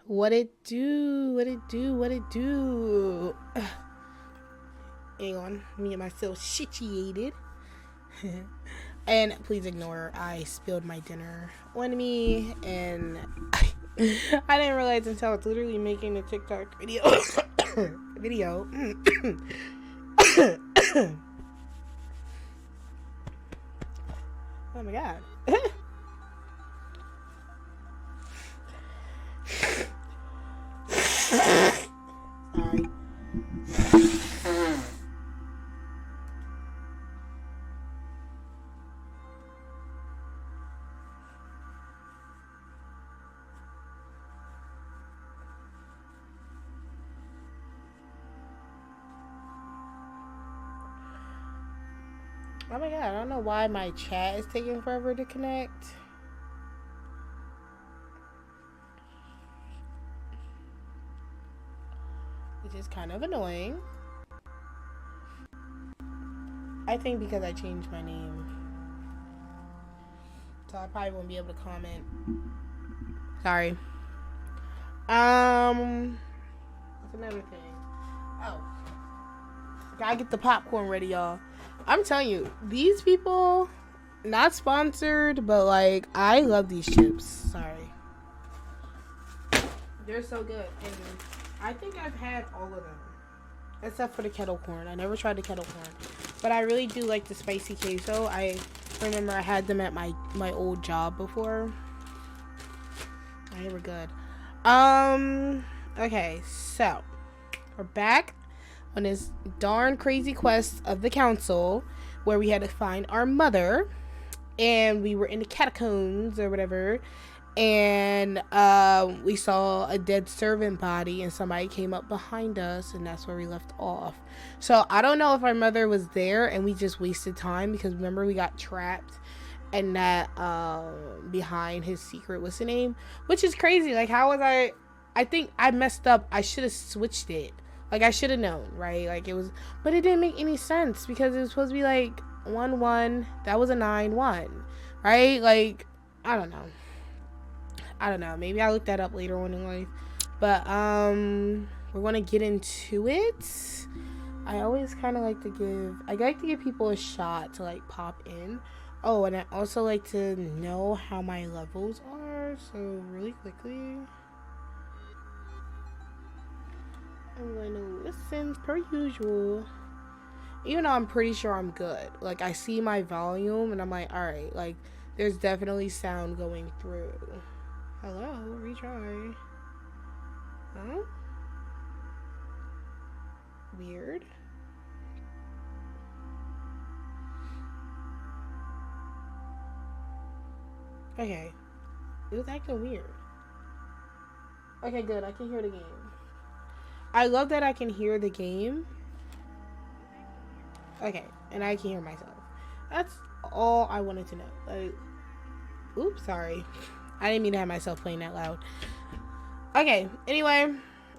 What it do? What it do? What it do? Hang on, let me get myself situated. And please ignore, I spilled my dinner on me, and I didn't realize until I was literally making the TikTok video. Oh my god. Sorry. Oh my god, I don't know why my chat is taking forever to connect. Which is kind of annoying. I think because I changed my name. So I probably won't be able to comment. Sorry. That's another thing. Oh. Gotta get the popcorn ready, y'all. I'm telling you, these people, not sponsored, but like, I love these chips. Sorry. They're so good. And I think I've had all of them. Except for the kettle corn. I never tried the kettle corn. But I really do like the spicy queso. I remember I had them at my old job before. They were good. Okay, so we're back on this darn crazy quest of the council where we had to find our mother, and we were in the catacombs or whatever, and we saw a dead servant body, and somebody came up behind us, and that's where we left off. So I don't know if our mother was there and we just wasted time, because remember we got trapped, and that behind his secret, what's the name, which is crazy. Like, how was I think I messed up. I should have switched it. Like, I should have known, right? Like, it was, but it didn't make any sense, because it was supposed to be like 1-1. That was a 9-1, right? Like, I don't know. Maybe I'll look that up later on in life. But we're gonna get into it. I always kind of like to give people a shot to like pop in. Oh, and I also like to know how my levels are. So really quickly, I'm going to listen per usual. Even though I'm pretty sure I'm good. Like, I see my volume and I'm like, alright, like, there's definitely sound going through. Hello, retry. Huh? Weird. Okay. It was acting weird. Okay, good. I can hear the game. I love that I can hear the game. Okay, and I can hear myself. That's all I wanted to know. Like, oops, sorry. I didn't mean to have myself playing that loud. Okay, anyway,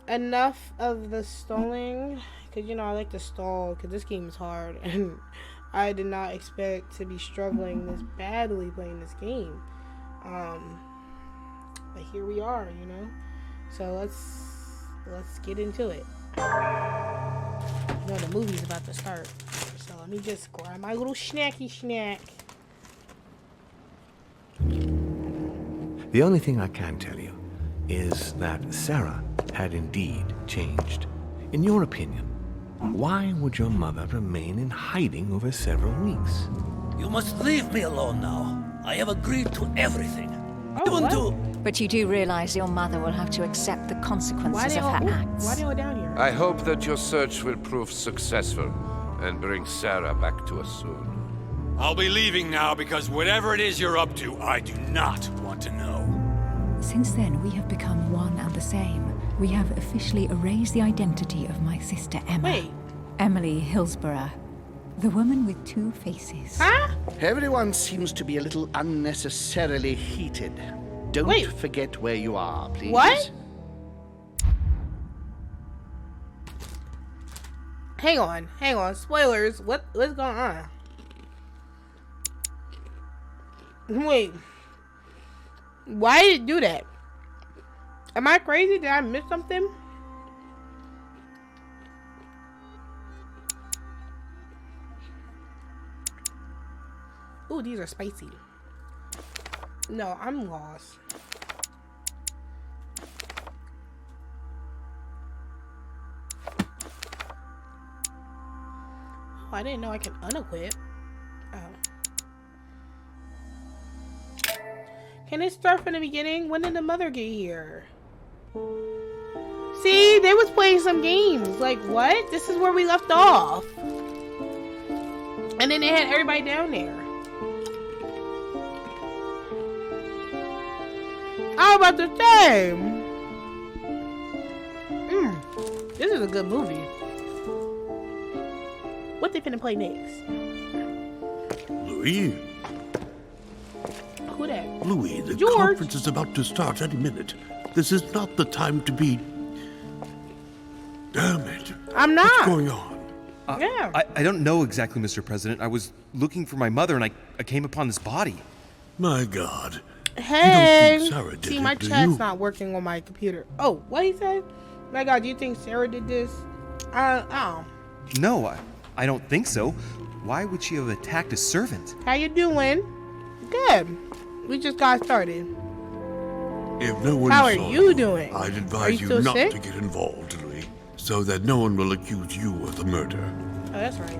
enough of the stalling. Because, you know, I like to stall because this game is hard. And I did not expect to be struggling this badly playing this game. But here we are, you know. So let's get into it. You know, the movie's about to start. So let me just grab my little snacky snack. The only thing I can tell you is that Sarah had indeed changed. In your opinion, why would your mother remain in hiding over several weeks? You must leave me alone now. I have agreed to everything. Even to... But you do realize your mother will have to accept the consequences of her acts. Why are they down here? I hope that your search will prove successful and bring Sarah back to us soon. I'll be leaving now because whatever it is you're up to, I do not want to know. Since then, we have become one and the same. We have officially erased the identity of my sister Emma. Wait. Emily Hillsborough. The woman with two faces. Huh? Everyone seems to be a little unnecessarily heated. Don't forget where you are, please. What? Hang on. Spoilers. What's going on? Wait. Why did it do that? Am I crazy? Did I miss something? Ooh, these are spicy. No, I'm lost. Oh, I didn't know I could unequip. Oh. Can it start from the beginning? When did the mother get here? See, they was playing some games. Like, what? This is where we left off. And then they had everybody down there. How about the same? This is a good movie. What they finna play next? Louis? Who that? Louis, the George. conference is about to start any minute. This is not the time to be... Damn it. I'm not. What's going on? Yeah. I don't know exactly, Mr. President. I was looking for my mother and I came upon this body. My God. Hey. You don't think Sarah did See, it, my do chat's you? not working on my computer. Oh, what he said? My God, do you think Sarah did this? No, I don't think so. Why would she have attacked a servant? How you doing? Good. We just got started. If no one How are saw you doing? I'd Are advise you you still not sick? to get involved, Louis, so that no one will accuse you of the murder. Oh, that's right.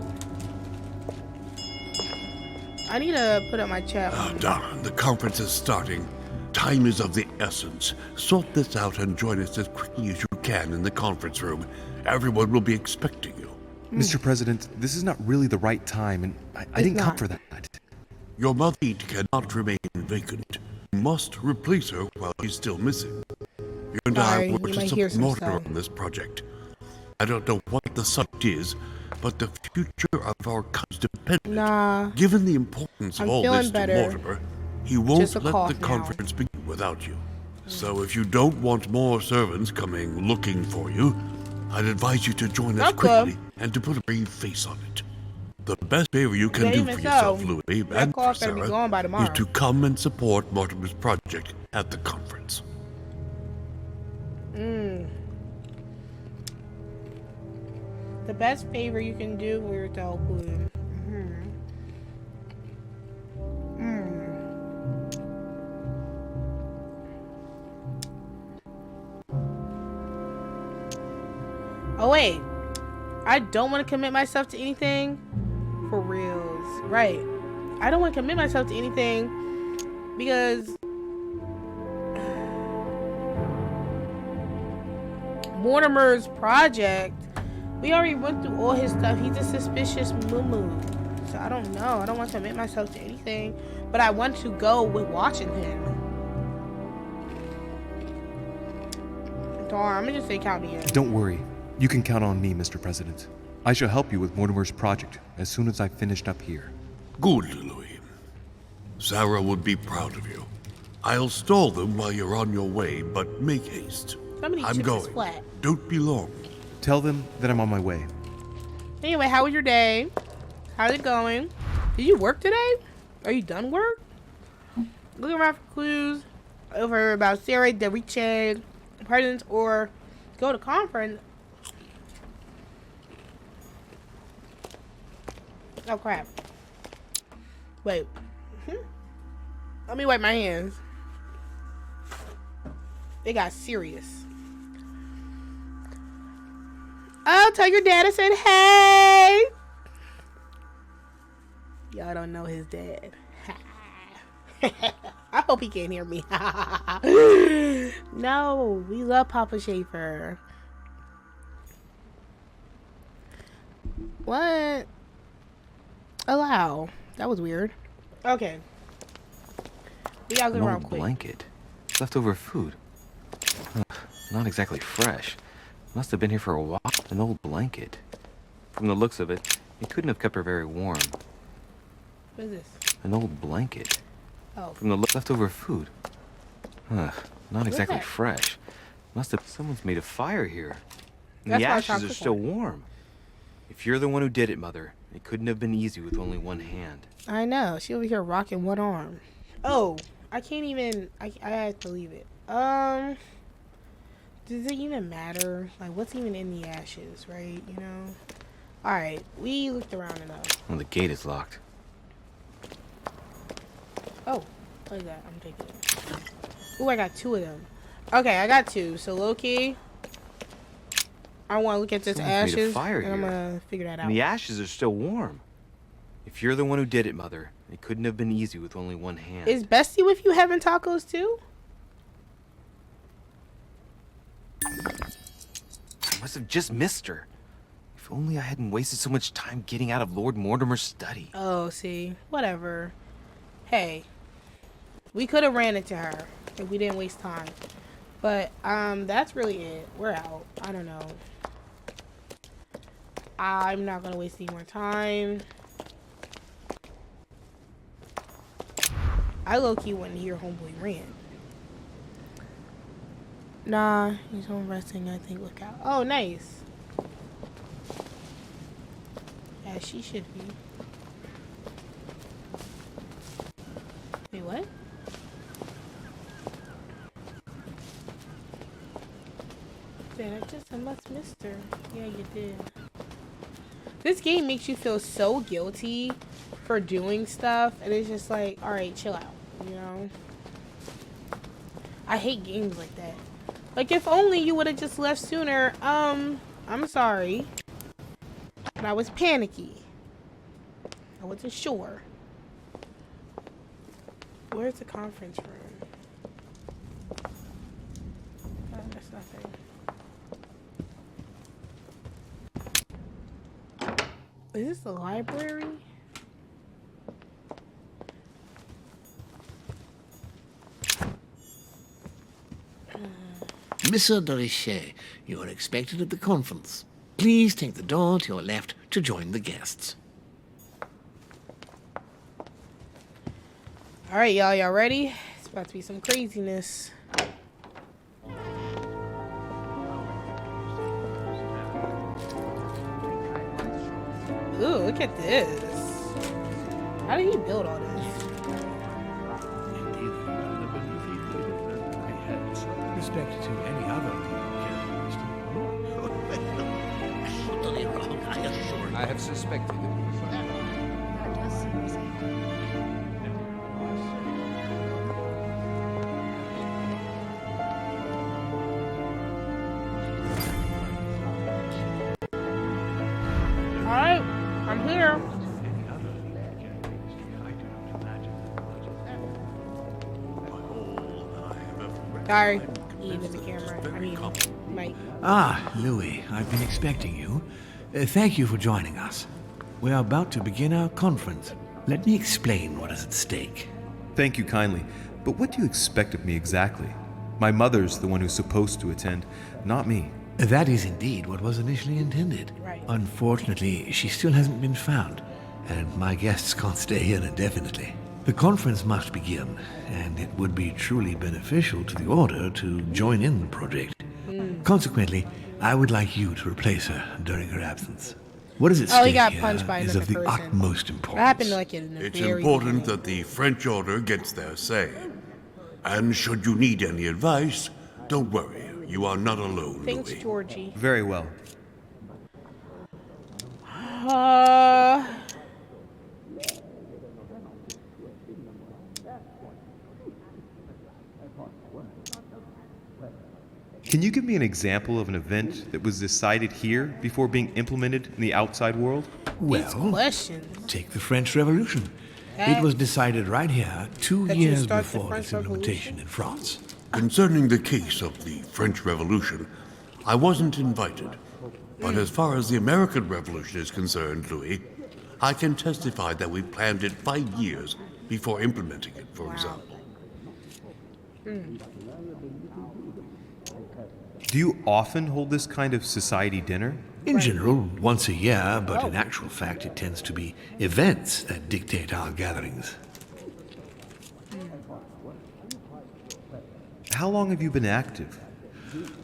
I need to put up my chat. Darren, the conference is starting. Time is of the essence. Sort this out and join us as quickly as you can in the conference room. Everyone will be expecting you. Mr. President, this is not really the right time, and I didn't come not. for that. Your mother cannot remain vacant. You must replace her while she's still missing. You and Sorry, I you work to might hear some support her stuff. on this project. I don't know what the subject is, but the future of our country depends on it. Nah. Given the importance I'm of all feeling this better. to Mortimer, he won't Just a let cough the now. conference begin without you. So if you don't want more servants coming looking for you, I'd advise you to join us Okay. quickly and to put a brave face on it. The best favor you can But do even for yourself, so, Louis, that and for cough better be Sarah, gone by tomorrow. is to come and support Mortimer's project at the conference. The best favor you can do for yourself, Louis. Oh wait, I don't want to commit myself to anything. For reals, right? I don't want to commit myself to anything because Mortimer's project, we already went through all his stuff. He's a suspicious moo-moo. So I don't know. I don't want to commit myself to anything, but I want to go with watching him. Darn, I'm gonna just say count me in. Don't worry. You can count on me, Mr. President. I shall help you with Mortimer's project as soon as I've finished up here. Good, Louis. Sarah would be proud of you. I'll stall them while you're on your way, but make haste. Somebody I'm chips is going. flat. Don't be long. Tell them that I'm on my way. Anyway, how was your day? How's it going? Did you work today? Are you done work? Look around for clues over about Sarah to reach presents or go to conference. Oh crap. Wait. Let me wipe my hands. They got serious. Oh, tell your dad I said hey. Y'all don't know his dad. I hope he can't hear me. No, we love Papa Schaefer. What? Allow. That was weird. Okay. We gotta go An around old quick. blanket. Leftover food. Not exactly fresh. Must have been here for a while. An old blanket. From the looks of it, it couldn't have kept her very warm. What is this? An old blanket. Oh. From the leftover food. Not exactly that? fresh. Must have... Someone's made a fire here. And That's the why I ashes tried are to still cook warm. If you're the one who did it, Mother, it couldn't have been easy with only one hand. I know. She over here rocking one arm. Oh, I can't even. I have to leave it. does it even matter? Like, what's even in the ashes, right? You know? Alright, we looked around enough. Well, the gate is locked. Oh, look at that. I'm taking it. Ooh, I got 2 of them. Okay, I got 2. So, low-key, I want to look at this Someone's made a ashes, fire and I'm here. going to figure that out. And the ashes are still warm. If you're the one who did it, Mother, it couldn't have been easy with only one hand. Is Bestie with you having tacos, too? I must have just missed her. If only I hadn't wasted so much time getting out of Lord Mortimer's study. Oh, see. Whatever. Hey. We could have ran into her if we didn't waste time. But, that's really it. We're out. I don't know. I'm not gonna waste any more time. I low-key want to hear Homeboy rant. Nah, he's home resting, I think. Look out. Oh, nice. As she should be. Wait, what? Did I must missed her. Yeah, you did. This game makes you feel so guilty for doing stuff, and it's just like, alright, chill out, you know? I hate games like that. Like, if only you would have just left sooner. I'm sorry. But I was panicky. I wasn't sure. Where's the conference room? Oh, that's nothing. Is this the library? Monsieur de Richet, you are expected at the conference. Please take the door to your left to join the guests. Alright, y'all ready? It's about to be some craziness. Ooh, look at this. How did he build all this? Respect to any other Totally wrong, I assure you. I have suspected it. That does seem risky. Alright, I'm here. Sorry, even the camera. I mean, Mike. Ah, Louis, I've been expecting you. Thank you for joining us. We are about to begin our conference. Let me explain what is at stake. Thank you kindly, but what do you expect of me exactly? My mother's the one who's supposed to attend, not me. That is indeed what was initially intended. Right. Unfortunately, she still hasn't been found, and my guests can't stay here indefinitely. The conference must begin, and it would be truly beneficial to the Order to join in the project. Consequently, I would like you to replace her during her absence. What is at stake he got here punched by is of the another person. utmost That importance. happened like in the It's very important beginning. that the French Order gets their say. And should you need any advice, don't worry. You are not alone, Thanks, Louis. Georgie. Very well. Can you give me an example of an event that was decided here before being implemented in the outside world? These Well, questions. take the French Revolution. That- It was decided right here, 2 That you years start the before French its implementation in France. Concerning the case of the French Revolution, I wasn't invited. But as far as the American Revolution is concerned, Louis, I can testify that we planned it 5 years before implementing it, for example. Do you often hold this kind of society dinner? In general, once a year, but in actual fact, it tends to be events that dictate our gatherings. How long have you been active?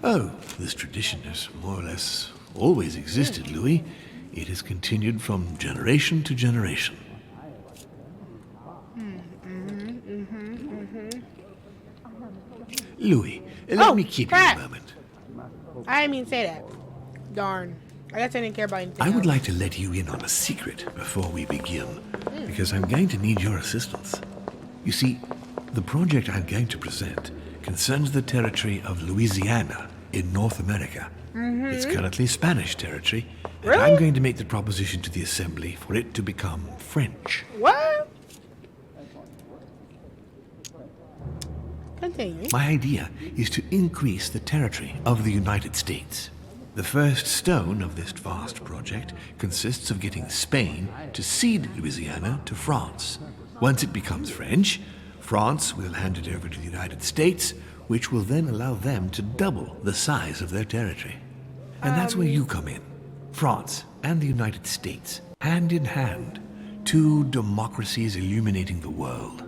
Oh, this tradition has more or less always existed, Louis. It has continued from generation to generation. Louis, let me keep you crap. a moment. I didn't mean to say that. Darn. I guess I didn't care about anything I would else. like to let you in on a secret before we begin, because I'm going to need your assistance. You see, the project I'm going to present concerns the territory of Louisiana in North America. It's currently Spanish territory, and Really? I'm going to make the proposition to the Assembly for it to become French. What? Continue. My idea is to increase the territory of the United States. The first stone of this vast project consists of getting Spain to cede Louisiana to France. Once it becomes French, France will hand it over to the United States, which will then allow them to double the size of their territory. And that's where you come in. France and the United States, hand in hand, two democracies illuminating the world.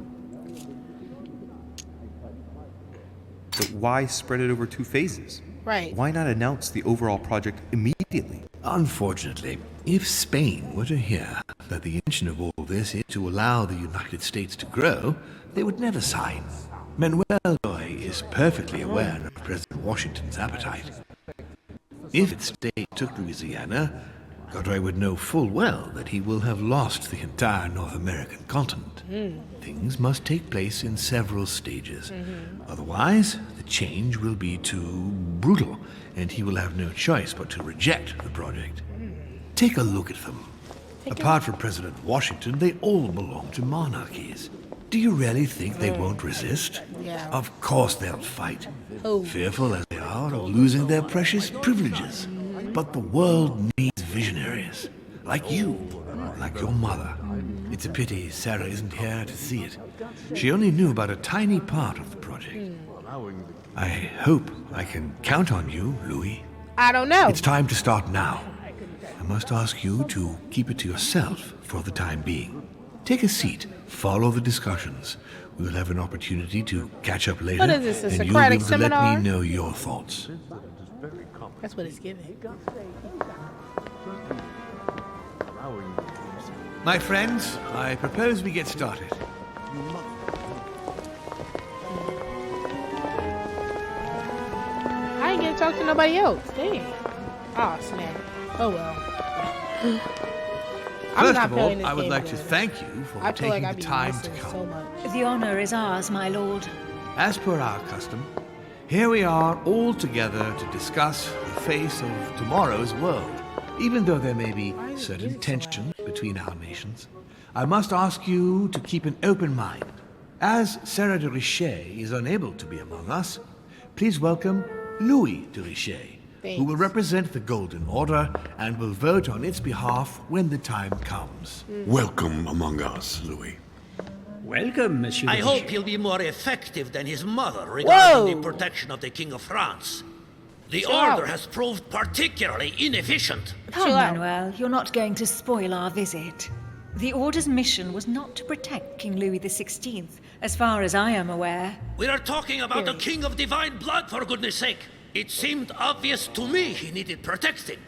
But why spread it over 2 phases? Right. Why not announce the overall project immediately? Unfortunately, if Spain were to hear that the intention of all this is to allow the United States to grow, they would never sign. Manuel Godoy is perfectly aware of President Washington's appetite. If its state took Louisiana, Godoy would know full well that he will have lost the entire North American continent. Things must take place in several stages. Otherwise, the change will be too brutal, and he will have no choice but to reject the project. Take a look at them. Apart from President Washington, they all belong to monarchies. Do you really think they won't resist? Yeah. Of course they'll fight, Oh. fearful as they are of losing their precious privileges. But the world needs visionaries, like you, like your mother. It's a pity Sarah isn't here to see it. She only knew about a tiny part of the project. I hope I can count on you, Louis. I don't know. It's time to start now. I must ask you to keep it to yourself for the time being. Take a seat, follow the discussions. We'll have an opportunity to catch up later, What is this, a and you'll be Socratic able to seminar? let me know your thoughts. That's what it's giving. My friends, I propose we get started. I ain't gonna talk to nobody else. Dang. Oh, snap. Oh, well. I'm First not of playing all, this I would game like to again. thank you for I feel taking like the I'd be time to missing come. so much. The honor is ours, my lord. As per our custom, here we are all together to discuss the face of tomorrow's world. Even though there may be certain tension between our nations, I must ask you to keep an open mind. As Sarah de Richet is unable to be among us, please welcome Louis de Richet, who will represent the Golden Order and will vote on its behalf when the time comes. Welcome among us, Louis. Welcome, Monsieur. I de hope he'll be more effective than his mother regarding the protection of the King of France. The order has proved particularly inefficient. Come, Manuel, you're not going to spoil our visit. The Order's mission was not to protect King Louis XVI, as far as I am aware. We are talking about the King of Divine Blood, for goodness sake. It seemed obvious to me he needed protecting.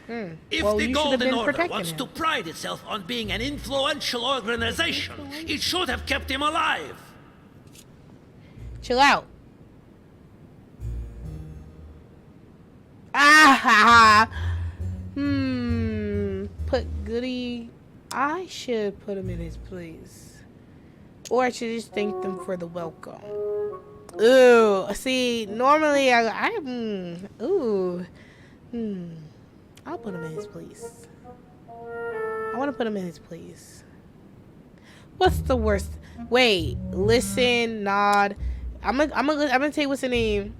If Well, the you should have Golden been Order protecting wants him. to pride itself on being an influential organization, it should have kept him alive. Chill out. Ah ha ha. Put Goody. I should put him in his place. Or I should just thank them for the welcome. Ooh. See, normally I'll put him in his place. I want to put him in his place. What's the worst? Wait, listen, nod. I'm gonna tell you what's the name.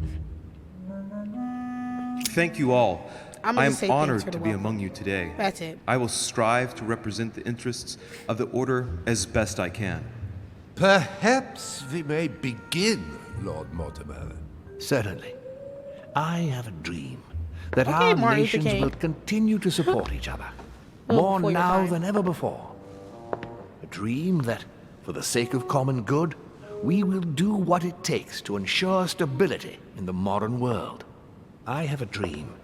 Thank you all. I'm I gonna am say thanks honored for to the be welcome. among you today. That's it. I will strive to represent the interests of the Order as best I can. Perhaps we may begin, Lord Mortimer. Certainly. I have a dream that Okay, our Martin Luther nations King. will continue to support each other, Well, more before your now time. than ever before. A dream that, for the sake of common good, we will do what it takes to ensure stability in the modern world. I have a dream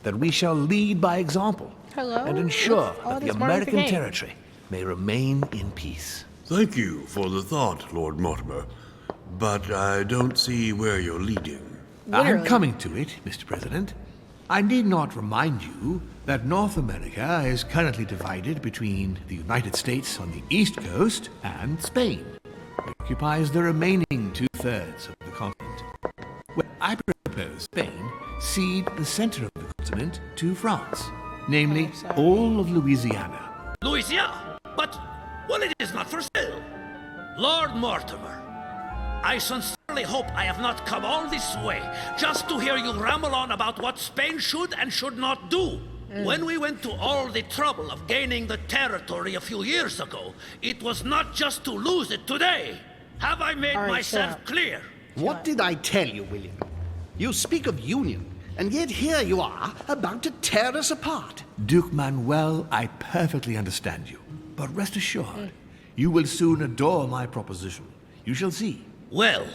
that we shall lead by example Hello? and ensure What's all that the this Martin Luther American King? territory may remain in peace. Thank you for the thought, Lord Mortimer. But I don't see where you're leading. I'm coming to it, Mr. President. I need not remind you that North America is currently divided between the United States on the east coast and Spain, which occupies the remaining two-thirds of the continent. Well, I propose Spain cede the center of the continent to France, namely all of Louisiana. Louisiana? But, well, it is not for sale. Lord Mortimer, I sincerely hope I have not come all this way just to hear you ramble on about what Spain should and should not do. When we went to all the trouble of gaining the territory a few years ago, it was not just to lose it today. Have I made myself clear? What did I tell you, William? You speak of union, and yet here you are, about to tear us apart. Duke Manuel, I perfectly understand you. But rest assured, you will soon adore my proposition. You shall see. Well,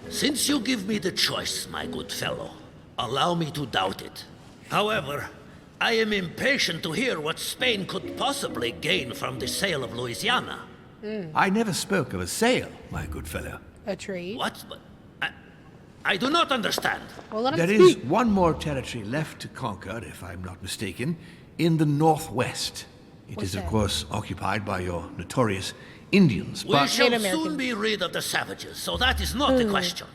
since you give me the choice, my good fellow, allow me to doubt it. However, I am impatient to hear what Spain could possibly gain from the sale of Louisiana. I never spoke of a sale, my good fellow. A trade? What? I do not understand. Well, let him There speak. is one more territory left to conquer, if I'm not mistaken, in the northwest. It What's is, of that? course, occupied by your notorious Indians, We but... shall Native soon Americans. be rid of the savages, so that is not the question.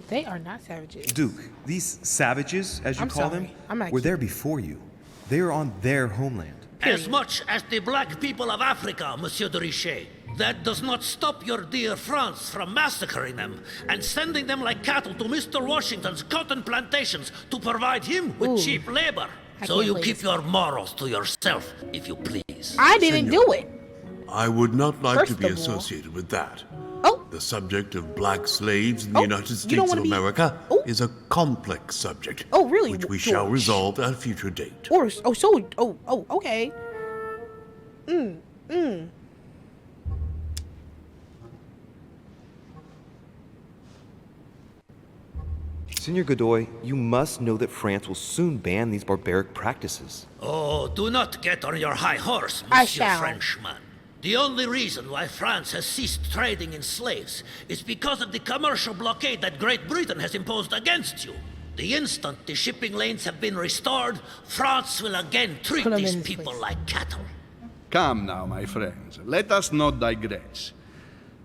They are not savages. Duke, these savages, as you I'm call sorry. them, I'm not were kidding. there before you. They are on their homeland. As much as the black people of Africa, Monsieur de Richet. That does not stop your dear France from massacring them and sending them like cattle to Mr. Washington's cotton plantations to provide him with cheap labor. So can't you wait. keep your morals to yourself, if you please. I didn't do it. I would not like First to be of all- associated with that. Oh, The subject of black slaves in the Oh, United you don't States of wanna be- America Oh. is a complex subject. Oh, really, Which we shall George? resolve at a future date. okay. Senor Godoy, you must know that France will soon ban these barbaric practices. Oh, do not get on your high horse, I Monsieur shall. Frenchman. The only reason why France has ceased trading in slaves is because of the commercial blockade that Great Britain has imposed against you. The instant the shipping lanes have been restored, France will again treat Put 'em these in his people place. like cattle. Come now, my friends, let us not digress.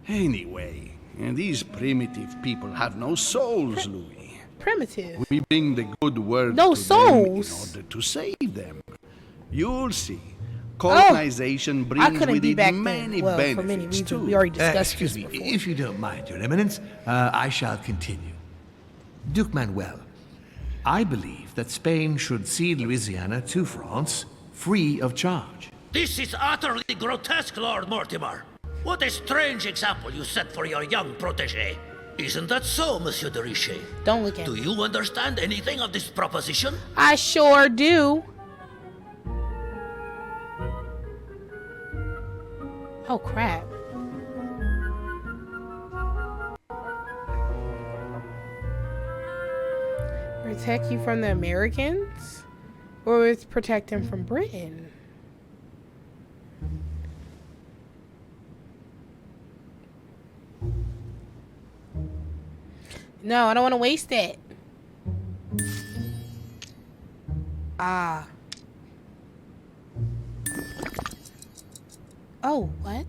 Anyway, these primitive people have no souls, Louis. Primitive. We bring the good word No to souls. them in order to save them. You'll see. Colonization I brings couldn't with be it back many then. Well, benefits for many reasons. too. We already discussed excuse this me, before. if you don't mind, Your Eminence, I shall continue. Duke Manuel, I believe that Spain should cede Louisiana to France free of charge. This is utterly grotesque, Lord Mortimer. What a strange example you set for your young protege. Isn't that so, Monsieur de Richet? Don't look at Do me. you understand anything of this proposition? I sure do. Oh, crap. Protect you from the Americans? Or it's protect him from Britain? No, I don't want to waste it. Ah. Oh, what?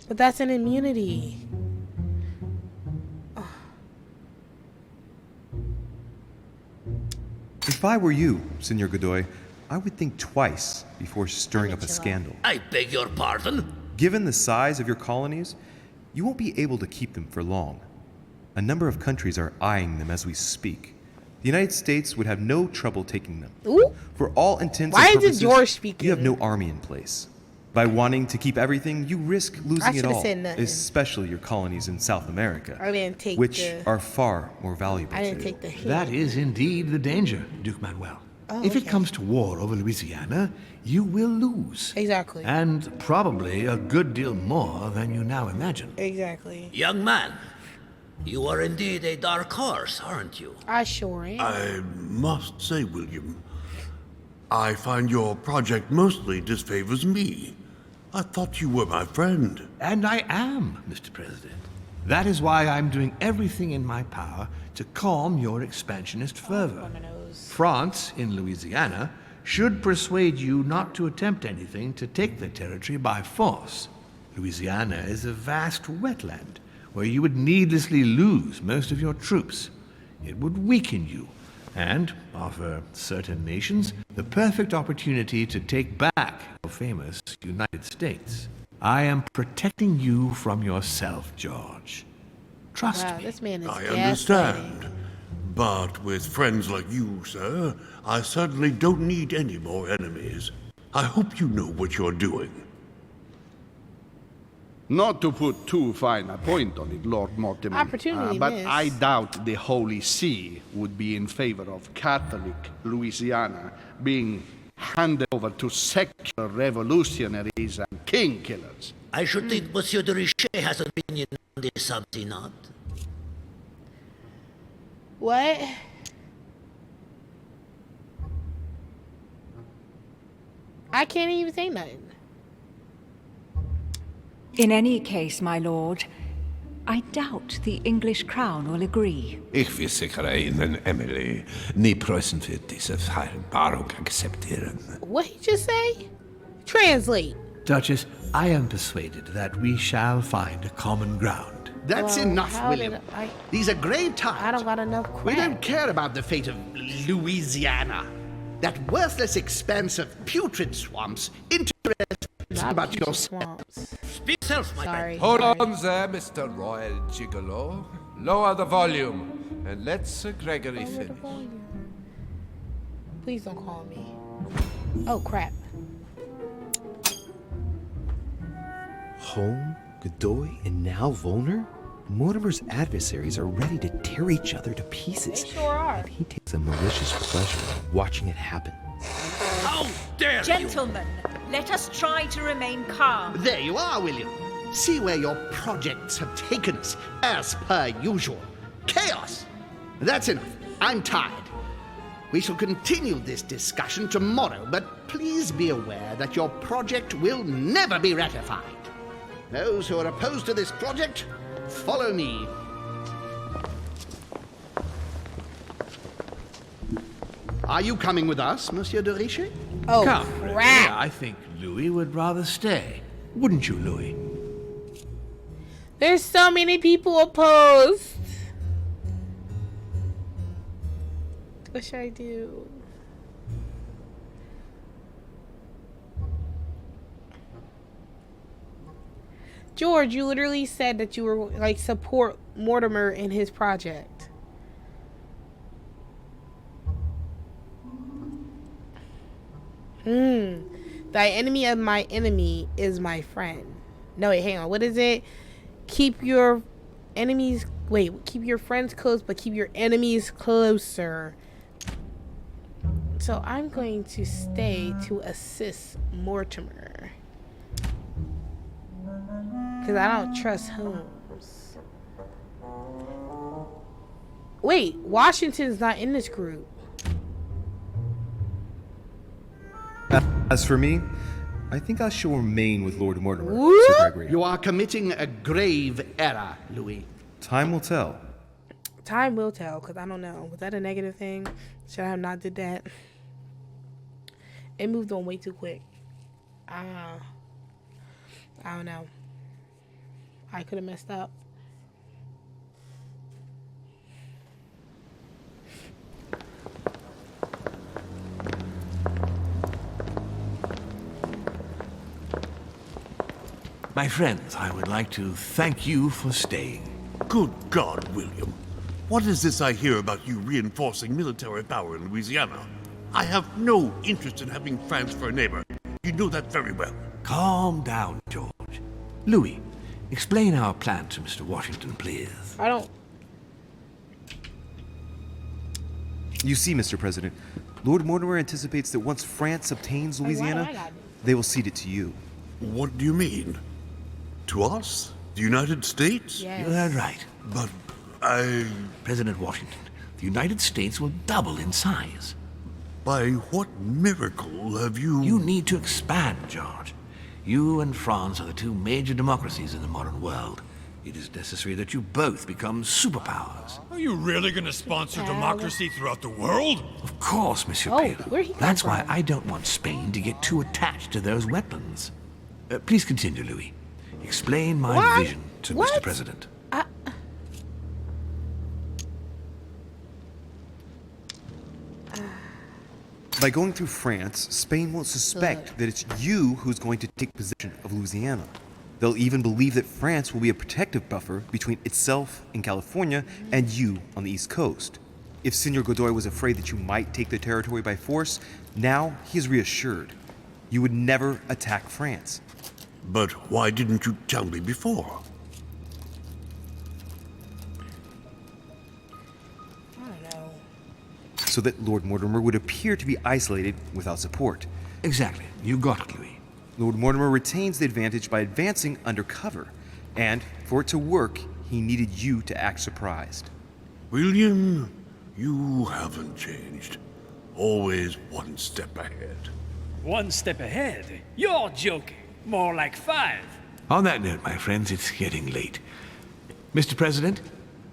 But that's an immunity. If I were you, Senor Godoy, I would think twice before stirring up a scandal. I beg your pardon? Given the size of your colonies, you won't be able to keep them for long. A number of countries are eyeing them as we speak. The United States would have no trouble taking them. Ooh. For all intents Why and is it purposes, George speaking? you have no army in place. By wanting to keep everything, you risk I losing it should've all, said nothing. especially your colonies in South America, I didn't take which the- are far more valuable I to didn't you. take the hint. That is indeed the danger, Duke Manuel. Oh, if it okay. comes to war over Louisiana, you will lose. Exactly. And probably a good deal more than you now imagine. Exactly. Young man, you are indeed a dark horse, aren't you? I sure am. I must say, William, I find your project mostly disfavors me. I thought you were my friend. And I am, Mr. President. That is why I'm doing everything in my power to calm your expansionist fervor. France, in Louisiana, should persuade you not to attempt anything to take the territory by force. Louisiana is a vast wetland where you would needlessly lose most of your troops. It would weaken you and offer certain nations the perfect opportunity to take back your famous United States. I am protecting you from yourself, George. Trust me. This man is I understand. But with friends like you, sir, I certainly don't need any more enemies. I hope you know what you're doing. Not to put too fine a point on it, Lord Mortimer, Opportunity but missed. I doubt the Holy See would be in favor of Catholic Louisiana being handed over to secular revolutionaries and king killers. I should think Monsieur de Richet has an opinion on this, does he not? What? I can't even say nothing. In any case, my lord, I doubt the English crown will agree. Ich will sicher Ihnen, Emily, nie Preußen wird diese Vereinbarung akzeptieren. What he just say? Translate. Duchess, I am persuaded that we shall find a common ground. That's Well, enough, how William. did I- These are grave times. I don't got enough crap. We don't care about the fate of Louisiana. That worthless expanse of putrid swamps interests about your swamps. Speak self, my Sorry. Hold on there, Mr. Royal Gigolo. Lower the volume, and let Sir Gregory finish. Please don't call me. Oh, crap. Home, Godoy, and now Volner? Mortimer's adversaries are ready to tear each other to pieces. They sure are. And he takes a malicious pleasure in watching it happen. How dare Gentlemen, let us try to remain calm. There you are, William. See where your projects have taken us, as per usual. Chaos! That's enough. I'm tired. We shall continue this discussion tomorrow, but please be aware that your project will never be ratified. Those who are opposed to this project, follow me. Are you coming with us, Monsieur de Richet? Oh, Come, crap. yeah, I think Louis would rather stay. Wouldn't you, Louis? There's so many people opposed. What should I do? George, you literally said that you were like support Mortimer in his project. Thy enemy of my enemy is my friend. No, wait, hang on. What is it? Keep your enemies... Wait, keep your friends close, but keep your enemies closer. So I'm going to stay to assist Mortimer. Because I don't trust Holmes. Wait, Washington's not in this group. As for me, I think I shall remain with Lord Mortimer, Whoop. Sir Gregory. You are committing a grave error, Louis. Time will tell. Time will tell, because I don't know. Was that a negative thing? Should I have not did that? It moved on way too quick. I don't know. I could have messed up. My friends, I would like to thank you for staying. Good God, William. What is this I hear about you reinforcing military power in Louisiana? I have no interest in having France for a neighbor. You know that very well. Calm down, George. Louis, explain our plan to Mr. Washington, please. I don't... You see, Mr. President, Lord Mortimer anticipates that once France obtains Louisiana, they will cede it to you. What do you mean? To us? The United States? Yes. You heard right. But President Washington, the United States will double in size. By what miracle have you... You need to expand, George. You and France are the two major democracies in the modern world. It is necessary that you both become superpowers. Are you really going to sponsor democracy throughout the world? Of course, Monsieur Palou. That's why I don't want Spain to get too attached to those wetlands. Please continue, Louis. Explain my vision to Mr. President. By going through France, Spain won't suspect that it's you who's going to take possession of Louisiana. They'll even believe that France will be a protective buffer between itself in California and you on the East Coast. If Senor Godoy was afraid that you might take the territory by force, now he is reassured. You would never attack France. But why didn't you tell me before? So that Lord Mortimer would appear to be isolated without support. Exactly. You got it, Louis. Lord Mortimer retains the advantage by advancing undercover, and for it to work, he needed you to act surprised. William, you haven't changed. Always one step ahead. One step ahead? You're joking. More like 5. On that note, my friends, it's getting late. Mr. President,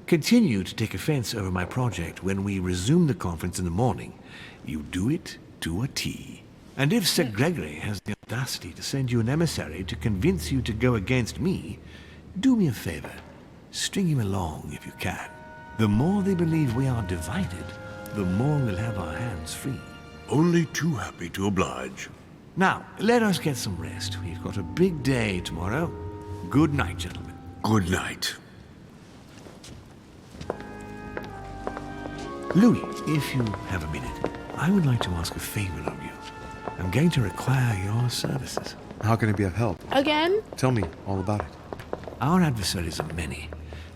continue to take offense over my project when we resume the conference in the morning. You do it to a T. And if Sir Gregory has the audacity to send you an emissary to convince you to go against me, do me a favor. String him along if you can. The more they believe we are divided, the more we'll have our hands free. Only too happy to oblige. Now, let us get some rest. We've got a big day tomorrow. Good night, gentlemen. Good night. Louis, if you have a minute, I would like to ask a favor of you. I'm going to require your services. How can I be of help? Again? Tell me all about it. Our adversaries are many,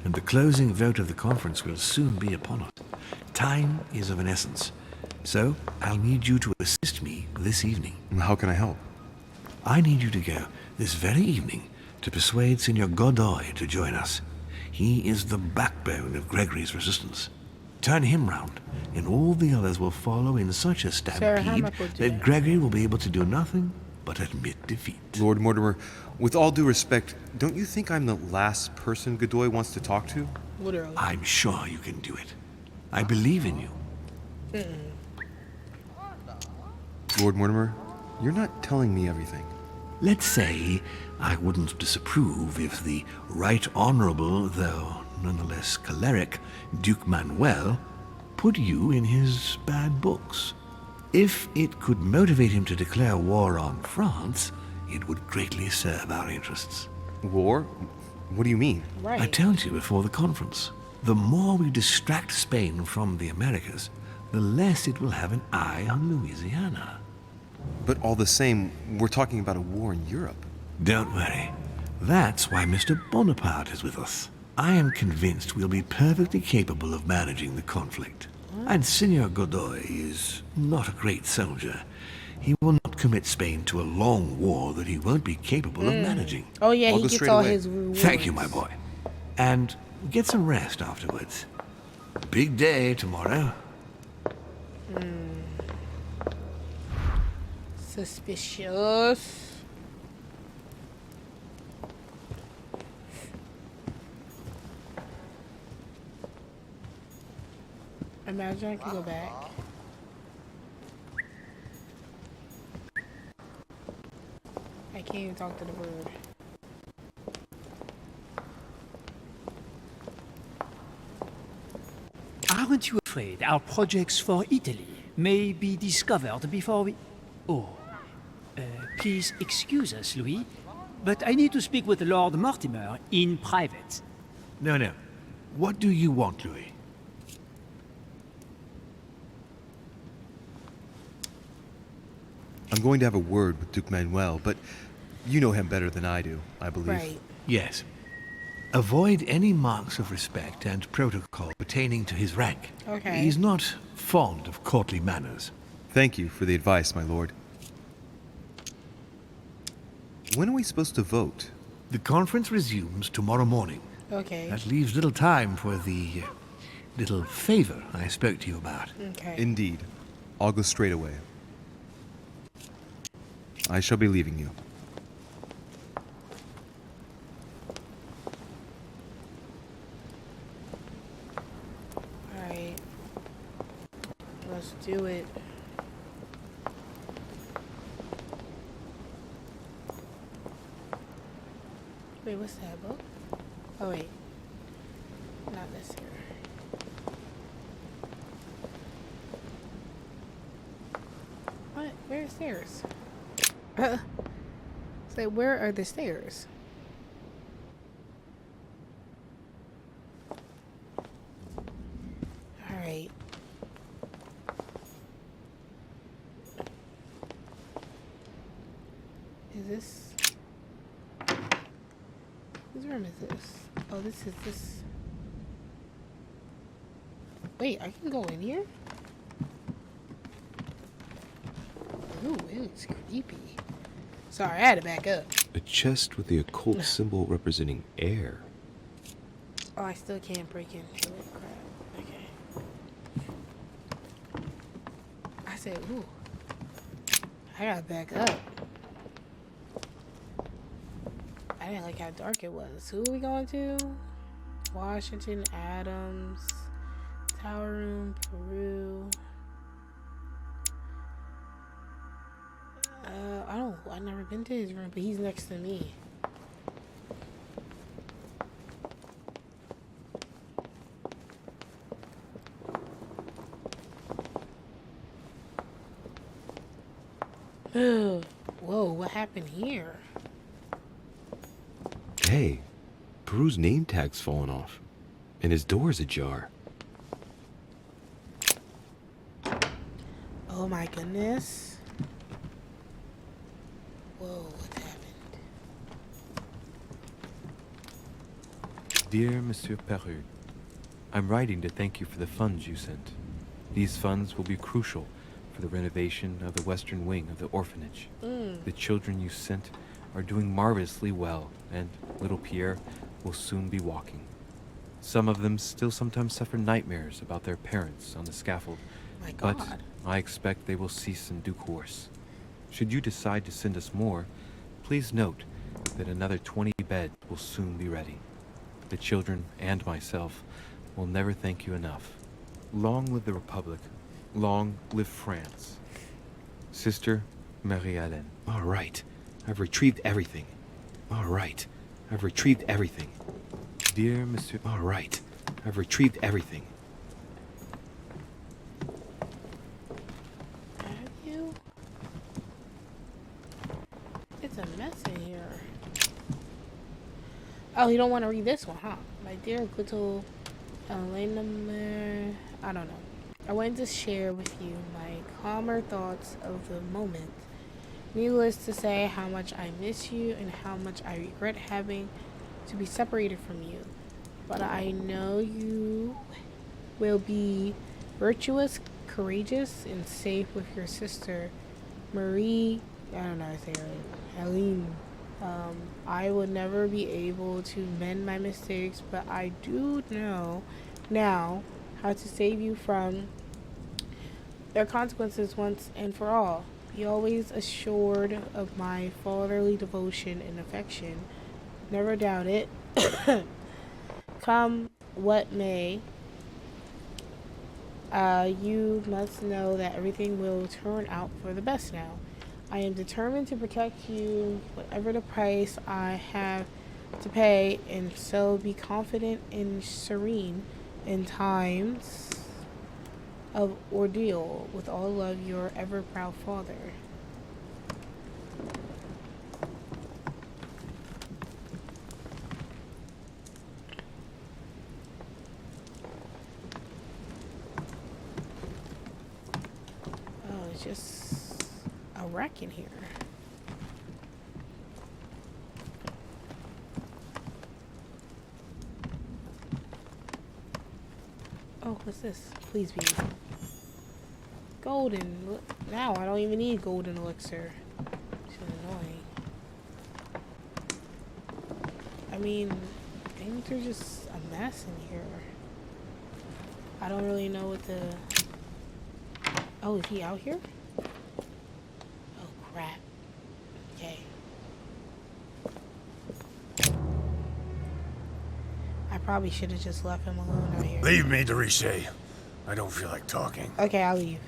and the closing vote of the conference will soon be upon us. Time is of an essence, so I'll need you to assist me this evening. How can I help? I need you to go this very evening to persuade Senor Godoy to join us. He is the backbone of Gregory's resistance. Turn him round, and all the others will follow in such a stampede that Gregory will be able to do nothing but admit defeat. Lord Mortimer, with all due respect, don't you think I'm the last person Godoy wants to talk to? Literally. I'm sure you can do it. I believe in you. Lord Mortimer, you're not telling me everything. Let's say I wouldn't disapprove if the Right Honorable, though nonetheless choleric, Duke Manuel put you in his bad books. If it could motivate him to declare war on France, it would greatly serve our interests. War? What do you mean? Right. I told you before the conference. The more we distract Spain from the Americas, the less it will have an eye on Louisiana. But all the same, we're talking about a war in Europe. Don't worry. That's why Mr. Bonaparte is with us. I am convinced we'll be perfectly capable of managing the conflict. And Senor Godoy is not a great soldier. He will not commit Spain to a long war that he won't be capable of managing. Oh yeah, he gets all his rewards. Thank you, my boy. And get some rest afterwards. Big day tomorrow. Suspicious. Imagine I could go back. I can't even talk to the bird. Aren't you afraid our projects for Italy may be discovered before we... Oh. Please excuse us, Louis, but I need to speak with Lord Mortimer in private. No. What do you want, Louis? I'm going to have a word with Duke Manuel, but you know him better than I do, I believe. Right. Yes. Avoid any marks of respect and protocol pertaining to his rank. Okay. He's not fond of courtly manners. Thank you for the advice, my lord. When are we supposed to vote? The conference resumes tomorrow morning. Okay. That leaves little time for the little favor I spoke to you about. Okay. Indeed. I'll go straight away. I shall be leaving you. Let's do it. Wait, what's that book? Oh wait, not this here. What? Where are the stairs? So where are the stairs? All right. Is this? Whose room is this? Oh, this is this. Wait, I can go in here? Ooh, it's creepy. Sorry, I had to back up. A chest with the occult symbol representing air. Oh, I still can't break into it. Crap. Okay. I said, ooh. I gotta back up. I didn't like how dark it was. Who are we going to? Washington, Adams, Tower Room, Peru. I've never been to his room, but he's next to me. Whoa, what happened here? Hey, Peru's name tag's fallen off, and his door's ajar. Oh my goodness. Whoa, what happened? Dear Monsieur Peru, I'm writing to thank you for the funds you sent. These funds will be crucial for the renovation of the western wing of the orphanage. The children you sent are doing marvelously well, and little Pierre will soon be walking. Some of them still sometimes suffer nightmares about their parents on the scaffold, My God. but I expect they will cease in due course. Should you decide to send us more, please note that another 20 beds will soon be ready. The children and myself will never thank you enough. Long live the Republic. Long live France. Sister Marie-Hélène. All right. I've retrieved everything. All right. I've retrieved everything. Dear Monsieur... All right. I've retrieved everything. Have you? It's a mess in here. Oh, you don't want to read this one, huh? My dear little Elena... I don't know. I wanted to share with you my calmer thoughts of the moment. Needless to say how much I miss you and how much I regret having to be separated from you. But I know you will be virtuous, courageous, and safe with your sister, Marie, I don't know how to say her name, Helene. I will never be able to mend my mistakes, but I do know now how to save you from their consequences once and for all. Be always assured of my fatherly devotion and affection. Never doubt it. Come what may, you must know that everything will turn out for the best now. I am determined to protect you, whatever the price I have to pay, and so be confident and serene in times of ordeal. With all love, your ever proud father. Oh, it's just a wreck in here. Oh, what's this? Please be golden. Now I don't even need golden elixir. It's annoying. I mean, things are just a mess in here. I don't really know what the... Oh, is he out here? Oh, crap. Okay. I probably should have just left him alone out here. Leave me, Dorishe. I don't feel like talking. Okay, I'll leave.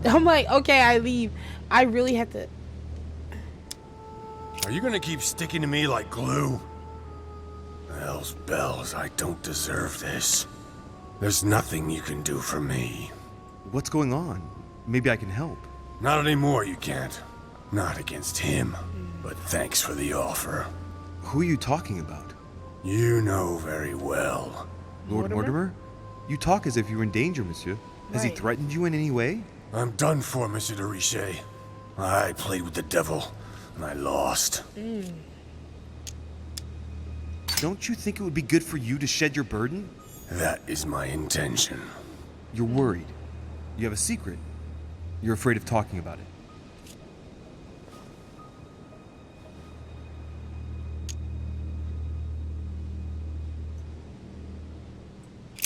I'm like, okay, I leave. I really have to. Are you gonna keep sticking to me like glue? Hell's bells, I don't deserve this. There's nothing you can do for me. What's going on? Maybe I can help. Not anymore, you can't. Not against him. But thanks for the offer. Who are you talking about? You know very well. Lord Mortimer? You talk as if you were in danger, monsieur. Has he threatened you in any way? I'm done for, Monsieur de Richet. I played with the devil, and I lost. Don't you think it would be good for you to shed your burden? That is my intention. You're worried. You have a secret. You're afraid of talking about it.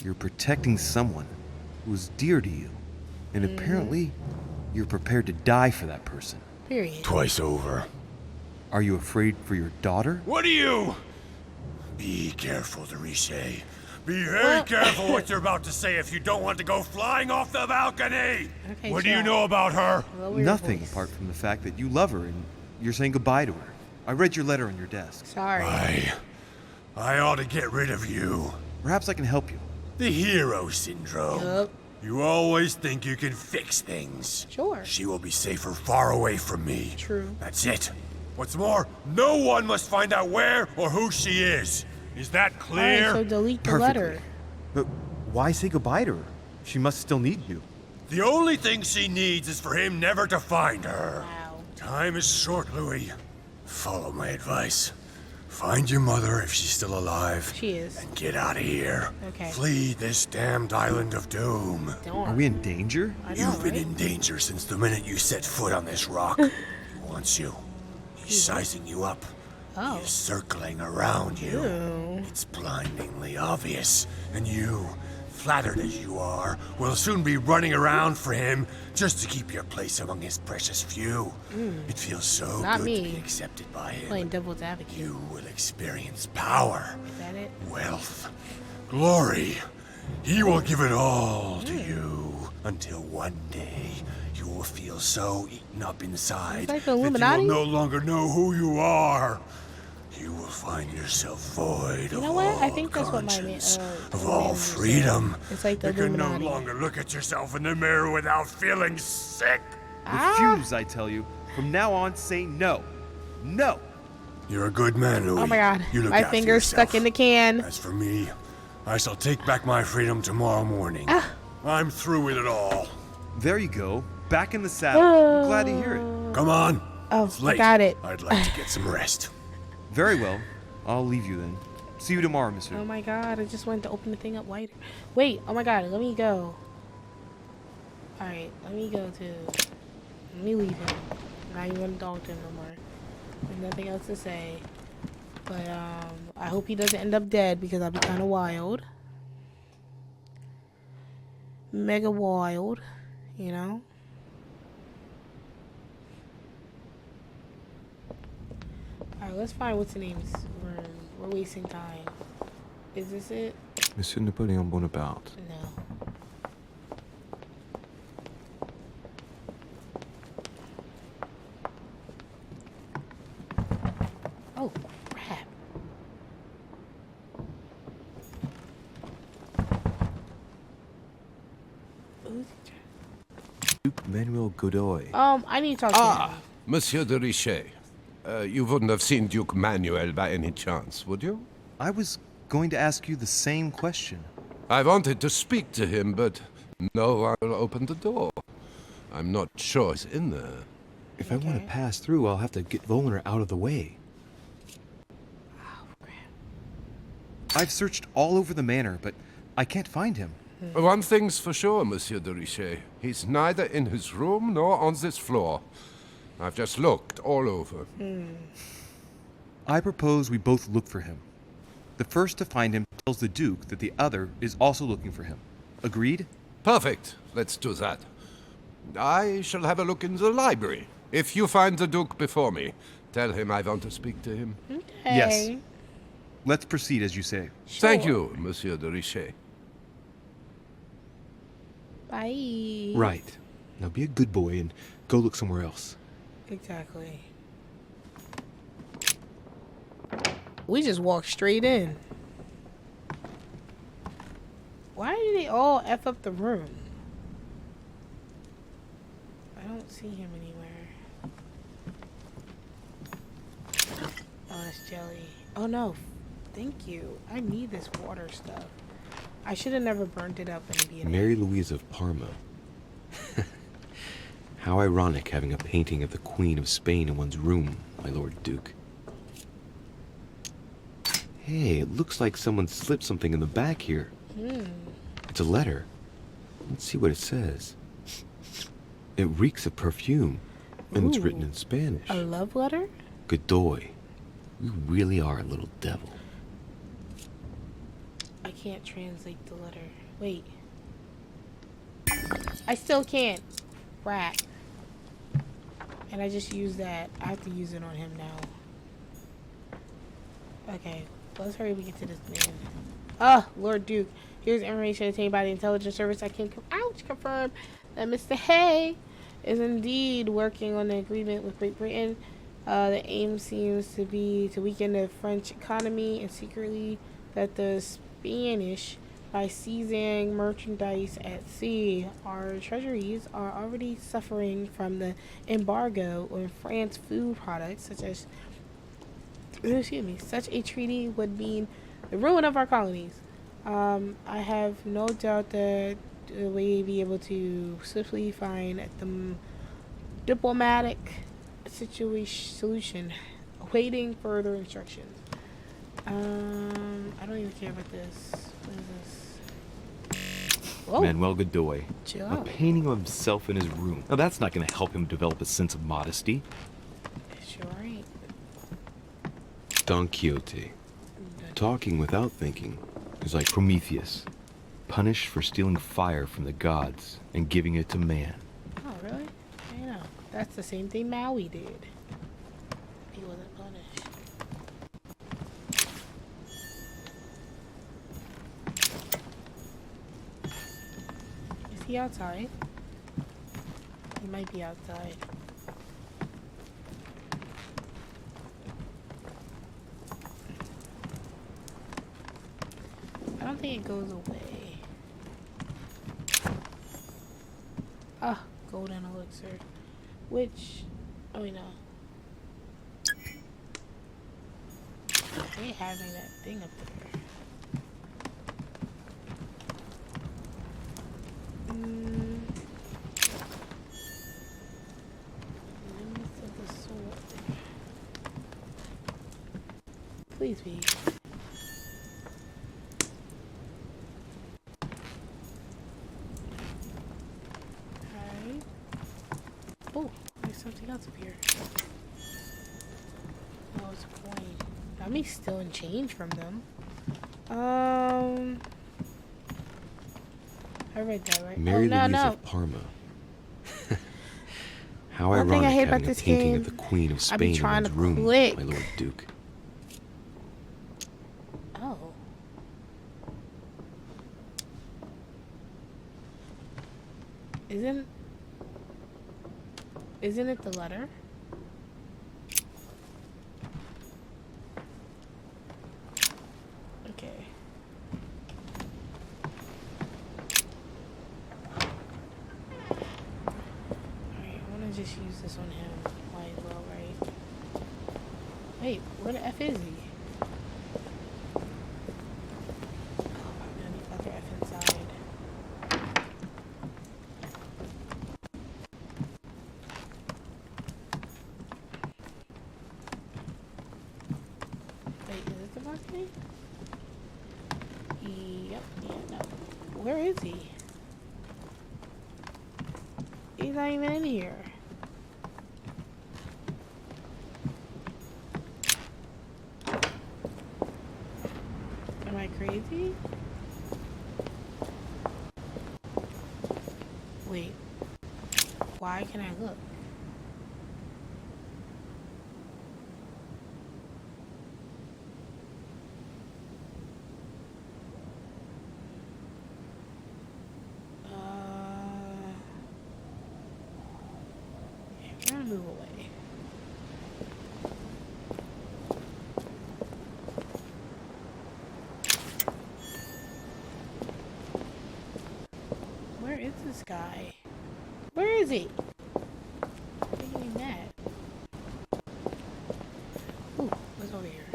You're protecting someone who is dear to you. And apparently, you're prepared to die for that person. Period. Twice over. Are you afraid for your daughter? What are you? Be careful, de Richet. Be very careful what you're about to say if you don't want to go flying off the balcony! Okay, what do you know about her? Nothing apart from the fact that you love her and you're saying goodbye to her. I read your letter on your desk. Sorry. I ought to get rid of you. Perhaps I can help you. The hero syndrome. Yup. You always think you can fix things. Sure. She will be safer far away from me. True. That's it. What's more, no one must find out where or who she is. Is that clear? Alright, so delete the Perfectly. letter. But why say goodbye to her? She must still need you. The only thing she needs is for him never to find her. Wow. Time is short, Louis. Follow my advice. Find your mother if she's still alive. She is. And get out of here. Okay. Flee this damned island of doom. Are we in danger? I know, You've been right? in danger since the minute you set foot on this rock. He wants you. He's sizing you up. Oh. He's circling around you. Ew. It's blindingly obvious. And you, flattered as you are, will soon be running around for him just to keep your place among his precious few. It feels so Not good me. to be accepted by him. Playing devil's advocate. You will experience power, Is that it? wealth, glory. He will give it all to you until one day you will feel so eaten up inside It's like the that you Illuminati? will no longer know who you are. You will find yourself void You know of what? all I think that's what my conscience, of my all manager said. freedom. It's like the You can no Illuminati. longer look at yourself in the mirror without feeling sick. Refuse, I tell you. From now on, say no. No! You're a good man, Louis. Oh my god. You look My after finger's yourself. stuck in the can. As for me, I shall take back my freedom tomorrow morning. I'm through with it all. There you go. Back in the saddle. I'm glad to hear it. Come on. Oh, It's I late. got it. I'd like to get some rest. Very well. I'll leave you then. See you tomorrow, monsieur. Oh my god, I just wanted to open the thing up wider. Wait, oh my god, let me go. Alright, let me go to... Let me leave him. Not even want to talk to him no more. There's nothing else to say. But, I hope he doesn't end up dead because I'd be kind of wild. Mega wild, you know? Alright, let's find what's the names. We're wasting time. Is this it? Monsieur Napoleon Bonaparte. No. Oh, crap. Who's he Duke Manuel Godoy. I need to talk to him. Monsieur de Richet. You wouldn't have seen Duke Manuel by any chance, would you? I was going to ask you the same question. I wanted to speak to him, but no one will open the door. I'm not sure he's in there. If I want to pass through, I'll have to get Volner out of the way. I've searched all over the manor, but I can't find him. One thing's for sure, Monsieur de Richet. He's neither in his room nor on this floor. I've just looked all over. I propose we both look for him. The first to find him tells the Duke that the other is also looking for him. Agreed? Perfect. Let's do that. I shall have a look in the library. If you find the Duke before me, Tell him I want to speak to him. Okay. Yes. Let's proceed as you say. Thank you, Monsieur de Richet. Bye. Right. Now be a good boy and go look somewhere else. Exactly. We just walked straight in. Why did they all F up the room? I don't see him anywhere. Oh, that's jelly. Oh no. Thank you. I need this water stuff. I should have never burned it up in the beginning. Mary Louise of Parma. How ironic having a painting of the Queen of Spain in one's room, my Lord Duke. Hey, it looks like someone slipped something in the back here. It's a letter. Let's see what it says. It reeks of perfume, and it's written in Spanish. A love letter? Godoy, you really are a little devil. I can't translate the letter. Wait. I still can't. Rat. And I just used that. I have to use it on him now. Okay. Let's hurry up and get to this man. Oh, Lord Duke. Here's information obtained by the intelligence service. I can confirm that Mr. Hay is indeed working on an agreement with Great Britain. The aim seems to be to weaken the French economy and secretly that the Spanish, by seizing merchandise at sea, our treasuries are already suffering from the embargo on France food products, such as, excuse me, such a treaty would mean the ruin of our colonies. I have no doubt that we be able to swiftly find the diplomatic solution, awaiting further instructions. I don't even care about this. What is this? Whoa. Manuel Godoy. Chill A out. painting of himself in his room. Now that's not going to help him develop a sense of modesty. Sure ain't. Don Quixote. Talking without thinking is like Prometheus, punished for stealing fire from the gods and giving it to man. Oh, really? I know. That's the same thing Maui did. He wasn't punished. Is he outside? He might be outside. I don't think it goes away. Ah, golden elixir. Which, oh wait, no. They having that thing up there. Limits of the sword. Please be. Alright. Oh, there's something else up here. Oh, it's a coin. That may still in change from them. I read that right. Mary oh, no, Louise no. of Parma. How One ironic thing I hate about having a this painting game, of the Queen of I be Spain in trying one's to room, click. my Lord Duke. Oh. Isn't it the letter? Okay. Alright, I wanna just use this on him. Might as well, right? Wait, where the F is he? Other F inside. Wait, is this the balcony? Yep, yeah, no. Where is he? He's not even in here. Am I crazy? Wait. Why can I look? this guy? Where is he? Making me mad. Ooh, what's over here?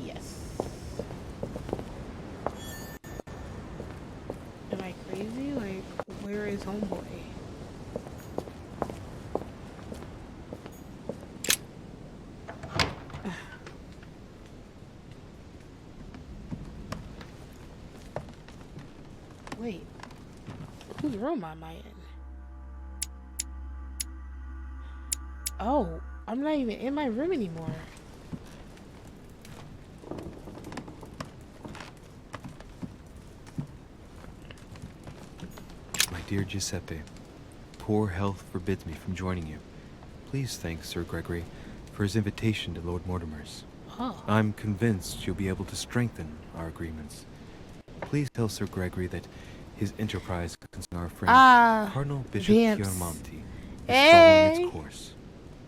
Yes. Am I crazy? Like, where is homeboy? Wait, whose room am I in? Oh, I'm not even in my room anymore. My dear Giuseppe, poor health forbids me from joining you. Please thank Sir Gregory for his invitation to Lord Mortimer's. Oh. I'm convinced you'll be able to strengthen our agreements. Please tell Sir Gregory that his enterprise concerning our friend Cardinal Bishop Chiaramonti is following its course.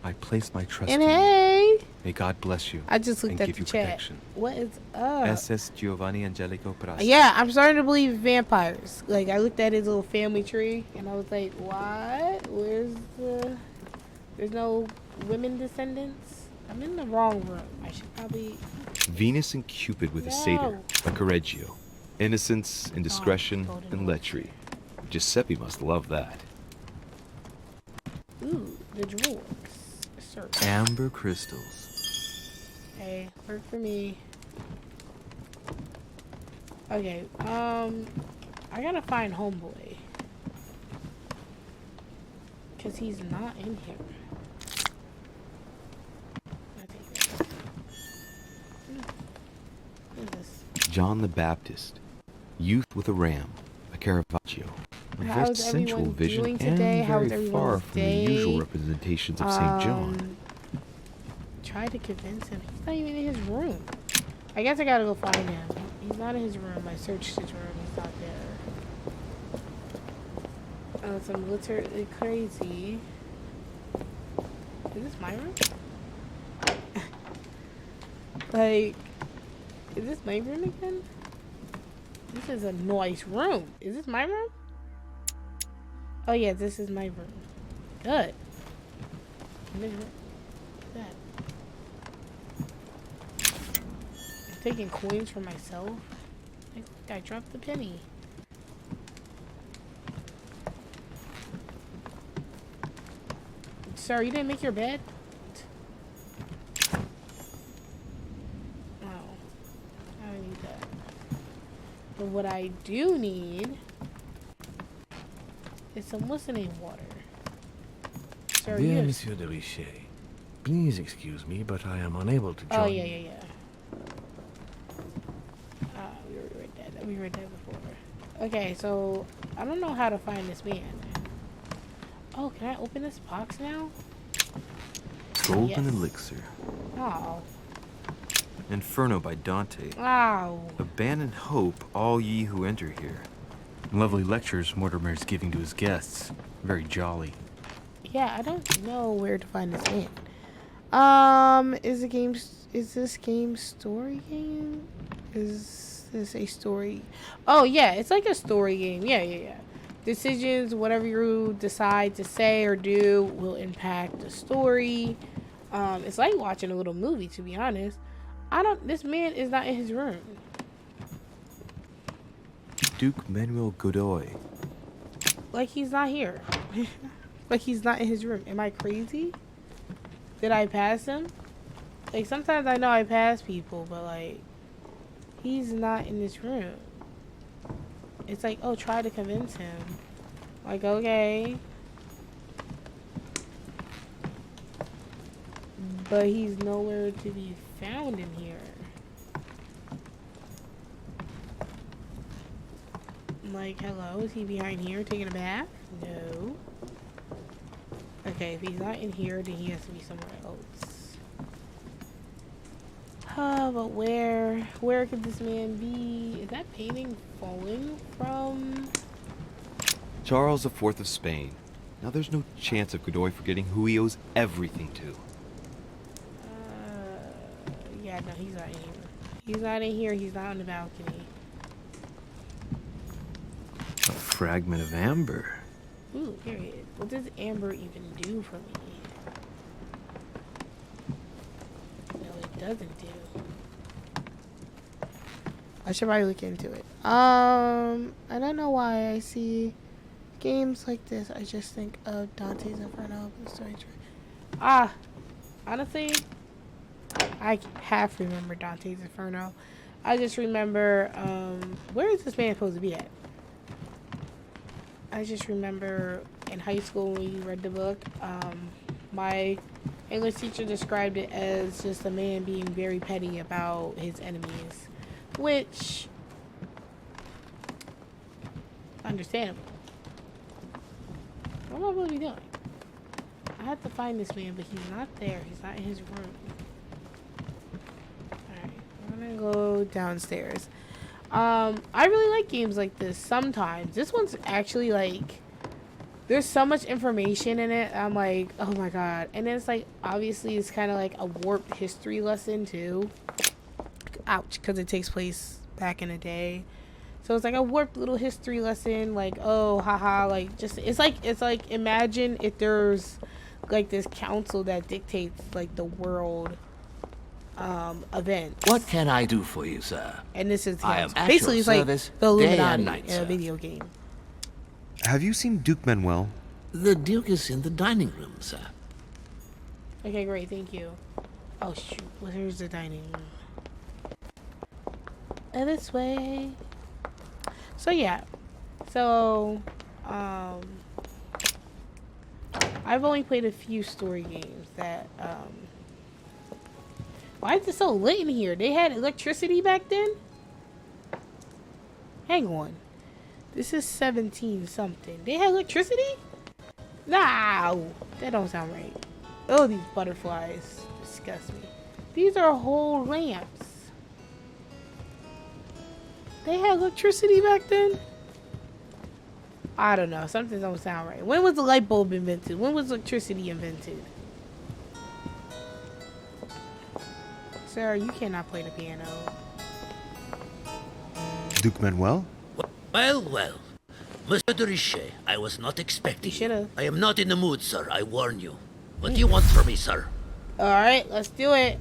I place my trust in you. May God bless you I just looked and at give the you chat. protection. What is up? SS Giovanni Angelico Prasti. Yeah, I'm starting to believe vampires. Like, I looked at his little family tree, and I was like, what? Where's the... There's no women descendants? I'm in the wrong room. I should probably... Venus and Cupid with a satyr, a Correggio. Innocence, indiscretion, and lechery. Giuseppe must love that. Ooh, the drawers. Search. Amber crystals. Hey, work for me. Okay, I gotta find homeboy. Cause he's not in here. What is this? John the Baptist. Youth with a ram. A Caravaggio. A very How's sensual everyone vision doing and today? How's very everyone's far from day? the usual representations of St. John. Try to convince him. He's not even in his room. I guess I gotta go find him. He's not in his room. I searched his room. He's not there. Oh, I'm literally crazy. Is this my room? Like, is this my room again? This is a nice room. Is this my room? Oh yeah, this is my room. Good. What's that? I'm taking coins for myself. I dropped the penny. Sir, you didn't make your bed? Oh. I don't need that. But what I do need is some listening water. Sir, Dear yes. Monsieur de Richet, please excuse me, but I am unable to join. Oh, yeah. We read that before. Okay, so I don't know how to find this man. Oh, can I open this box now? Golden Yes. Elixir. Oh. Inferno by Dante. Wow. Abandon hope, all ye who enter here. Lovely lectures Mortimer is giving to his guests. Very jolly. Yeah, I don't know where to find this man. Is this game story game? Is this a story? Oh yeah, it's like a story game. Yeah. Decisions, whatever you decide to say or do, will impact the story. It's like watching a little movie, to be honest. This man is not in his room. Duke Manuel Godoy. Like, he's not here. Like, he's not in his room. Am I crazy? Did I pass him? Like, sometimes I know I pass people, but, like, he's not in this room. It's like, oh, try to convince him. Like, okay. But he's nowhere to be found in here. Like, hello, is he behind here taking a bath? No. Okay, if he's not in here, then he has to be somewhere else. But where could this man be? Is that painting falling from? Charles IV of Spain. Now there's no chance of Godoy forgetting who he owes everything to. Yeah, no, he's not in here. He's not in here. He's not on the balcony. fragment of amber. Ooh, period. What does amber even do for me? No, it doesn't do. I should probably look into it. I don't know why I see games like this. I just think of Dante's Inferno. Honestly, I half remember Dante's Inferno. I just remember, where is this man supposed to be at? I just remember in high school when we read the book, my English teacher described it as just a man being very petty about his enemies, which, understandable. What am I really doing? I have to find this man, but he's not there. He's not in his room. Alright, I'm gonna go downstairs. I really like games like this sometimes. This one's actually like, there's so much information in it. I'm like, oh my god. And then it's like, obviously it's kind of like a warped history lesson too. Ouch, because it takes place back in the day. So it's like a warped little history lesson, like, oh haha, like just it's like imagine if there's like this council that dictates like the world event. What can I do for you, sir? And this is I am at basically your it's like service the day Illuminati and night, in sir. a video game. Have you seen Duke Manuel? The Duke is in the dining room, sir. Okay, great, thank you. Oh shoot, well, here's the dining room. And this way. So yeah, so I've only played a few story games that why is it so lit in here? They had electricity back then? Hang on, this is 17 something. They had electricity? No, that don't sound right. Oh, these butterflies disgust me. These are whole lamps. They had electricity back then? I don't know. Something don't sound right. When was the light bulb invented? When was electricity invented? Sir, you cannot play the piano. Duke Manuel? Well, well. Monsieur de Richet, I was not expecting you. I am not in the mood, sir. I warn you. What do you want from me, sir? Alright, let's do it.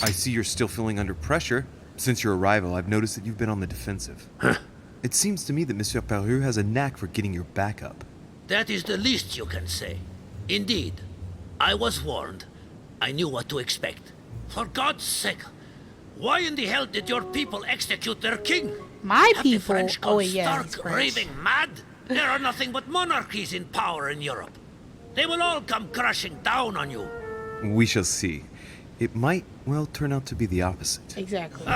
I see you're still feeling under pressure. Since your arrival, I've noticed that you've been on the defensive. It seems to me that Monsieur Peru has a knack for getting your back up. That is the least you can say. Indeed, I was warned. I knew what to expect. For God's sake, why in the hell did your people execute their king? My Have people? the French Oh, gone yeah, stark raving mad? There are nothing but monarchies in power in Europe. They will all come crashing down on you. We shall see. It might, well, turn out to be the opposite. Exactly.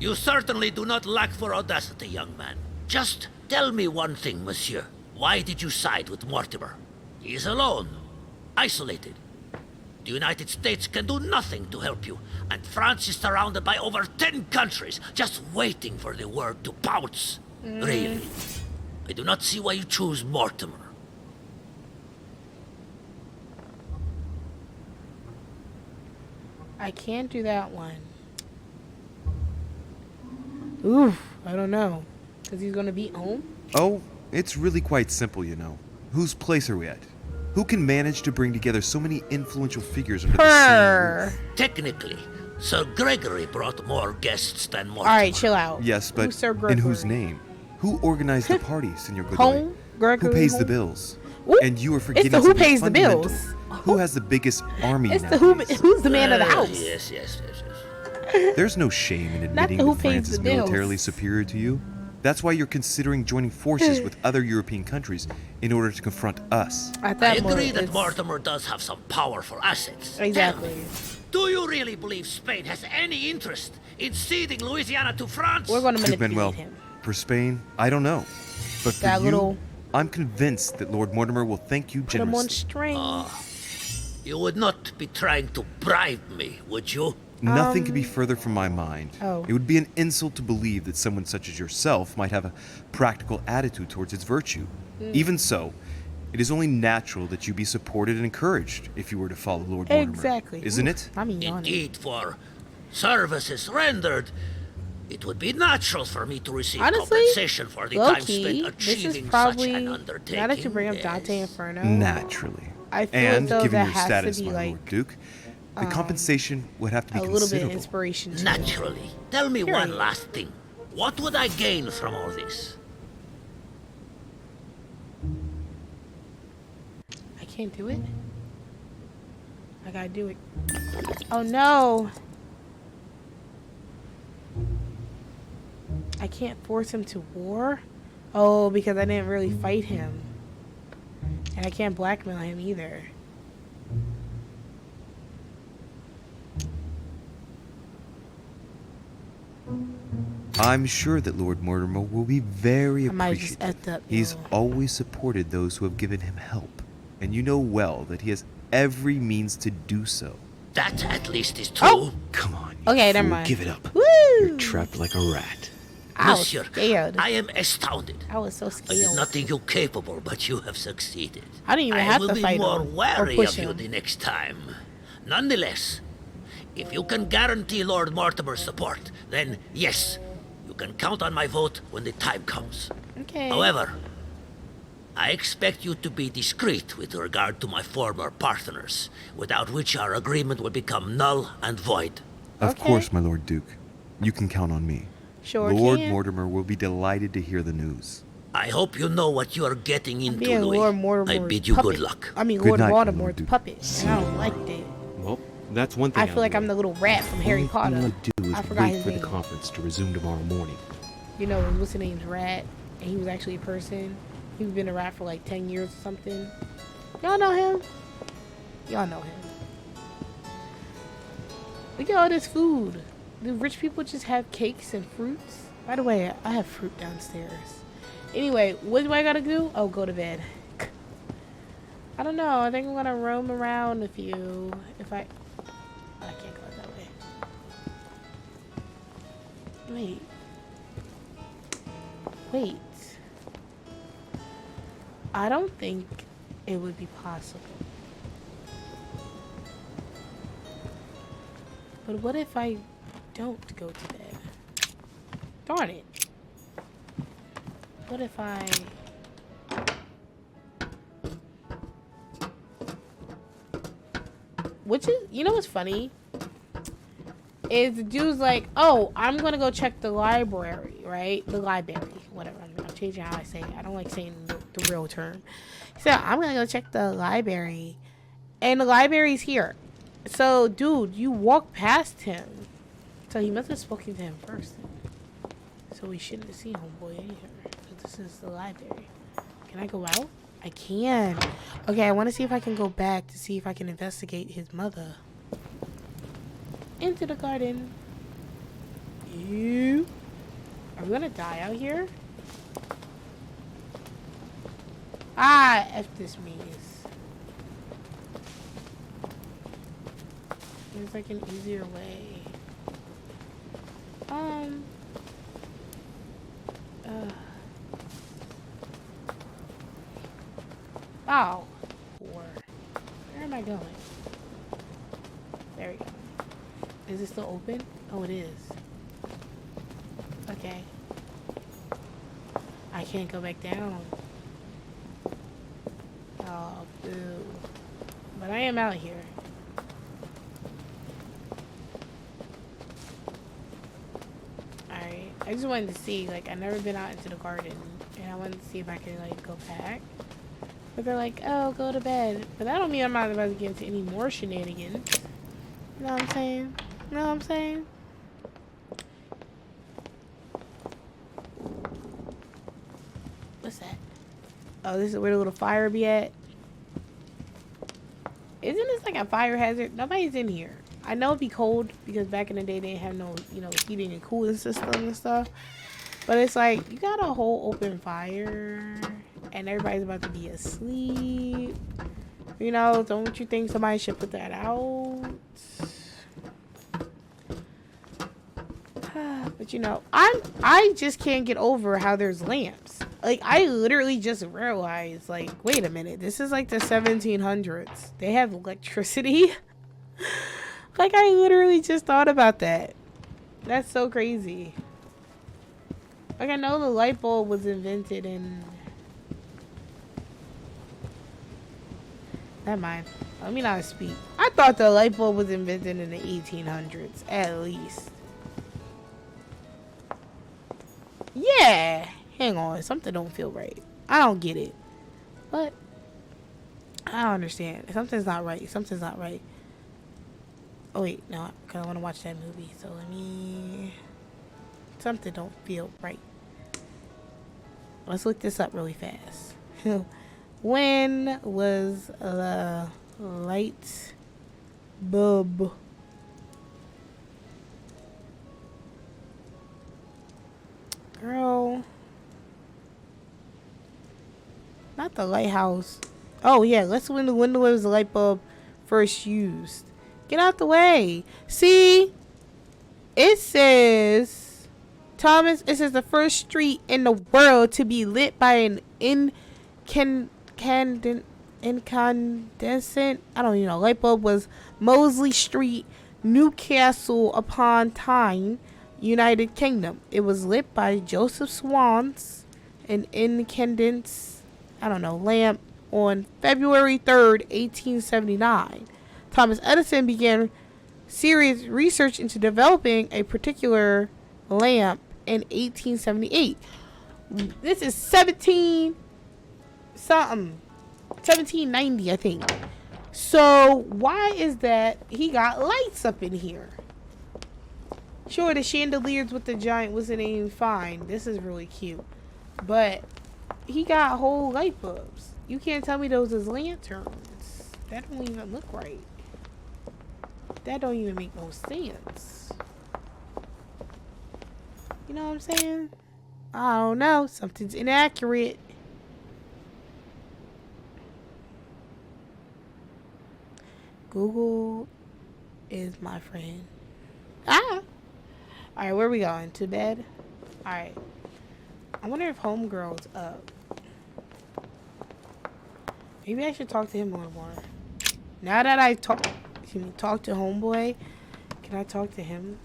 You certainly do not lack for audacity, young man. Just tell me one thing, monsieur. Why did you side with Mortimer? He is alone, isolated. The United States can do nothing to help you, and France is surrounded by over 10 countries, just waiting for the word to pounce. Really, I do not see why you choose Mortimer. I can't do that one. Oof, I don't know. Because he's going to be home? Oh, it's really quite simple, you know. Whose place are we at? Who can manage to bring together so many influential figures under the same roof? Technically, Sir Gregory brought more guests than Mortimer. Alright, chill out. Yes, but Who's Sir in whose Gregory? name? Who organized the party, Senor Godoy? Home? Gregory Who pays the Home? bills? Ooh, And you are forgetting it's the who something pays the fundamental. bills. Who has the biggest army It's now? the who's the man of the house. Yes. There's no shame in Not admitting the who that pays France the is bills. militarily superior to you. That's why you're considering joining forces with other European countries in order to confront us. At I that agree point, that it's- Mortimer does have some powerful assets. Exactly. Tell me, do you really believe Spain has any interest in ceding Louisiana to France? We're going to Duke manipulate Manuel, him. for Spain, I don't know. But for That you, little- I'm convinced that Lord Mortimer will thank you Put him on generously. string. You would not be trying to bribe me, would you? Nothing could be further from my mind. Oh. It would be an insult to believe that someone such as yourself might have a practical attitude towards its virtue. Even so, it is only natural that you be supported and encouraged if you were to follow Lord Mortimer. Exactly. Isn't it? I mean, yawning. Indeed, for services rendered, It would be natural for me to receive Honestly, compensation for the time spent low-key, achieving this is probably, such an undertaking. now that you bring up Dante Inferno, Naturally. I feel And as though given that your has status, to be my like Lord Duke, the compensation would have to be a little bit of considerable. inspiration. To Naturally. Tell me Period. one last thing. What would I gain from all this? I can't do it. I gotta do it. Oh no! I can't force him to war? Oh, because I didn't really fight him. And I can't blackmail him either. I'm sure that Lord Mortimer will be very I might just appreciative. effed up, He's yo. always supported those who have given him help, and you know well that he has every means to do so. That at least is true. Oh. Come on, Okay, never fool, mind. give it up. Woo! You're trapped like a rat. I was Monsieur, scared. I am astounded. I was so I scared. did not think you capable, but you have succeeded. I didn't even have will to be fight more him or wary push of you him. the next time. Nonetheless, if you can guarantee Lord Mortimer's support, then yes, you can count on my vote when the time comes. Okay. However, I expect you to be discreet with regard to my former partners, without which our agreement will become null and void. Of course, my Lord Duke. You can count on me. Sure Lord can. Mortimer will be delighted to hear the news. I hope you know what you are getting into, Being Louis. Lord I Mortimer's bid you puppet. good luck. I mean, Good Lord night, my Lord Voldemort's Duke. puppet. And I don't like that. Well, that's one thing I feel like I'm the little rat from Harry All Potter. you want to do I is forgot wait his for the name. conference to resume tomorrow morning. You know, what's his name's Rat, and he was actually a person. He's been a rat for like 10 years or something. Y'all know him? Y'all know him. Look at all this food. Do rich people just have cakes and fruits? By the way, I have fruit downstairs. Anyway, what do I gotta do? Oh, go to bed. I don't know. I think I'm gonna roam around a few. If I can't go that way. Wait. I don't think it would be possible. But what if I don't go to bed? Darn it. What if I... Which is, you know what's funny? Is the dude's like, oh, I'm gonna go check the library, right? The library, whatever. I'm changing how I say it. I don't like saying the real term. So I'm gonna go check the library, and the library's here. So, dude, you walk past him. So he must have spoken to him first. So we shouldn't have seen homeboy in here. So this is the library. Can I go out? I can. Okay, I want to see if I can go back to see if I can investigate his mother. Into the garden. You. Are we gonna die out here? Ah, F this maze. There's like an easier way. Oh. Where am I going? There we go. Is it still open? Oh, it is. Okay. I can't go back down. Oh, boo. But I am out here. Alright. I just wanted to see, like, I've never been out into the garden. And I wanted to see if I could, like, go back. But they're like, oh, go to bed. But that don't mean I'm not about to get into any more shenanigans. You know what I'm saying? You know what I'm saying? What's that? Oh, this is where the little fire be at. Isn't this like a fire hazard? Nobody's in here. I know it'd be cold because back in the day they didn't have no, you know, heating and cooling system and stuff. But it's like, you got a whole open fire and everybody's about to be asleep. You know, don't you think somebody should put that out? But you know, I just can't get over how there's lamps. Like, I literally just realized, like, wait a minute, this is like the 1700s. They have electricity? Like, I literally just thought about that. That's so crazy. Like, I know the light bulb was invented in... Never mind. Let me not speak. I thought the light bulb was invented in the 1800s, at least. Yeah. Hang on. Something don't feel right. I don't get it. But I don't understand. Something's not right. Something's not right. Oh, wait. No, because I want to watch that movie. So let me... Something don't feel right. Let's look this up really fast. When was the light bulb girl? Not the lighthouse. Oh yeah, let's when was the light bulb first used. Get out the way. See? It says Thomas, this is the first street in the world to be lit by an incandescent, I don't even know, light bulb. Was Mosley Street, Newcastle upon Tyne, United Kingdom. It was lit by Joseph Swans, an incandescent, I don't know, lamp on February 3rd, 1879. Thomas Edison began serious research into developing a particular lamp in 1878. This is 1790, I think. So why is that he got lights up in here? Sure, the chandeliers with the giant wasn't even fine. This is really cute, but he got whole light bulbs. You can't tell me those is lanterns. That don't even look right. That don't even make no sense. You know what I'm saying? I don't know. Something's inaccurate. Google is my friend. Ah! Alright, where are we going? To bed? Alright. I wonder if Homegirl's up. Maybe I should talk to him a little more. Now that I talk to Homeboy, can I talk to him?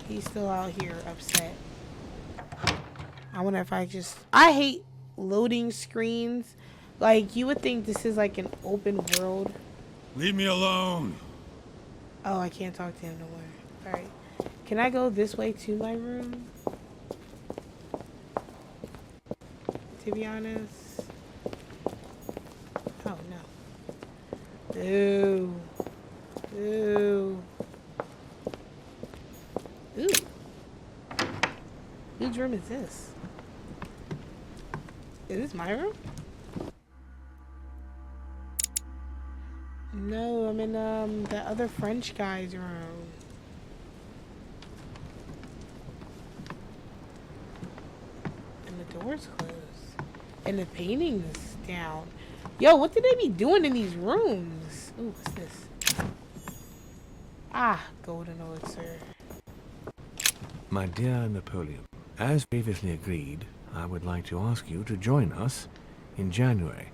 He's still out here upset. I wonder if I hate loading screens. Like, you would think this is like an open world. Leave me alone. Oh, I can't talk to him no more. Alright. Can I go this way to my room? To be honest. Oh, no. Ooh. Ooh. Ooh. Whose room is this? Is this my room? No, I'm in the other French guy's room. And the door's closed. And the painting's down. Yo, what did they be doing in these rooms? Ooh, what's this? Ah, golden elixir. My dear Napoleon, as previously agreed, I would like to ask you to join us in January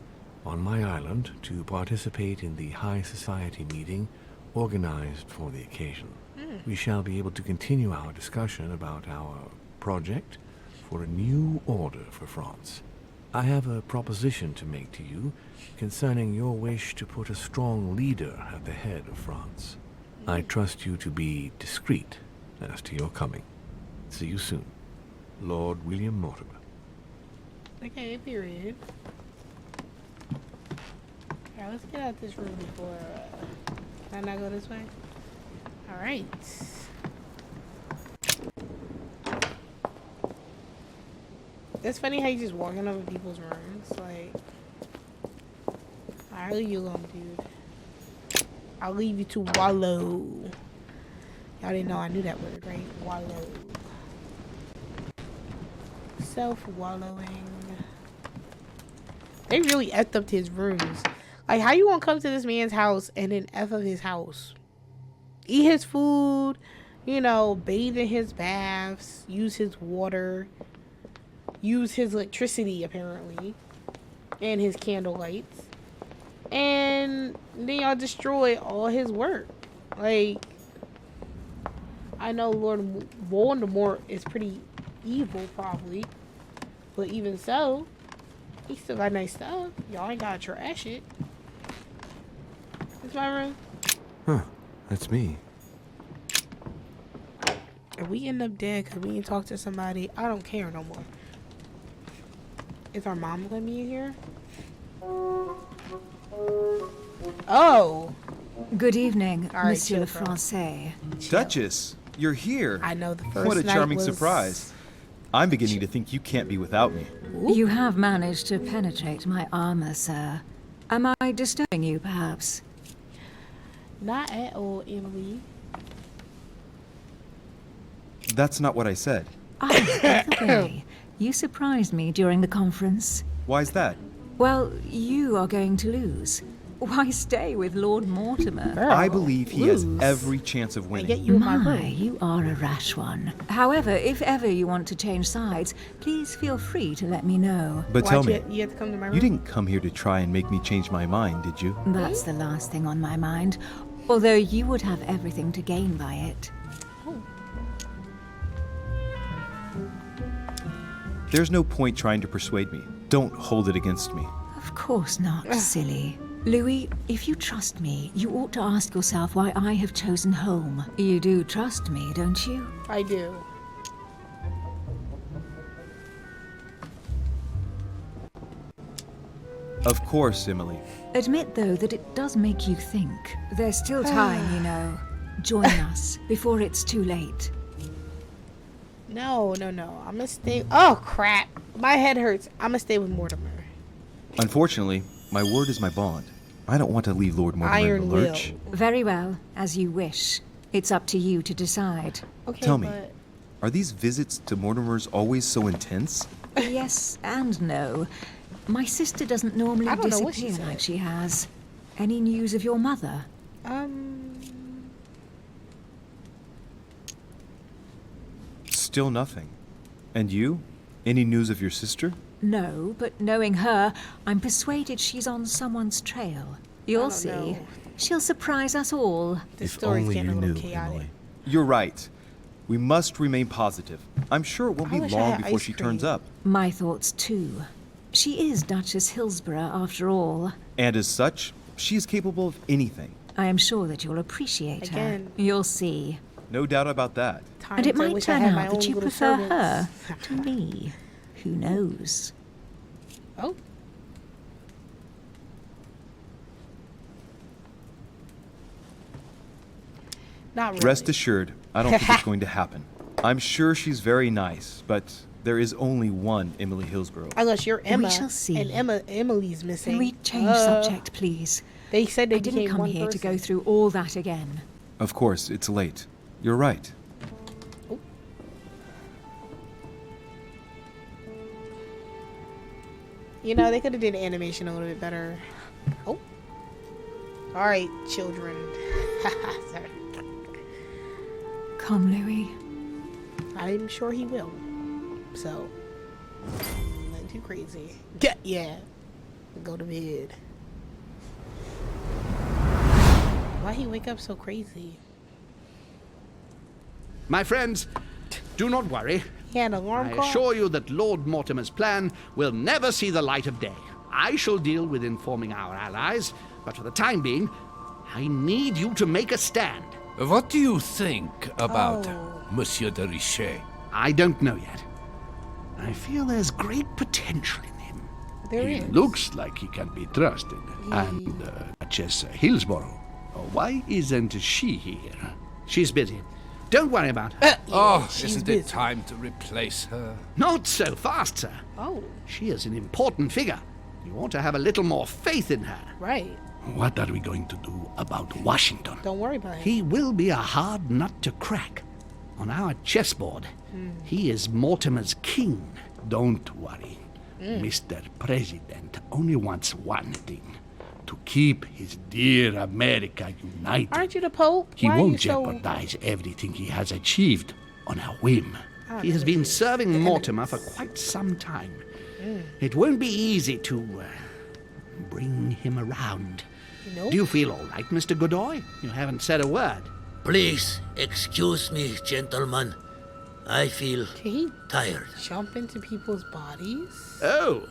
on my island to participate in the High Society meeting organized for the occasion. We shall be able to continue our discussion about our project for a new order for France. I have a proposition to make to you concerning your wish to put a strong leader at the head of France. I trust you to be discreet as to your coming. See you soon. Lord William Mortimer. Okay, period. Alright, let's get out this room before... can I not go this way? Alright. It's funny how you just walking over people's rooms. Like... I'll leave you alone, dude. I'll leave you to wallow. Y'all didn't know I knew that word, right? Wallow. Self-wallowing. They really effed up his rooms. Like, how you gonna come to this man's house and then F up his house? Eat his food, you know, bathe in his baths, use his water, use his electricity, apparently, and his candle lights. And then y'all destroy all his work. Like, I know Lord Voldemort is pretty evil, probably. But even so, he still got nice stuff. Y'all ain't gotta trash it. It's my room. Huh. That's me. If we end up dead because we didn't talk to somebody, I don't care no more. Is our mom gonna be in here? Oh. Good evening, All right, Monsieur le chill, girl. Français. Duchess, you're here. I know the first What a night charming was- surprise. I'm beginning to think you can't be without me. You have managed to penetrate my armor, sir. Am I disturbing you, perhaps? Not at all, Emily. That's not what I said. Ah, by the way, you surprised me during the conference. Why's that? Well, you are going to lose. Why stay with Lord Mortimer? I believe he has every chance of winning. You are a rash one. However, if ever you want to change sides, please feel free to let me know. But tell me, You have to come to my room? you didn't come here to try and make me change my mind, did you? That's the last thing on my mind. Although you would have everything to gain by it. There's no point trying to persuade me. Don't hold it against me. Of course not, silly. Louis, if you trust me, you ought to ask yourself why I have chosen home. You do trust me, don't you? I do. Of course, Emily. Admit, though, that it does make you think. There's still time, you know. Join us before it's too late. No. I'm gonna stay. Oh, crap. My head hurts. I'm gonna stay with Mortimer. Unfortunately, my word is my bond. I don't want to leave Lord Mortimer Iron in the lurch. Very well, as you wish. It's up to you to decide. Okay, Tell me, are these visits to Mortimer's always so intense? Yes and no. My sister doesn't normally I don't know what she disappear said. like she has. Any news of your mother? Still nothing. And you? Any news of your sister? No, but knowing her, I'm persuaded she's on someone's trail. You'll don't see. know. She'll surprise us all. This story's getting a little chaotic. You're right. We must remain positive. I'm sure it won't I be wish I long had before ice she cream. turns up. My thoughts, too. She is Duchess Hillsborough, after all. And as such, she is capable of anything. I am sure that you'll appreciate Again. her. You'll see. No doubt about that. And it Times I might wish I turn had my out own that you little prefer her servants. to me. Who knows? Oh. Not really. Rest assured, I don't think it's going to happen. I'm sure she's very nice, but there is only one Emily Hillsborough. Unless you're Emma. shall see. And Emily's missing. Can we change subject, please? They said they I didn't became come one here to person. go through all that again. Of course, it's late. You're right. You know, they could have did the animation a little bit better. Oh. All right, children. Sorry. Come, Louis. I'm sure he will. So, nothing too crazy. Yeah. Go to bed. Why he wake up so crazy? My friends, do not worry. He had an alarm I clock? assure you that Lord Mortimer's plan will never see the light of day. I shall deal with informing our allies, but for the time being, I need you to make a stand. What do you think about Monsieur de Richet? I don't know yet. I feel there's great potential in him. There he is. looks like he can be trusted. And Duchess Hillsborough, why isn't she here? She's busy. Don't worry about her. Oh, isn't it time to replace her? Not so fast, sir. Oh. She is an important figure. You ought to have a little more faith in her. Right. What are we going to do about Washington? Don't worry about him. He will be a hard nut to crack. On our chessboard, he is Mortimer's king. Don't worry. Mr. President only wants one thing. To keep his dear America united. Aren't you the Pope? He Why are you won't so... jeopardize everything he has achieved on a whim. I He has never been did. serving Mortimer for quite some time. It won't be easy to bring him around. Nope. Do you feel all right, Mr. Godoy? You haven't said a word. Please excuse me, gentlemen. I feel Can he tired. jump into people's bodies? Oh,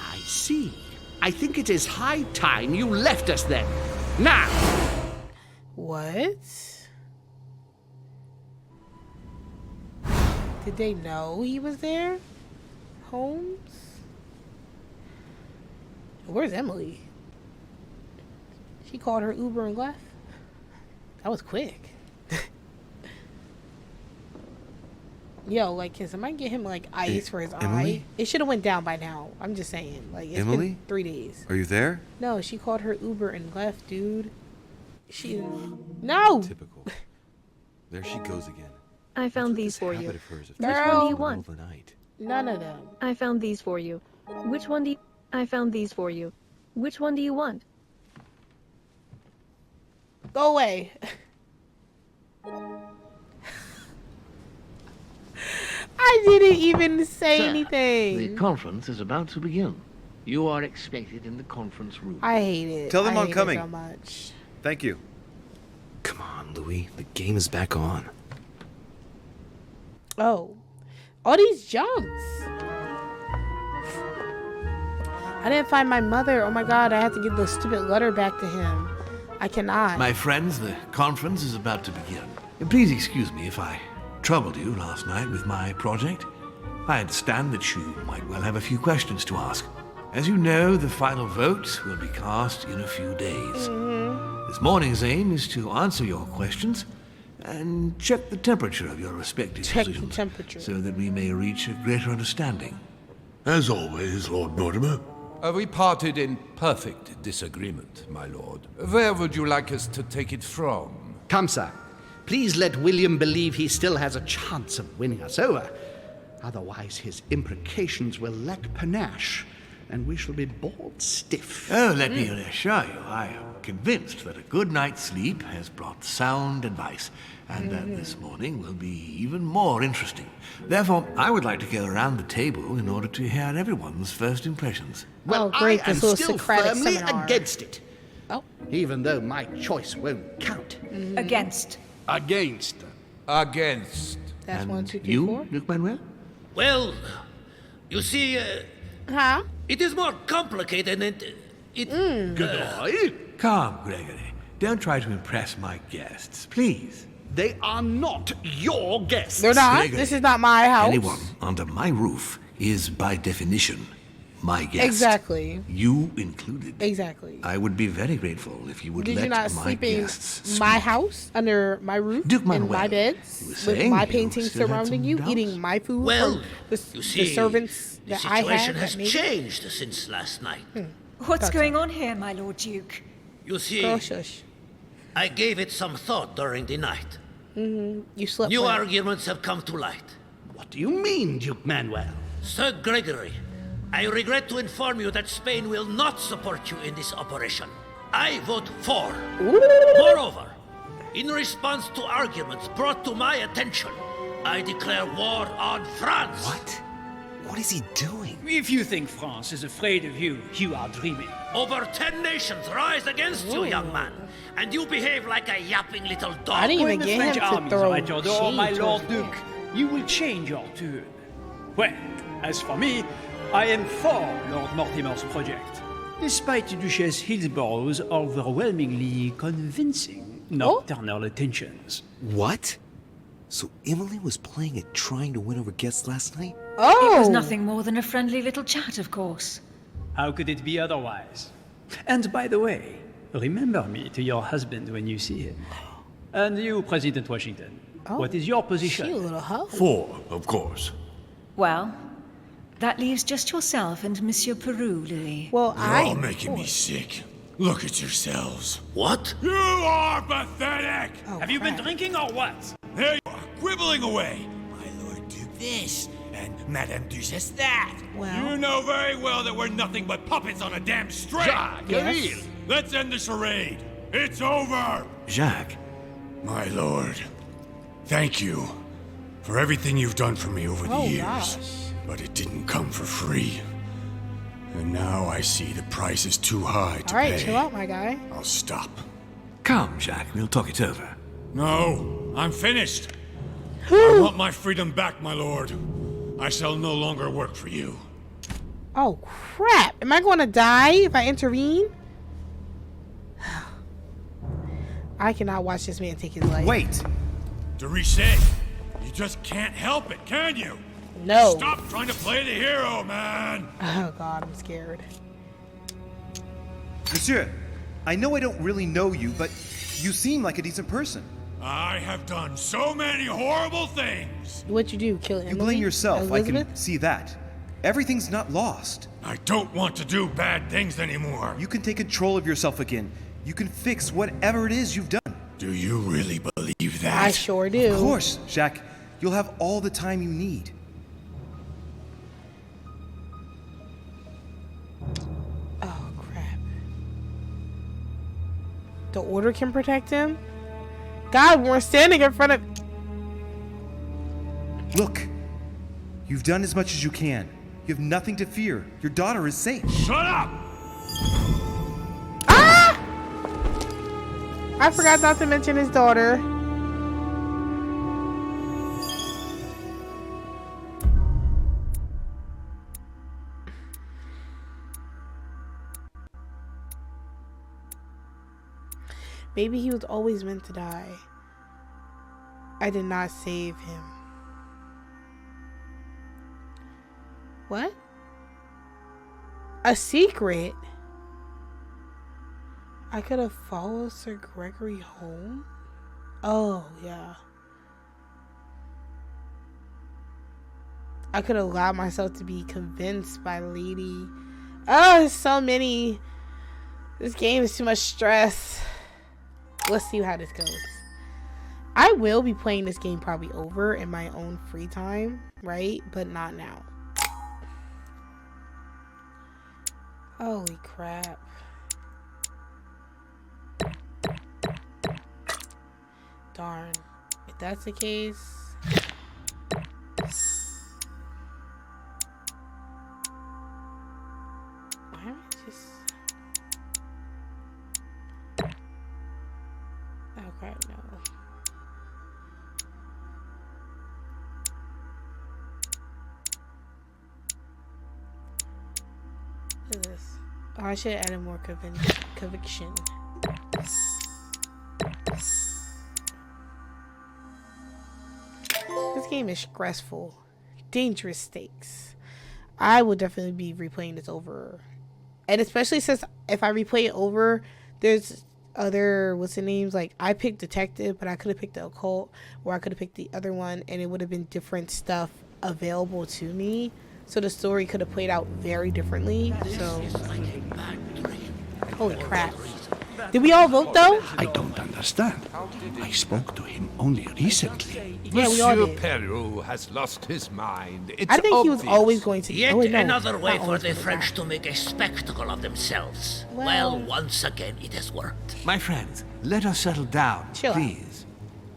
I see. I think it is high time you left us then. Now! What? Did they know he was there? Holmes? Where's Emily? She called her Uber and left. That was quick. Yo, like, can somebody get him, like, ice for his Emily? eye? It should have went down by now. I'm just saying. Like, it's Emily? been 3 days. Are you there? No, she called her Uber and left, dude. She... No! Typical. There she goes again. I found these for you. Habit of hers of Which taking one do off you in the want? middle of the night. None of them. I found these for you. Which one do you... I found these for you. Which one do you want? Go away. I didn't even say Sir, anything. The conference is about to begin. You are expected in the conference room. I hate it. Tell them I I'm hate it coming. so much. Thank you. Come on, Louis. The game is back on. Oh. All these jumps. I didn't find my mother. Oh my god, I have to give the stupid letter back to him. I cannot. My friends, the conference is about to begin. Please excuse me if I troubled you last night with my project. I understand that you might well have a few questions to ask. As you know, the final vote will be cast in a few days. This morning's aim is to answer your questions and check the temperature of your respective positions, so that we may reach a greater understanding. As always, Lord Mortimer. We parted in perfect disagreement, my lord. Where would you like us to take it from? Come, sir. Please let William believe he still has a chance of winning us over. Otherwise, his imprecations will lack panache, and we shall be bored stiff. Oh, let me reassure you, I am convinced that a good night's sleep has brought sound advice, and that this morning will be even more interesting. Therefore, I would like to go around the table in order to hear everyone's first impressions. Well, great, I am this little still Socratic firmly seminar. against it. Oh. Even though my choice won't count. Against. Against. Against. That's And 1, 2, 3, you, 4. Luke Manuel? Well, you see, Huh? it is more complicated and it... Calm, Gregory. Don't try to impress my guests, please. They are not your guests. They're not. Gregory, This is not my house. Anyone under my roof is, by definition, my guest. Exactly. You included. Exactly. I would be very grateful if you would Did let you not my sleep in guests my house, under my roof, Duke in Manuel, my beds, you were with saying my you paintings still had surrounding some you, doubts? eating my food Well, from the you see, servants the that I situation had? has that made it? changed since last night. What's going on here, my Lord Duke? You see, Girl, shush. I gave it some thought during the night. You slept New well. arguments have come to light. What do you mean, Duke Manuel? Sir Gregory, I regret to inform you that Spain will not support you in this operation. I vote for. Moreover, in response to arguments brought to my attention, I declare war on France. What? What is he doing? If you think France is afraid of you, you are dreaming. Over 10 nations rise against you, young man, and you behave like a yapping little dog. I didn't even When the get French him to armies throw are at your door, shade my towards Lord me. Duke, you will change your tune. Well, as for me, I am for Lord Mortimer's project, despite Duchess Hillsborough's overwhelmingly convincing nocturnal attentions. What? So Emily was playing at trying to win over guests last night? It was nothing more than a friendly little chat, of course. How could it be otherwise? And by the way, remember me to your husband when you see him. And you, President Washington, what is your position? She a little hoe. 4, of course. Well, that leaves just yourself and Monsieur Peru, Louis. Well, You're all making me sick. Look at yourselves. What? You are pathetic! Have you been drinking or what? There you are, quibbling away. My Lord Duke this, and Madame Duchess that. Well. You know very well that we're nothing but puppets on a damn string. Jacques, Yes. Let's end the charade. It's over. Jacques, My lord, thank you for everything you've done for me over the Oh, years. gosh. But it didn't come for free. And now I see the price is too high to All right, pay. chill out, my guy. I'll stop. come, Jacques. We'll talk it over. No, I'm finished. I want my freedom back, my lord. I shall no longer work for you. Oh, crap. Am I going to die if I intervene? I cannot watch this man take his life. Wait! De Richet, you just can't help it, can you? No. Stop trying to play the hero, man! Oh, God, I'm scared. Monsieur, I know I don't really know you, but you seem like a decent person. I have done so many horrible things. What'd you do? Kill Emily? You blame yourself, Elizabeth? I can see that. Everything's not lost. I don't want to do bad things anymore. You can take control of yourself again. You can fix whatever it is you've done. Do you really believe that? I sure do. Of course, Jacques. You'll have all the time you need. Oh, crap. The Order can protect him? God, we're standing in front of... Look, you've done as much as you can. You have nothing to fear. Your daughter is safe. Shut up! Ah! I forgot not to mention his daughter. Maybe he was always meant to die. I did not save him. What? A secret? I could have followed Sir Gregory home? Oh, yeah. I could have allowed myself to be convinced by Lady. Oh, there's so many. This game is too much stress. Let's see how this goes. I will be playing this game probably over in my own free time, right? But not now. Holy crap. Darn. If that's the case... Why am I just... Oh crap, no. What is this? Oh, I should have added more conviction. This game is stressful. Dangerous stakes. I will definitely be replaying this over. And especially since if I replay it over, there's other, what's the names? Like, I picked detective, but I could have picked the occult, or I could have picked the other one, and it would have been different stuff available to me. So the story could have played out very differently. So, holy crap. Did we all vote though? I don't understand. I spoke to him only recently. Yeah, we all Monsieur did. Peru has lost his mind. It's I think he was obvious. always going to. Yet oh, wait, no, another way not for always the going to French die. to make a spectacle of themselves. Well- Well, once again, it has worked. My friends, let us settle down, Chill out. please.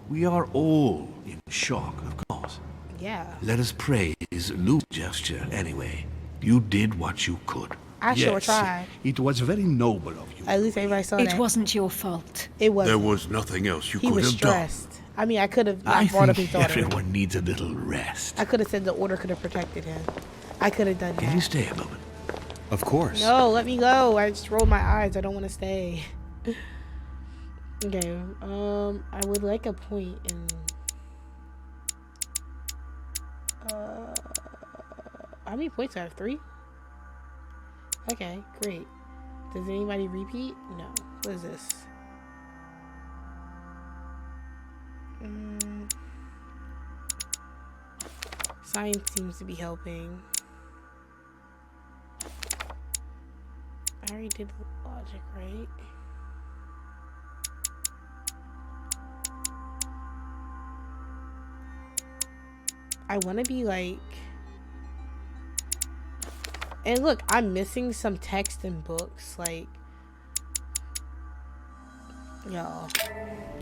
We are all in shock, of course. Yeah. Let us praise Lou's gesture anyway. You did what you could. I sure Yes, tried. It was very noble of you. At least everybody saw that. It wasn't your fault. It wasn't. There was nothing else you He could was have done. stressed. I mean, I could have I not brought up think his daughter. everyone needs a little rest. I could have said the Order could have protected him. I could have done Can you that. stay a moment? Of course. No, let me go. I just rolled my eyes. I don't want to stay. Okay. I would like a point in. How many points do I have? 3? Okay, great. Does anybody repeat? No. What is this? Science seems to be helping. I already did logic, right? I want to be like... And look, I'm missing some text in books. Like, y'all,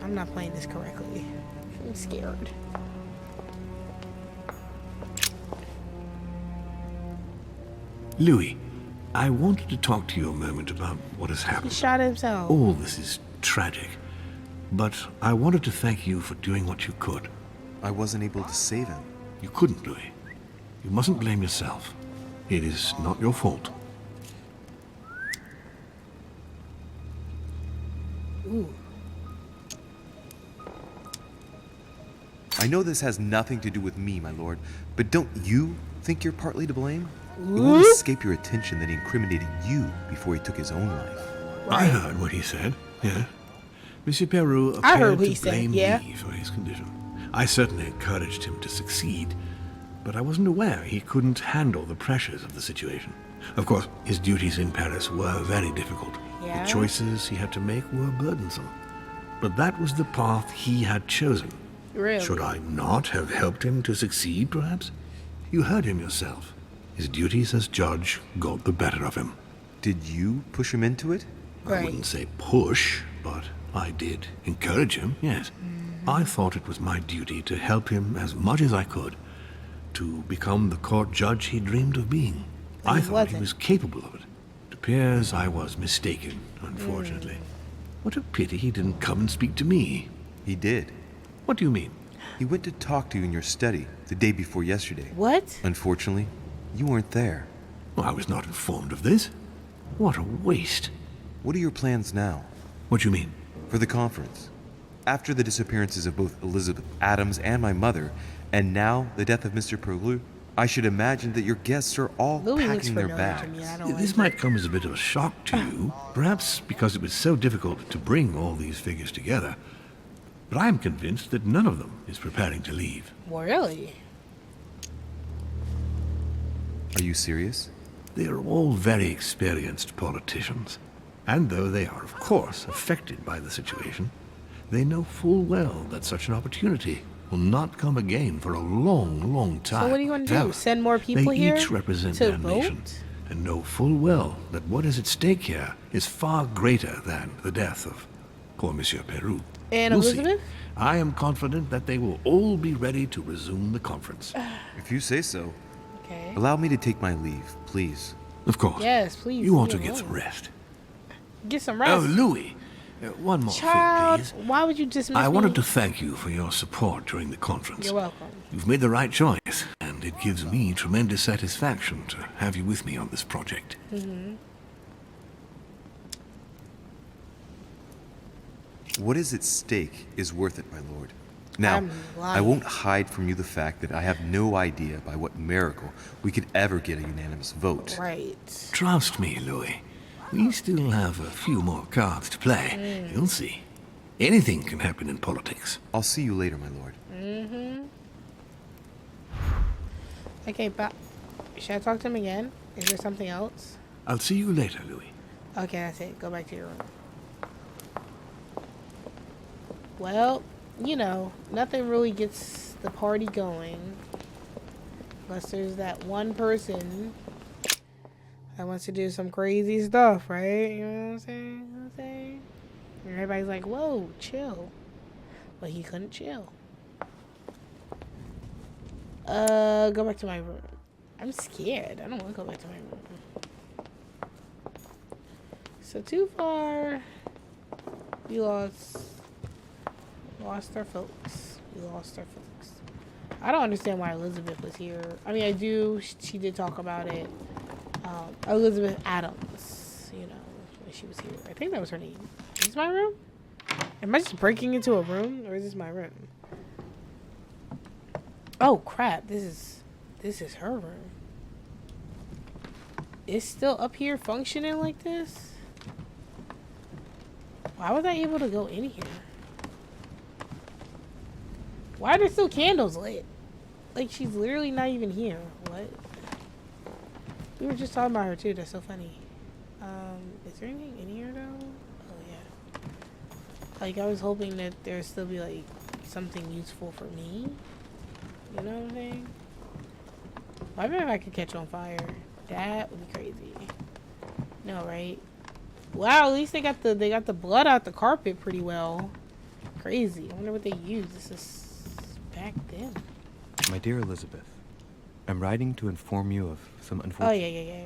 I'm not playing this correctly. I'm scared. Louis, I wanted to talk to you a moment about what has He happened. shot himself. All this is tragic. but I wanted to thank you for doing what you could. I wasn't able to save him. You couldn't, Louis. You mustn't blame yourself. It is not your fault. Ooh. I know this has nothing to do with me, my lord, but don't you think you're partly to blame? It won't escape your attention that he incriminated you before he took his own life. I heard what he said, yeah. Monsieur Peru I heard appeared what he to said, blame yeah. me for his condition. I certainly encouraged him to succeed, but I wasn't aware he couldn't handle the pressures of the situation. Of course, his duties in Paris were very difficult. Yeah. The choices he had to make were burdensome. But that was the path he had chosen. Really? Should I not have helped him to succeed, perhaps? You heard him yourself. His duties as judge got the better of him. Did you push him into it? I wouldn't say push, but I did encourage him, yes. I thought it was my duty to help him as much as I could to become the court judge he dreamed of being. I thought he was capable of it. It appears I was mistaken, unfortunately. What a pity he didn't come and speak to me. He did. What do you mean? He went to talk to you in your study the day before yesterday. What? Unfortunately, you weren't there. Well, I was not informed of this. What a waste. What are your plans now? What do you mean? For the conference. After the disappearances of both Elizabeth Adams and my mother, and now the death of Mr. Perlu, I should imagine that your guests are all packing their bags. This might come as a bit of a shock to you, perhaps because it was so difficult to bring all these figures together. But I am convinced that none of them is preparing to leave. Really? Are you serious? They are all very experienced politicians. And though they are, of course, affected by the situation, they know full well that such an opportunity will not come again for a long, long time. So what are you going to do? Ever. Send more people they here each represent to their vote? nation and know full well that what is at stake here is far greater than the death of poor Monsieur Peru. And We'll see. Elizabeth? I am confident that they will all be ready to resume the conference. If you say so. Okay. Allow me to take my leave, please. Of course. Yes, please. You ought to leave get alone. some rest. Get some rest. Oh, Louis. One more Child, thing, please. why would you dismiss I me? wanted to thank you for your support during the conference. You're welcome. You've made the right choice, and it gives me tremendous satisfaction to have you with me on this project. What is at stake is worth it, my lord. Now, I'm lying. I won't hide from you the fact that I have no idea by what miracle we could ever get a unanimous vote. Right. Trust me, Louis. We still have a few more cards to play. You'll see. Anything can happen in politics. I'll see you later, my lord. Okay, but should I talk to him again? Is there something else? I'll see you later, Louis. Okay, that's it. Go back to your room. Well, you know, nothing really gets the party going unless there's that one person that wants to do some crazy stuff, right? You know what I'm saying? You know what I'm saying? And everybody's like, whoa, chill. But he couldn't chill. Go back to my room. I'm scared. I don't want to go back to my room. So too far, we lost our folks. We lost our folks. I don't understand why Elizabeth was here. I mean, I do. She did talk about it. Elizabeth Adams, you know, when she was here. I think that was her name. Is this my room? Am I just breaking into a room, or is this my room? Oh crap! This is her room. It's still up here functioning like this? Why was I able to go in here? Why are there still candles lit? Like, she's literally not even here. What? We were just talking about her too. That's so funny. Is there anything in here though? Oh yeah. Like, I was hoping that there'd still be like something useful for me. You know what I'm saying? I bet if I could catch on fire, that would be crazy. No, right? Wow, at least they got the blood out the carpet pretty well. Crazy. I wonder what they used. This is back then. My dear Elizabeth, I'm writing to inform you of some unfortunate... Oh, yeah.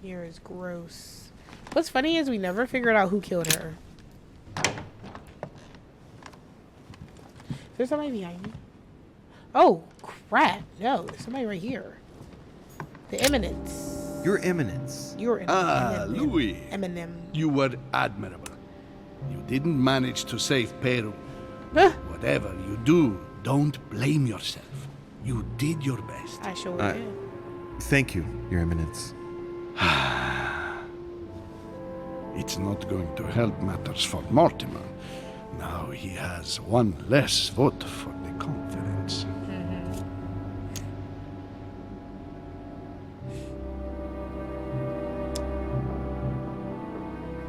Here is gross. What's funny is we never figured out who killed her. There's somebody behind me. Oh, crap. No, there's somebody right here. The Eminence. Your Eminence. You're Louis. Eminem. You were admirable. You didn't manage to save Peru. Whatever you do, don't blame yourself. You did your best. I sure did. Thank you, Your Eminence. It's not going to help matters for Mortimer. Now he has one less vote for the conference.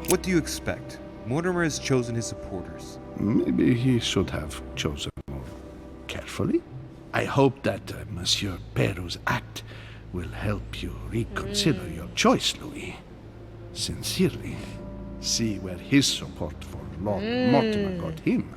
What do you expect? Mortimer has chosen his supporters. Maybe he should have chosen more carefully. I hope that Monsieur Peru's act will help you reconsider your choice, Louis. Sincerely, see where his support for Lord Mortimer got him.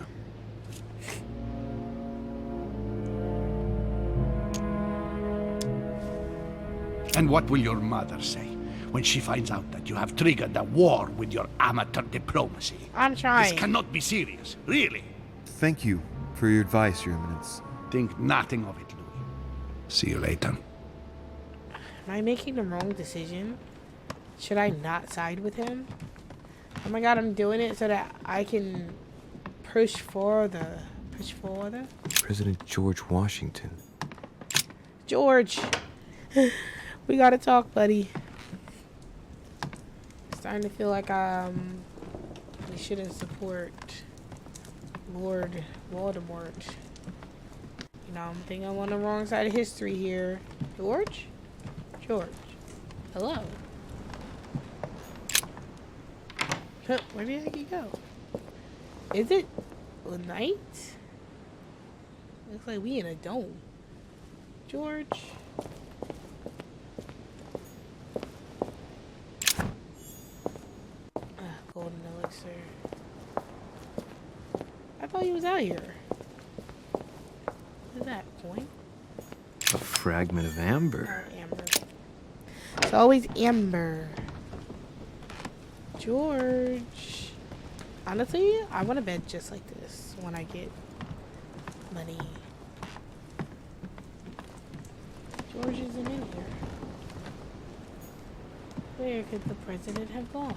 And what will your mother say when she finds out that you have triggered a war with your amateur diplomacy? I'm trying. This cannot be serious, really. Thank you for your advice, Your Eminence. Think nothing of it, Louis. See you later. Am I making the wrong decision? Should I not side with him? Oh my god, I'm doing it so that I can push further. President George Washington. George. We gotta talk, buddy. Starting to feel like we shouldn't support Lord Voldemort. You know, I'm thinking I'm on the wrong side of history here. George? George. Hello. Where did he go? Is it a night? Looks like we in a dome. George. Golden elixir. I thought he was out here. What is that? Coin? A fragment of amber. Oh, amber. It's always amber. George. Honestly, I want a bed just like this when I get money. George isn't in here. Where could the president have gone?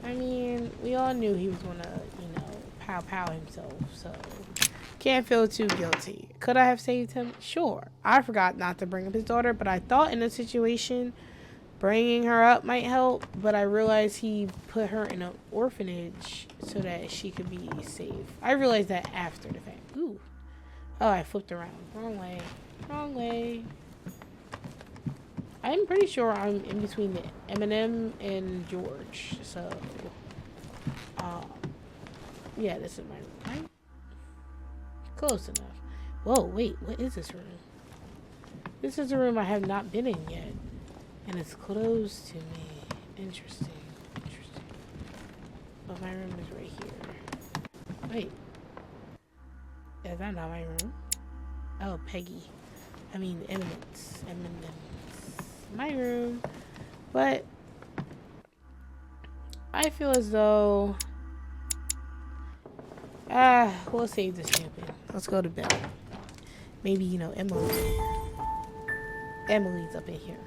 I mean, we all knew he was gonna, you know, pow himself, so can't feel too guilty. Could I have saved him? Sure. I forgot not to bring up his daughter, but I thought in a situation bringing her up might help, but I realized he put her in an orphanage so that she could be safe. I realized that after the fact. Ooh. Oh, I flipped around. Wrong way. Wrong way. I'm pretty sure I'm in between the Eminem and George, so yeah, this is my room, right? Close enough. Whoa, wait, what is this room? This is a room I have not been in yet, and it's closed to me. Interesting. But my room is right here. Wait, is that not my room? Oh, Peggy. I mean, Eminence. My room. But I feel as though we'll save this champion. Let's go to bed. Maybe, you know, Emily's up in here.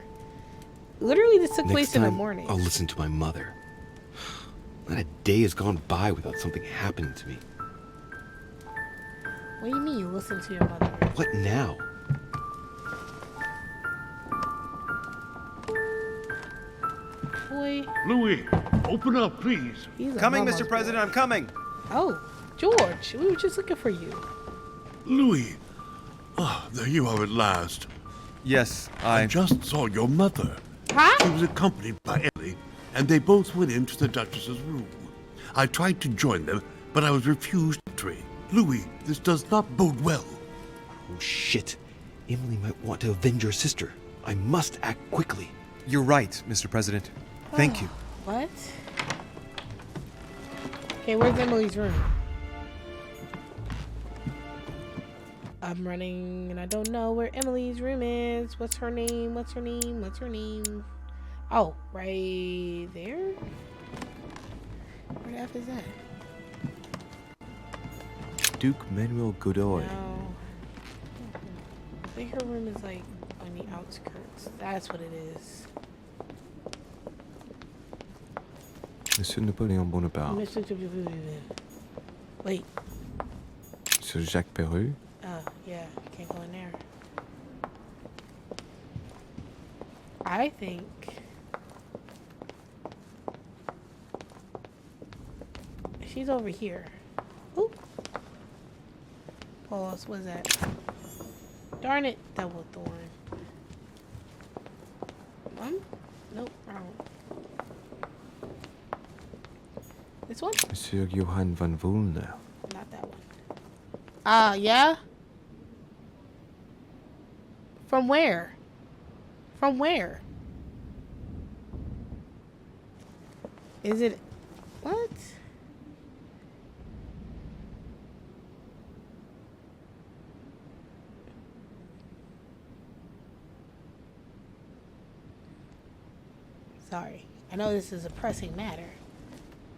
Literally, this took place in the morning. I'll listen to my mother. Not a day has gone by without something happening to me. What do you mean you listen to your mother? What now? Boy. Louis, open up, please. Coming, Mr. President, I'm coming. Oh, George, we were just looking for you. Louis. Oh, there you are at last. Yes, I just saw your mother. Huh? She was accompanied by Ellie, and they both went into the Duchess's room. I tried to join them, but I was refused entry. Louis, this does not bode well. Oh, shit. Emily might want to avenge her sister. I must act quickly. You're right, Mr. President. Thank you. What? Okay, where's Emily's room? I'm running and I don't know where Emily's room is. What's her name? Oh, right there? Where the F is that? Duke Manuel Godoy. No. I think her room is like on the outskirts. That's what it is. Monsieur Napoléon Bonaparte. Wait. Monsieur Jacques Perru. Oh, yeah. Can't go in there. I think... she's over here. Oop. Pause. What is that? Darn it. Double thorn. Nope. Wrong. This one? Monsieur Johann van Vulner. Not that one. Yeah? From where? From where? Is it... what? Sorry. I know this is a pressing matter.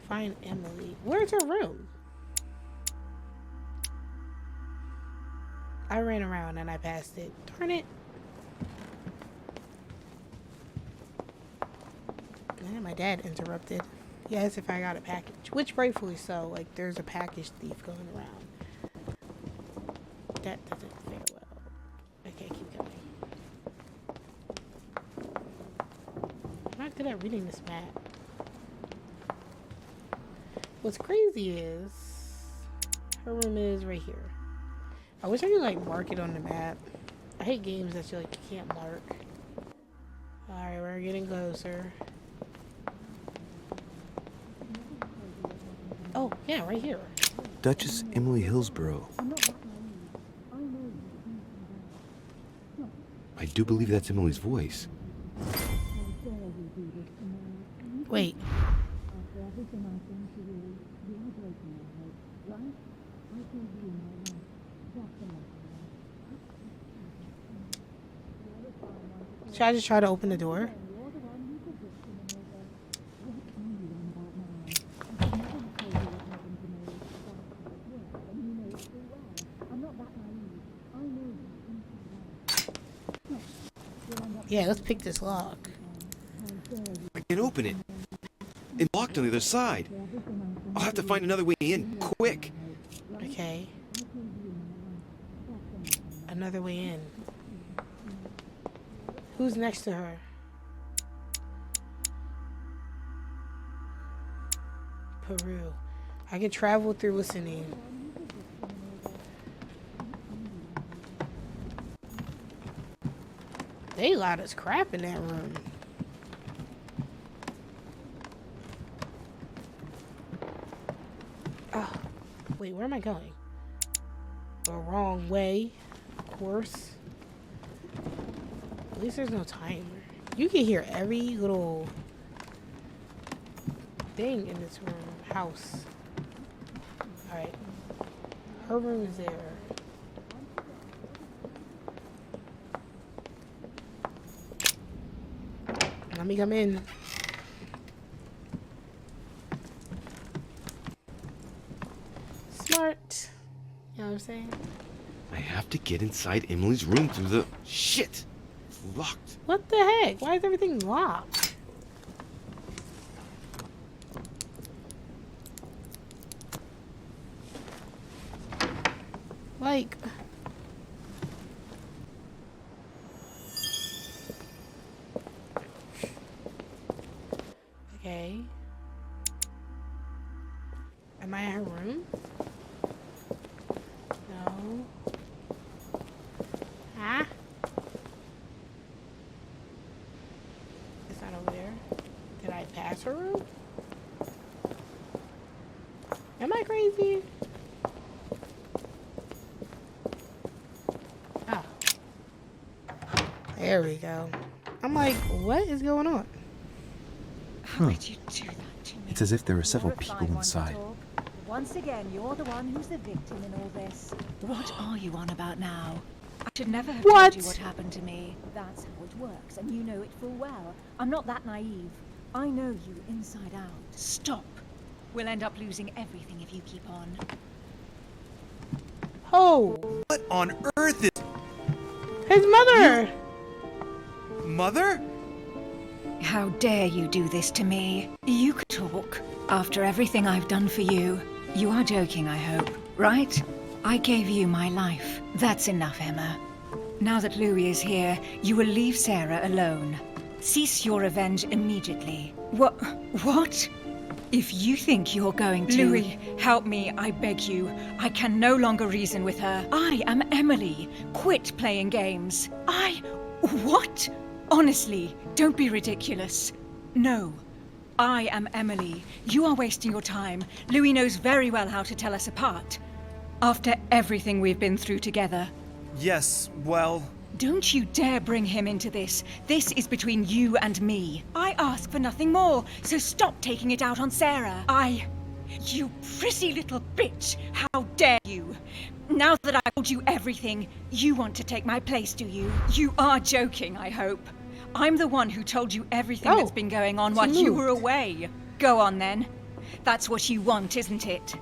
Find Emily. Where's her room? I ran around and I passed it. Darn it. Man, my dad interrupted. Yes, if I got a package. Which rightfully so. Like, there's a package thief going around. That doesn't fare well. Okay, keep going. I'm not good at reading this map. What's crazy is her room is right here. I wish I could like mark it on the map. I hate games that you can't mark. Alright, we're getting closer. Oh, yeah, right here. Duchess Emily Hillsborough. I do believe that's Emily's voice. Wait. Should I just try to open the door? Yeah, let's pick this lock. I can't open it. It's locked on the other side. I'll have to find another way in, quick. Okay. Another way in. Who's next to her? Peru. I can travel through listening. They loud as crap in that room. Oh, wait, where am I going? The wrong way, of course. At least there's no timer. You can hear every little thing in this room, house. Alright. Her room is there. Let me come in. Smart. You know what I'm saying? I have to get inside Emily's room through the... Shit! It's locked. What the heck? Why is everything locked? Like... okay. Am I in her room? No. Huh? It's not over there. Did I pass her room? Am I crazy? Oh. There we go. I'm like, what is going on? How could you do that to me? It's as if there are several people inside. Once again, you're the one who's the victim in all this. What are you on about now? I should never have What? told you what happened to me. That's how it works, and you know it full well. I'm not that naive. I know you inside out. Stop. We'll end up losing everything if you keep on. Oh. What on earth is... His mother! Mother? How dare you do this to me? You could talk. After everything I've done for you. You are joking, I hope, right? I gave you my life. That's enough, Emma. Now that Louis is here, you will leave Sarah alone. Cease your revenge immediately. What? If you think you're going to... Louis, help me, I beg you. I can no longer reason with her. I am Emily. Quit playing games. What? Honestly, don't be ridiculous. No. I am Emily. You are wasting your time. Louis knows very well how to tell us apart. After everything we've been through together. Yes, well... Don't you dare bring him into this. This is between you and me. I ask for nothing more, so stop taking it out on Sarah. You prissy little bitch! How dare you! Now that I told you everything, you want to take my place, do you? You are joking, I hope. I'm the one who told you everything that's been going on while you were away. Go on then. That's what you want, isn't it?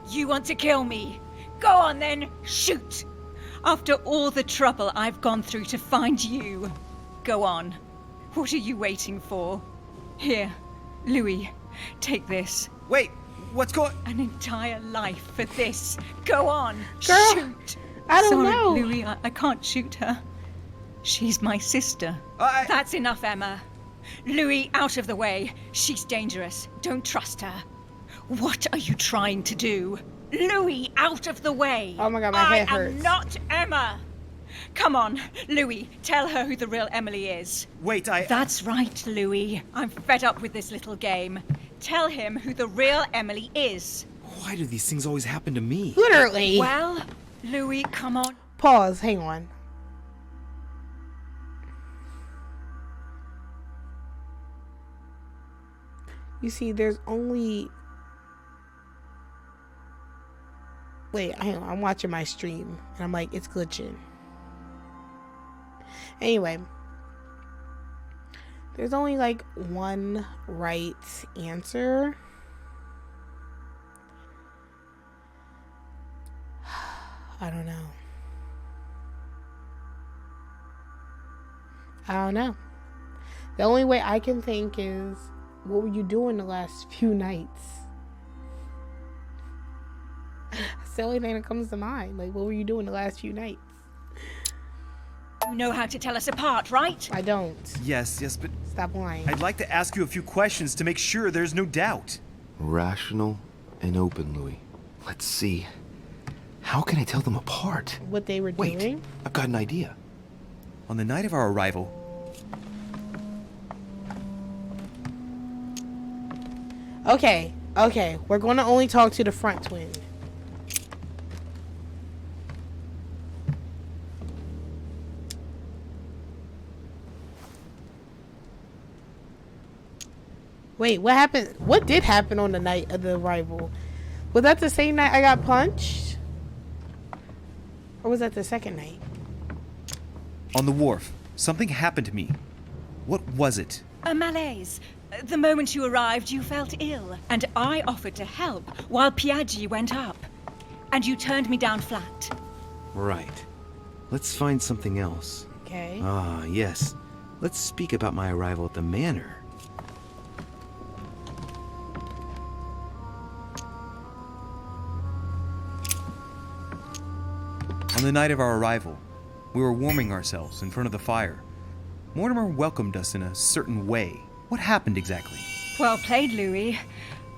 You want to kill me. Go on then, shoot! After all the trouble I've gone through to find you. Go on. What are you waiting for? Here, Louis, take this. Wait, what's going... An entire life for this. Go on, Girl, shoot! I don't Sorry, know. Louis, I can't shoot her. She's my sister. That's enough, Emma. Louis, out of the way. She's dangerous. Don't trust her. What are you trying to do? Louis, out of the way! Oh my god, my head hurts. I am not Emma! Come on, Louis, tell her who the real Emily is. Wait, That's right, Louis. I'm fed up with this little game. Tell him who the real Emily is. Why do these things always happen to me? Literally. Well, Louis, come on. Pause, hang on. You see, there's only... Wait, hang on. I'm watching my stream, and I'm like, it's glitching. Anyway. There's only, like, one right answer. I don't know. I don't know. The only way I can think is, what were you doing the last few nights? That's the only thing that comes to mind. Like, what were you doing the last few nights? You know how to tell us apart, right? I don't. Yes, but... Stop lying. I'd like to ask you a few questions to make sure there's no doubt. Rational and open, Louis. Let's see. How can I tell them apart? What they were doing? I've got an idea. On the night of our arrival... Okay. We're going to only talk to the front twin. Wait, what happened? What did happen on the night of the arrival? Was that the same night I got punched? Or was that the second night? On the wharf, something happened to me. What was it? A malaise. The moment you arrived, you felt ill, and I offered to help while Piaggi went up. And you turned me down flat. Right. Let's find something else. Okay. Ah, yes. Let's speak about my arrival at the manor. On the night of our arrival, we were warming ourselves in front of the fire. Mortimer welcomed us in a certain way. What happened exactly? Well played, Louis.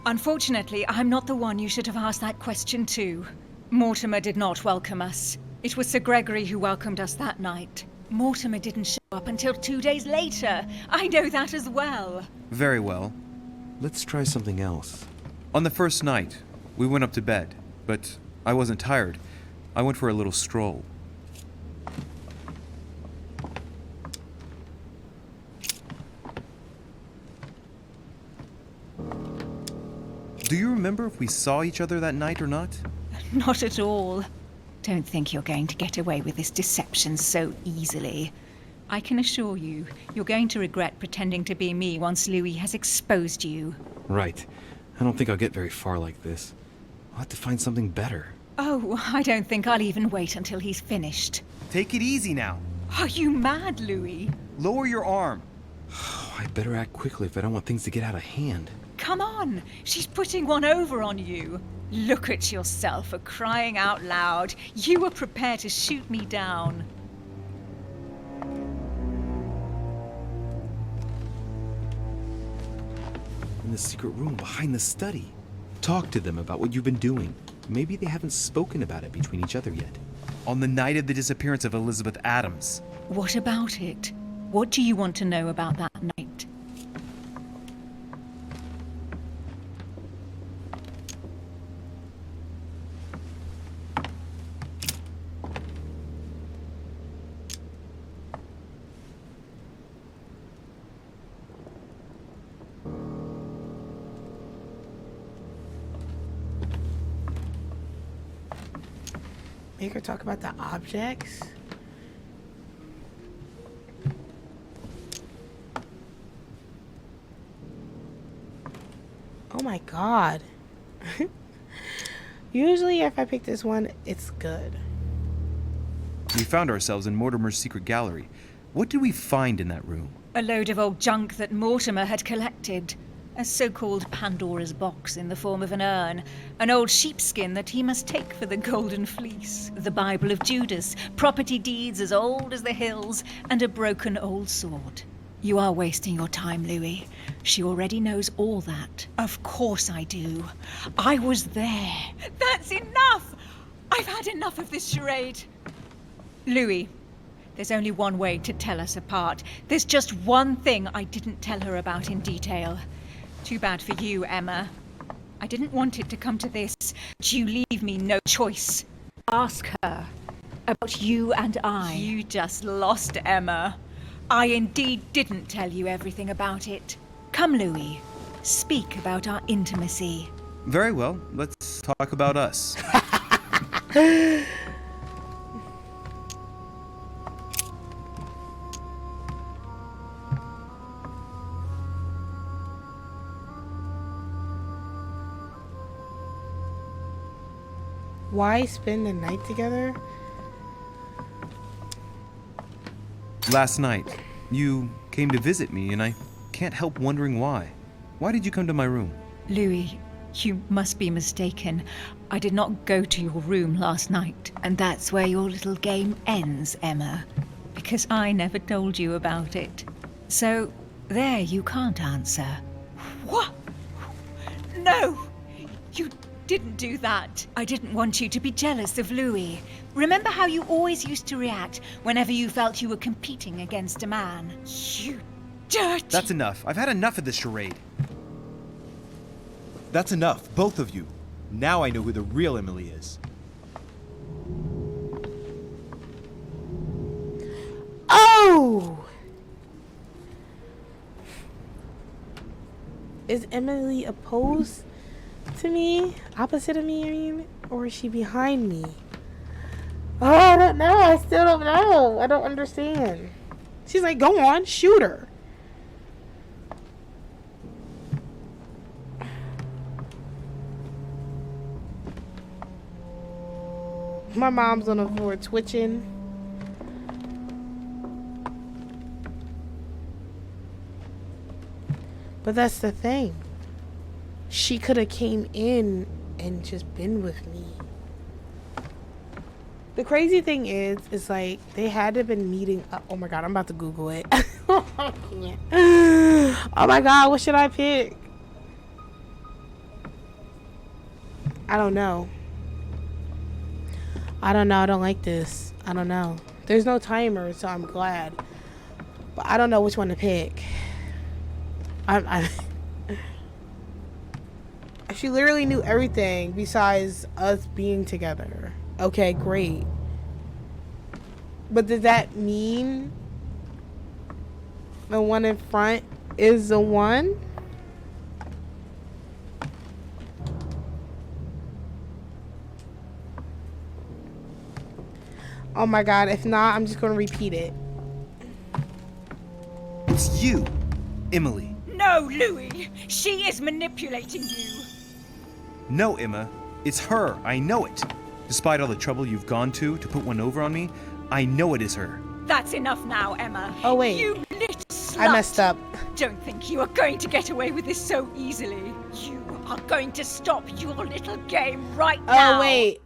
Unfortunately, I'm not the one you should have asked that question to. Mortimer did not welcome us. It was Sir Gregory who welcomed us that night. Mortimer didn't show up until 2 days later. I know that as well. Very well. Let's try something else. On the first night, we went up to bed, but I wasn't tired. I went for a little stroll. Do you remember if we saw each other that night or not? Not at all. Don't think you're going to get away with this deception so easily. I can assure you, you're going to regret pretending to be me once Louis has exposed you. Right. I don't think I'll get very far like this. I'll have to find something better. Oh, I don't think I'll even wait until he's finished. Take it easy now. Are you mad, Louis? Lower your arm. I better act quickly if I don't want things to get out of hand. Come on, she's putting one over on you. Look at yourself for crying out loud. You were prepared to shoot me down. In the secret room behind the study. Talk to them about what you've been doing. Maybe they haven't spoken about it between each other yet. On the night of the disappearance of Elizabeth Adams. What about it? What do you want to know about that night? Make her talk about the objects. Oh my god. Usually if I pick this one, it's good. We found ourselves in Mortimer's secret gallery. What did we find in that room? A load of old junk that Mortimer had collected. A so-called Pandora's box in the form of an urn, an old sheepskin that he must take for the Golden Fleece, the Bible of Judas, property deeds as old as the hills, and a broken old sword. You are wasting your time, Louis. She already knows all that. Of course I do. I was there. That's enough! I've had enough of this charade. Louis, there's only one way to tell us apart. There's just one thing I didn't tell her about in detail. Too bad for you, Emma. I didn't want it to come to this, but you leave me no choice. Ask her about you and I. You just lost, Emma. I indeed didn't tell you everything about it. Come, Louis. Speak about our intimacy. Very well. Let's talk about us. Why spend the night together? Last night, you came to visit me, and I can't help wondering why. Why did you come to my room? Louis, you must be mistaken. I did not go to your room last night, and that's where your little game ends, Emma. Because I never told you about it. So, there you can't answer. What? No! You didn't do that. I didn't want you to be jealous of Louis. Remember how you always used to react whenever you felt you were competing against a man? You dirty... That's enough. I've had enough of this charade. That's enough, both of you. Now I know who the real Emily is. Oh! Is Emily opposed to me? Opposite of me, I mean? Or is she behind me? Oh, I don't know. I still don't know. I don't understand. She's like, go on, shoot her. My mom's on the floor twitching. But that's the thing. She could have came in and just been with me. The crazy thing is like they had to have been meeting up. Oh my god, I'm about to Google it. I can't. Oh my god, what should I pick? I don't know. I don't like this. I don't know. There's no timer, so I'm glad. But I don't know which one to pick. She literally knew everything besides us being together. Okay, great. But does that mean the one in front is the one? Oh my god, if not, I'm just gonna repeat it. It's you, Emily. No, Louis. She is manipulating you. No, Emma. It's her. I know it. Despite all the trouble you've gone to put one over on me, I know it is her. That's enough now, Emma. Oh, wait. You little slut. I messed up. Don't think you are going to get away with this so easily. You are going to stop your little game right now. Oh, wait.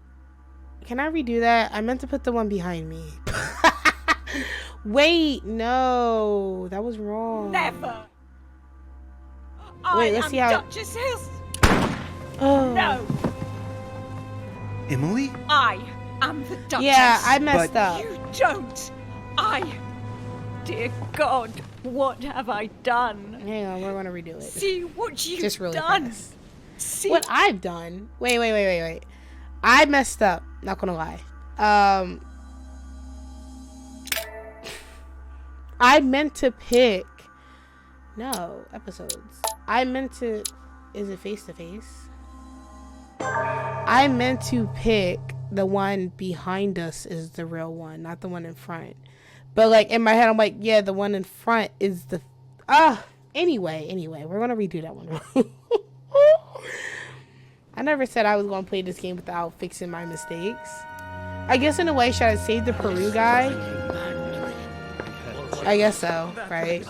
Can I redo that? I meant to put the one behind me. Wait, no. That was wrong. Never. Wait, let's see how... Duchess Hills. Oh. No. Emily? I am the Duchess. Yeah, I messed up. You don't. Dear God, what have I done? Hang on, we're gonna redo it. See what you've just really done. fast. See what I've done. Wait. I messed up. Not gonna lie. I meant to pick. No episodes. I meant to. Is it face to face? I meant to pick the one behind us is the real one, not the one in front. But like in my head, I'm like, yeah, the one in front is the. Anyway, we're gonna redo that one. I never said I was gonna play this game without fixing my mistakes. I guess in a way, should I save the Peru guy? I guess so, right?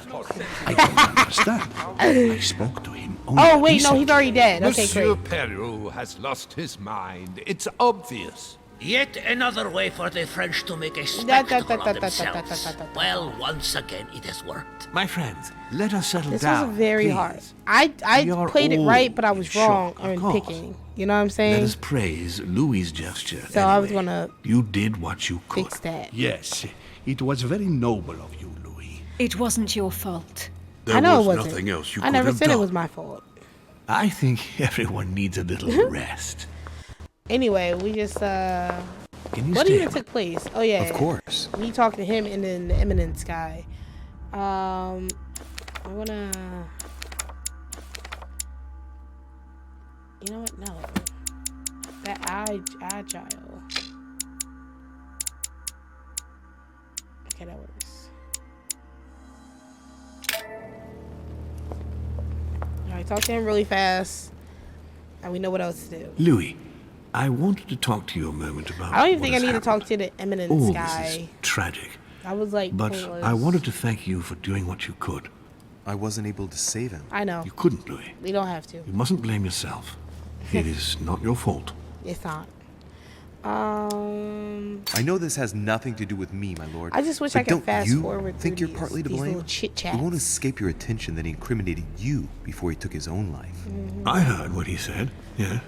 I don't understand. I spoke to him. Oh wait, no, he's already dead. Okay, Monsieur great. Peru has lost his mind. It's obvious. Yet another way for the French to make a spectacle of themselves. Well, once again, it has worked. My friends, let us settle This down. was very please. hard. I We are played it right, but I was sure, wrong of on course. picking. You know what I'm Let saying? us praise Louis' gesture. So I was gonna You did what you could. fix that. Yes, it was very noble of you, Louis. It wasn't your fault. There I know was it wasn't. nothing else you I could never have said done. it was my fault. I think everyone needs a little rest. Anyway, we just Can you what stay? even took place? Oh yeah, Of course. We talked to him and then the Eminence guy. I'm gonna. You know what? No, that agile. Okay, that works. Alright, talk to him really fast. And we know what else to do. Louis, I wanted to talk to you a moment about. I don't even what think I has need to happened. talk to the Eminence All guy. this is tragic. I was like, But pointless. I wanted to thank you for doing what you could. I wasn't able to save him. I know. You couldn't, Louis. We don't have to. You mustn't blame yourself. It is not your fault. It's not. I know this has nothing to do with me, my lord. I just wish but I could don't fast you forward think through you're partly to these blame? little chit-chats. It won't escape your attention that he incriminated you before he took his own life. I heard what he said. Yeah.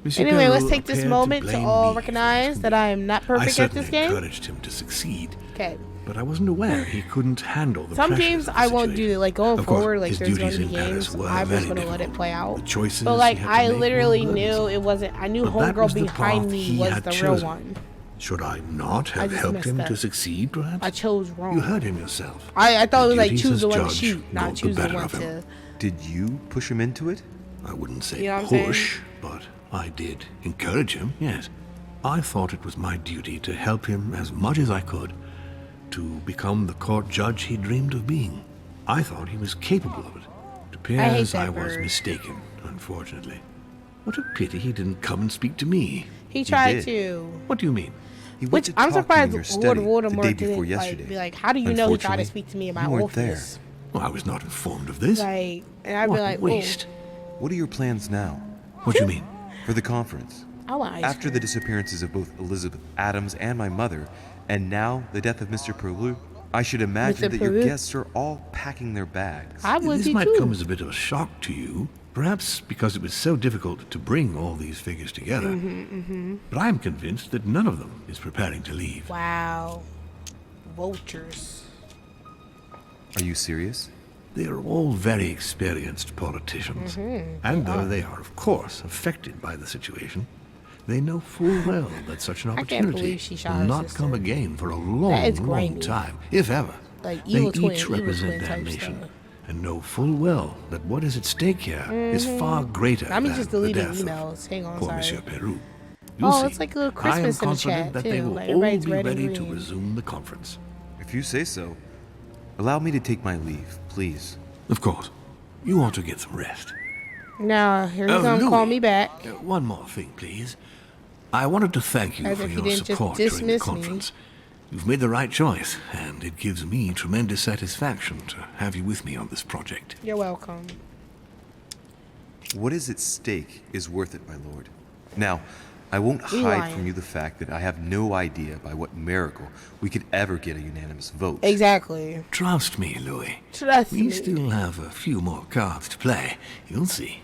Monsieur Anyway, Perrault let's take this appeared moment to blame all me. recognize that I am not I perfect at certainly this game. encouraged him to succeed, Okay. but I wasn't aware he couldn't handle the Some pressures games of the I won't situation. do. Like going Of course, forward, like his there's going to duties be in Paris games. were I'm very just going to let it difficult. play out. The choices But like he had to I make were literally knew burdensome. it wasn't. I knew But that homegirl was the behind path me he was had the real chosen. one. Should I not I have just helped messed him up. to succeed, perhaps? I chose wrong. You heard him yourself. I thought it was like Duties choose as the one to judge shoot, got not choose the better one of him. to. Did you push him into it? I wouldn't say You know what I'm push, but I did encourage him, yes. I thought it was my duty to help him as much as I could to become the court judge he dreamed of being. I thought he was capable of it. It appears that I was bird. mistaken, unfortunately. What a pity he didn't come and speak to me. He tried did. to. What do you mean? He went Which to I'm talk to you in surprised your Lord study the Voldemort day before didn't yesterday. like be like, how do you know he tried to Unfortunately, speak to me in my you weren't there. office? Well, I was not informed of this. Like, and I'd What be a like, waste. What are your plans now? What do you mean? For the conference? I want ice After cream. the disappearances of both Elizabeth Adams and my mother, and now the death of Mr. Perlu, I should imagine Mr. that your Perlu? guests are all packing their bags. I would This be might too. come as a bit of a shock to you, perhaps because it was so difficult to bring all these figures together. But I'm convinced that none of them is preparing to leave. Wow. Vultures. Are you serious? They are all very experienced politicians. And though they are, of course, affected by the situation, they know full well that such an I can't opportunity believe she shot will her not sister. come again for a That long, is long grimy. time, if ever. Like They evil twin, each evil represent twin their type nation stuff. and know full well that what is at stake here is far greater Let me than just the deleting death of emails. Hang on, poor sorry. Monsieur Perrault. You'll Oh, see. it's like a little I am Christmas in the confident chat, that too. they will Like, all everybody's be red and ready to green. resume the conference. If you say so. Allow me to take my leave, please. Of course. You ought to get some rest. Now, here he's Oh, gonna call Louis, me back. One more thing, please. I wanted to thank you As for if he your didn't just support during the dismiss me. conference. You've made the right choice, and it gives me tremendous satisfaction to have you with me on this project. You're welcome. What is at stake is worth it, my lord. Now, I won't You hide lying. from you the fact that I have no idea by what miracle we could ever get a unanimous vote. Exactly. Trust me, Louis. Trust we me. still have a few more cards to play. You'll see.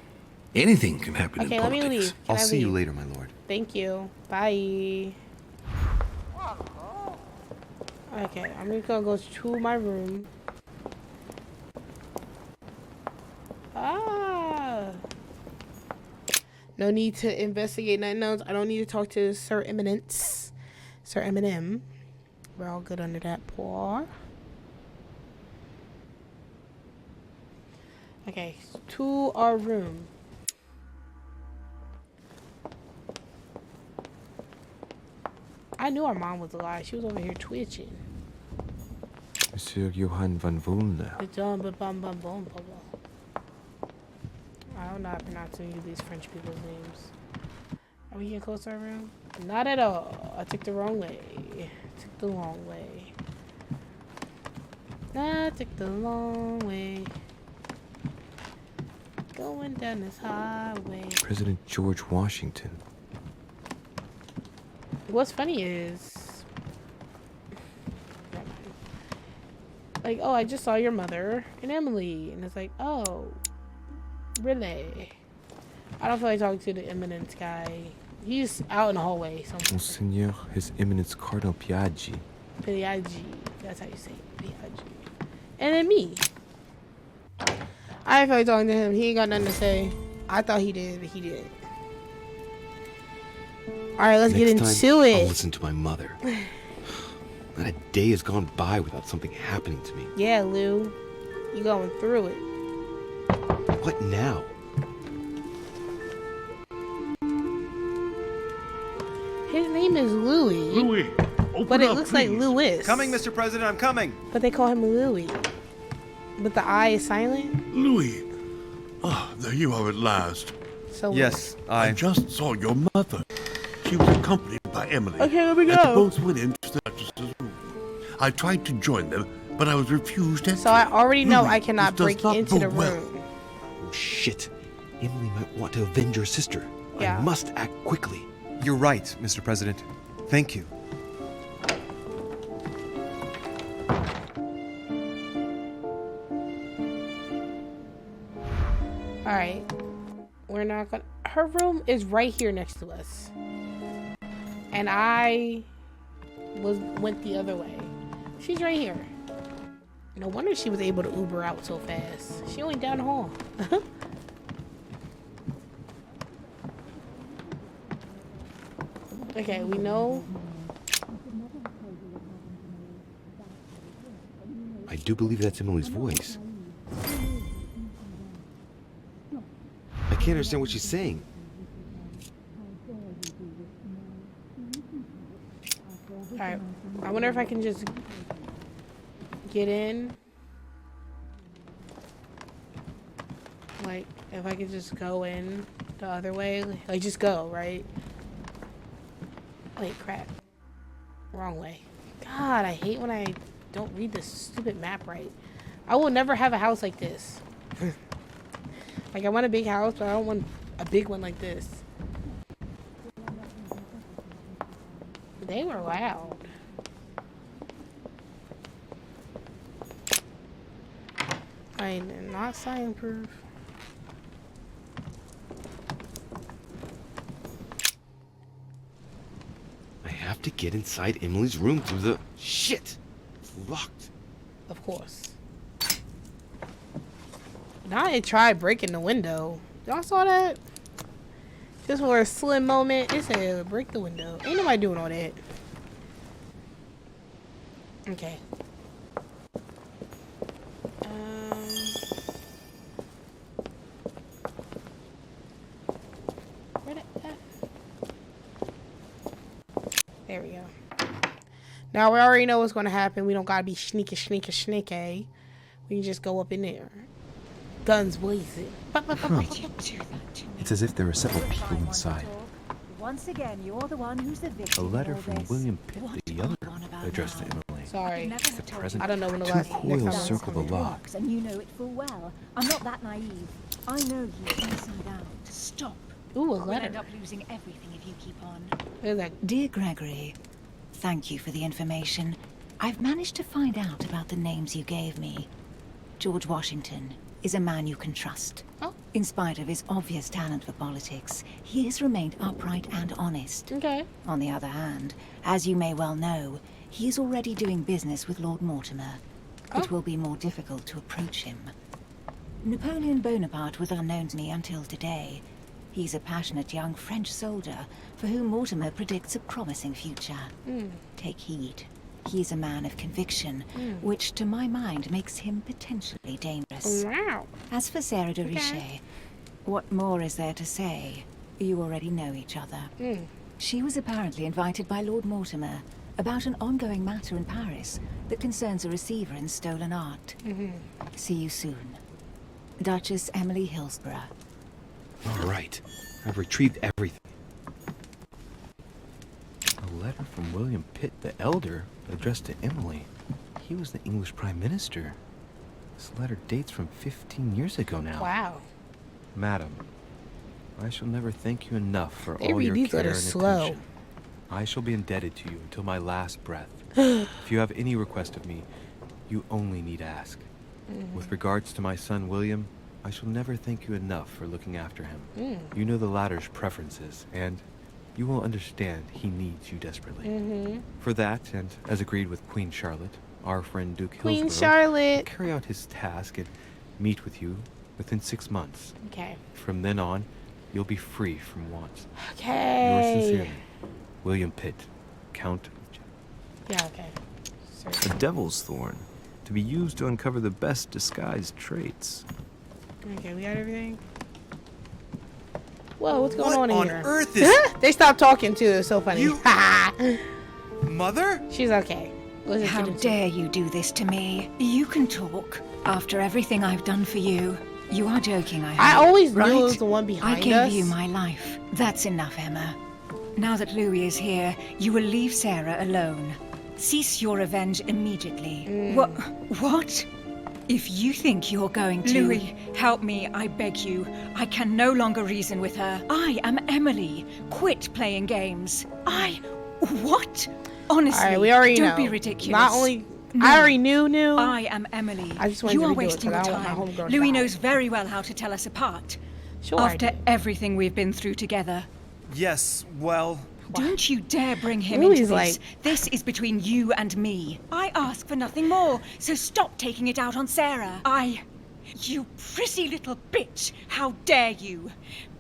Anything can happen Okay, in let me politics. leave. Can I'll I see you leave? later, my lord. Thank you. Bye. Okay, I'm just gonna go to my room. Ah. No need to investigate nothing else. I don't need to talk to Sir Eminence. Sir Eminem. We're all good under that paw. Okay, to our room. I knew our mom was alive. She was over here twitching. Monsieur Johann von Wollner. I don't know how to pronounce any of these French people's names. Are we getting close to our room? Not at all. I took the wrong way. Took the long way. I took the long way. Going down this highway. President George Washington. What's funny is, never mind. Like, oh, I just saw your mother and Emily, and it's like, oh, really? I don't feel like talking to the Eminence guy. He's out in the hallway somewhere. Monseigneur, His Eminence Cardinal Piaggi. Piaggi, that's how you say it, Piaggi. And then me. I ain't feel like talking to him. He ain't got nothing to say. I thought he did, but he didn't. Alright, let's get Next into time, it. I'll listen to my mother. Not a day has gone by without something happening to me. Yeah, Lou. You going through it. What now? His name is Louis. Louis, but it looks like Louis. Coming, Mr. President, I'm coming. But they call him Louis. But the I is silent. Louis. Ah, there you are at last. So Yes, I just saw your mother. She was accompanied by Emily. Okay, let me And go. both went into the Duchess's room. I tried to join them, but I was refused entry. So I already know Louis, I cannot this does break not into the bode well. room. Oh, shit. Emily might want to avenge her sister. Yeah. I must act quickly. You're right, Mr. President. Thank you. Alright. We're not gonna. Her room is right here next to us. And I went the other way. She's right here. No wonder she was able to Uber out so fast. She went down the hall. Okay, we know. I do believe that's Emily's voice. I can't understand what she's saying. Alright, I wonder if I can just get in. Like, if I could just go in the other way. Like, just go, right? Wait, crap. Wrong way. God, I hate when I don't read this stupid map right. I will never have a house like this. Like, I want a big house, but I don't want a big one like this. They were loud. I'm not soundproof. I have to get inside Emily's room through the... Shit! It's locked. Of course. Now I tried breaking the window. Y'all saw that? Just for a slim moment, it said break the window. Ain't nobody doing all that. Okay. Where the There we go. Now we already know what's going to happen. We don't got to be sneaky. We can just go up in there. Guns blazing. It's as if there are several people inside. Once again, you're the one who's the victim. A letter from William Pitt the Elder, addressed to Emily. Sorry. The present. I don't know when the Two last coils circle the lock. And you know it full well. I'm not that naive. I know you inside out. Stop. Ooh, a We'll letter. end up losing everything if you keep on. Look at that. Dear Gregory, thank you for the information. I've managed to find out about the names you gave me. George Washington is a man you can trust. Oh. In spite of his obvious talent for politics, he has remained upright and honest. Okay. On the other hand, as you may well know, he is already doing business with Lord Mortimer. It will be more difficult to approach him. Napoleon Bonaparte was unknown to me until today. He's a passionate young French soldier for whom Mortimer predicts a promising future. Take heed. He is a man of conviction, which to my mind makes him potentially dangerous. Wow. As for Sarah de Richet, what more is there to say? You already know each other. She was apparently invited by Lord Mortimer about an ongoing matter in Paris that concerns a receiver in stolen art. See you soon. Duchess Emily Hillsborough. All right. I've retrieved everything. A letter from William Pitt the Elder, addressed to Emily. He was the English Prime Minister. This letter dates from 15 years ago now. Wow. Madam, I shall never thank you enough for They all read your these care and letters slow. attention. I shall be indebted to you until my last breath. If you have any request of me, you only need ask. With regards to my son William, I shall never thank you enough for looking after him. You know the latter's preferences, and you will understand he needs you desperately. For that, and as agreed with Queen Charlotte, our friend Duke Queen Hillsborough Charlotte. will carry out his task and meet with you within 6 months. Okay. From then on, you'll be free from want. Okay. Yours sincerely, William Pitt, Count. Yeah, okay. A devil's thorn, to be used to uncover the best disguised traits. Okay, we got everything. Whoa, what's going on on here? earth is- They stopped talking too. It's so funny. Mother? She's okay. Listen How to the dare you do this to me? You can talk. After everything I've done for you. You are joking, I hope. I always knew right? it was the one behind I gave us. you my life. That's enough, Emma. Now that Louis is here, you will leave Sarah alone. Cease your revenge immediately. What? If you think you're going to... Louis, help me, I beg you. I can no longer reason with her. I am Emily. Quit playing games. What? Honestly, All right, we already don't know. be ridiculous. Not only No. I already knew. I am Emily. I just wanted You to are redo it wasting 'cause your I don't want my time. homegirl to Louis die. knows very well how to tell us apart. Sure I After do. everything we've been through together. Yes, well... Don't you dare bring him Louis into is this. like- This is between you and me. I ask for nothing more, so stop taking it out on Sarah. You pretty little bitch! How dare you!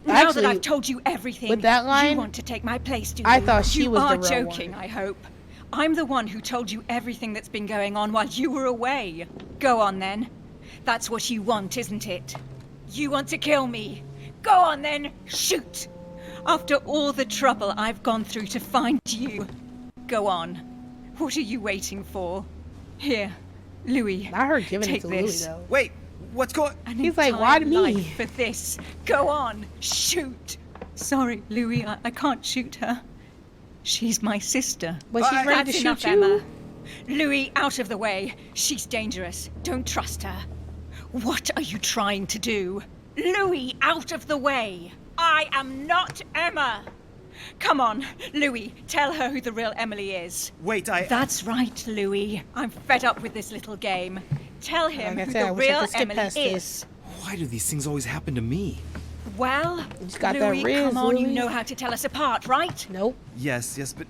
Now Actually, that I've told you everything, with that line, you want to take my place, do you? I thought she you was the are real joking, one. I hope. I'm the one who told you everything that's been going on while you were away. Go on then. That's what you want, isn't it? You want to kill me. Go on then, shoot! After all the trouble I've gone through to find you. Go on. What are you waiting for? Here, Louis. Not her giving take it to this. Louis though. Wait, what's going... He's like, why to me? Life for this. Go on, shoot. Sorry, Louis, I can't shoot her. She's my sister. But she's ready to That's shoot enough, you. Emma. Louis, out of the way. She's dangerous. Don't trust her. What are you trying to do? Louis, out of the way. I am not Emma. Come on, Louis, tell her who the real Emily is. Wait, That's right, Louis. I'm fed up with this little game. Tell him Like I who said, I the wish I real could skip Emily past is. this. Why do these things always happen to me? Well, just got that Louis, riz, come on, you Louis. know how to tell us apart, right? Nope. Yes, but...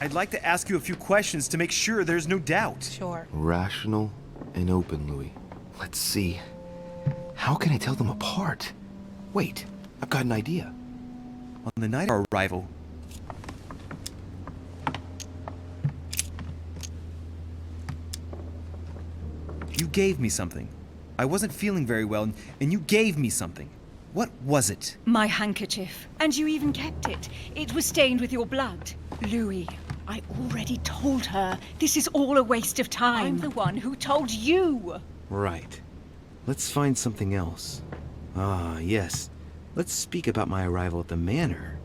I'd like to ask you a few questions to make sure there's no doubt. Sure. Rational and open, Louis. Let's see. How can I tell them apart? Wait, I've got an idea. On the night of our arrival, you gave me something. I wasn't feeling very well, and you gave me something. What was it? My handkerchief. And you even kept it. It was stained with your blood. Louis, I already told her. This is all a waste of time. I'm the one who told you. Right. Let's find something else. Ah, yes. Let's speak about my arrival at the manor.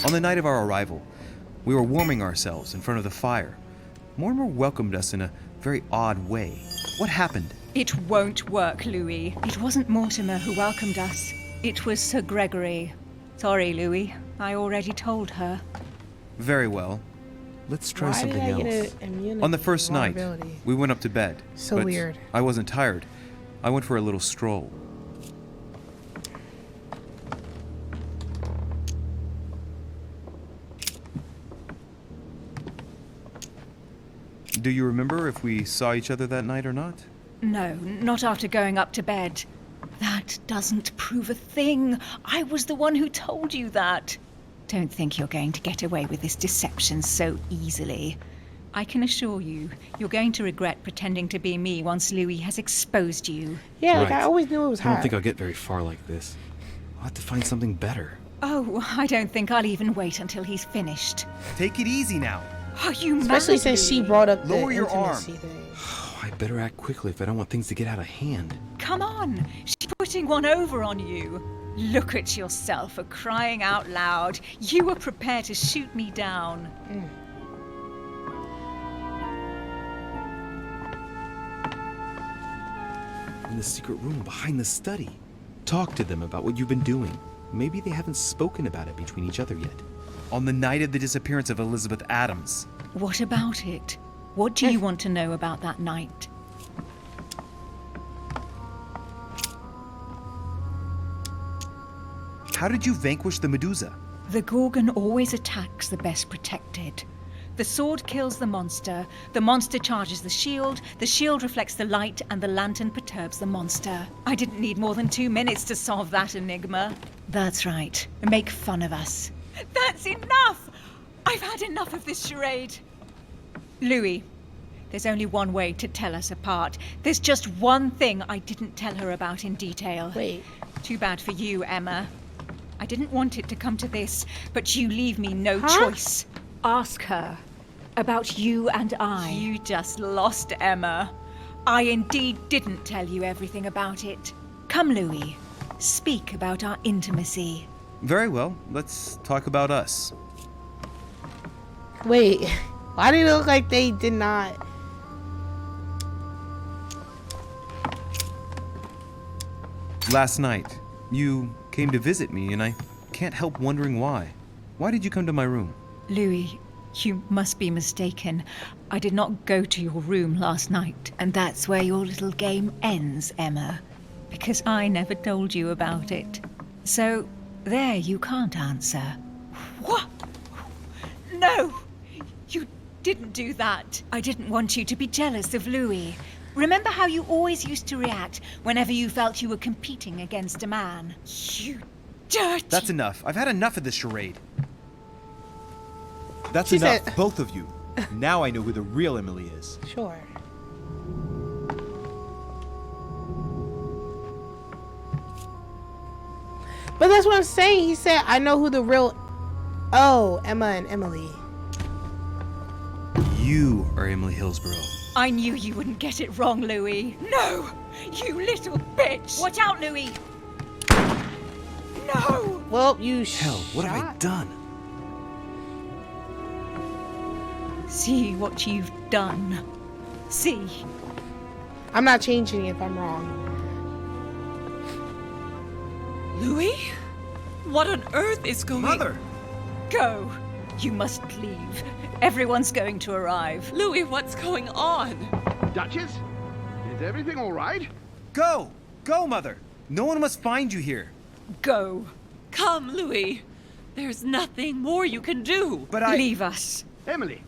On the night of our arrival, we were warming ourselves in front of the fire. Mortimer welcomed us in a very odd way. What happened? It won't work, Louis. It wasn't Mortimer who welcomed us. It was Sir Gregory. Sorry, Louis. I already told her. Very well. Let's try something else. On the first night, we went up to bed. So but weird. I wasn't tired. I went for a little stroll. Do you remember if we saw each other that night or not? No, not after going up to bed. That doesn't prove a thing. I was the one who told you that. Don't think you're going to get away with this deception so easily. I can assure you, you're going to regret pretending to be me once Louis has exposed you. Yeah, like I always knew it was I hot. don't think I'll get very far like this. I'll have to find something better. Oh, I don't think I'll even wait until he's finished. Take it easy now. Are you Especially mad? since she brought up the Lower your arm. intimacy thing. I better act quickly if I don't want things to get out of hand. Come on, she's putting one over on you. Look at yourself for crying out loud. You were prepared to shoot me down. In the secret room behind the study. Talk to them about what you've been doing. Maybe they haven't spoken about it between each other yet. On the night of the disappearance of Elizabeth Adams. What about it? What do you want to know about that night? How did you vanquish the Medusa? The Gorgon always attacks the best protected. The sword kills the monster charges the shield reflects the light, and the lantern perturbs the monster. I didn't need more than 2 minutes to solve that enigma. That's right. Make fun of us. That's enough! I've had enough of this charade. Louis, there's only one way to tell us apart. There's just one thing I didn't tell her about in detail. Wait. Too bad for you, Emma. I didn't want it to come to this, but you leave me no choice. Ask her about you and I. You just lost, Emma. I indeed didn't tell you everything about it. Come, Louis. Speak about our intimacy. Very well. Let's talk about us. Wait, why did it look like they did not? Last night, you came to visit me, and I can't help wondering why. Why did you come to my room? Louis, you must be mistaken. I did not go to your room last night, and that's where your little game ends, Emma. Because I never told you about it. So, there you can't answer. What? No! You didn't do that. I didn't want you to be jealous of Louis. Remember how you always used to react whenever you felt you were competing against a man? You dirty... That's enough. I've had enough of this charade. That's She enough, said- both of you. Now I know who the real Emily is. Sure. But that's what I'm saying. He said, I know who the real... Oh, Emma and Emily. You are Emily Hillsborough. I knew you wouldn't get it wrong, Louis. No! You little bitch! Watch out, Louis! No! Well, you Hell, what have I done? See what you've done. See. I'm not changing it if I'm wrong. Louis? What on earth is going... Mother! Go. You must leave. Everyone's going to arrive. Louis, what's going on? Duchess? Is everything all right? Go! Go, Mother! No one must find you here. Go. Come, Louis. There's nothing more you can do. But I... Leave us. Emily,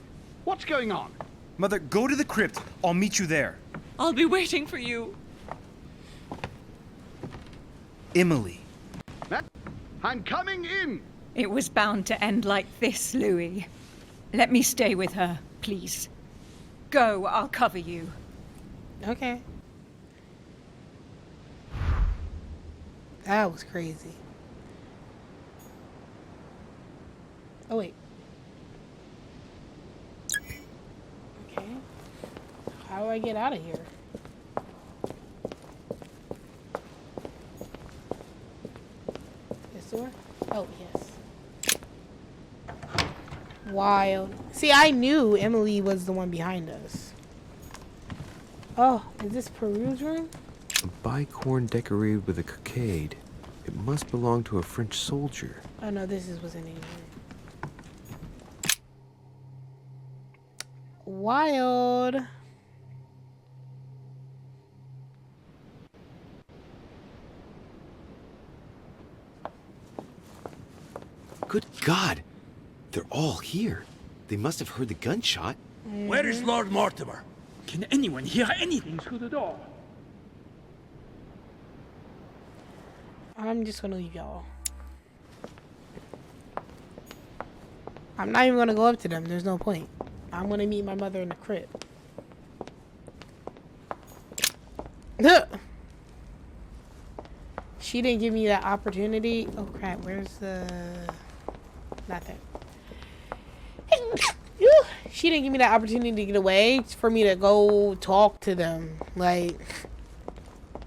what's going on? Mother, go to the crypt. I'll meet you there. I'll be waiting for you. Emily. I'm coming in. It was bound to end like this, Louis. Let me stay with her, please. Go, I'll cover you. Okay. That was crazy. Oh, wait. Okay. How do I get out of here? This door? Oh, yes. Wild. See, I knew Emily was the one behind us. Oh, is this Peru's room? A bicorn decorated with a cockade. It must belong to a French soldier. Oh no, this is what's in here. Wild. Good God! They're all here. They must have heard the gunshot. Where is Lord Mortimer? Can anyone hear anything through the door? I'm just gonna leave y'all. I'm not even gonna go up to them. There's no point. I'm gonna meet my mother in the crib. She didn't give me that opportunity. Oh crap, where's the... Nothing. She didn't give me that opportunity to get away for me to go talk to them. Like,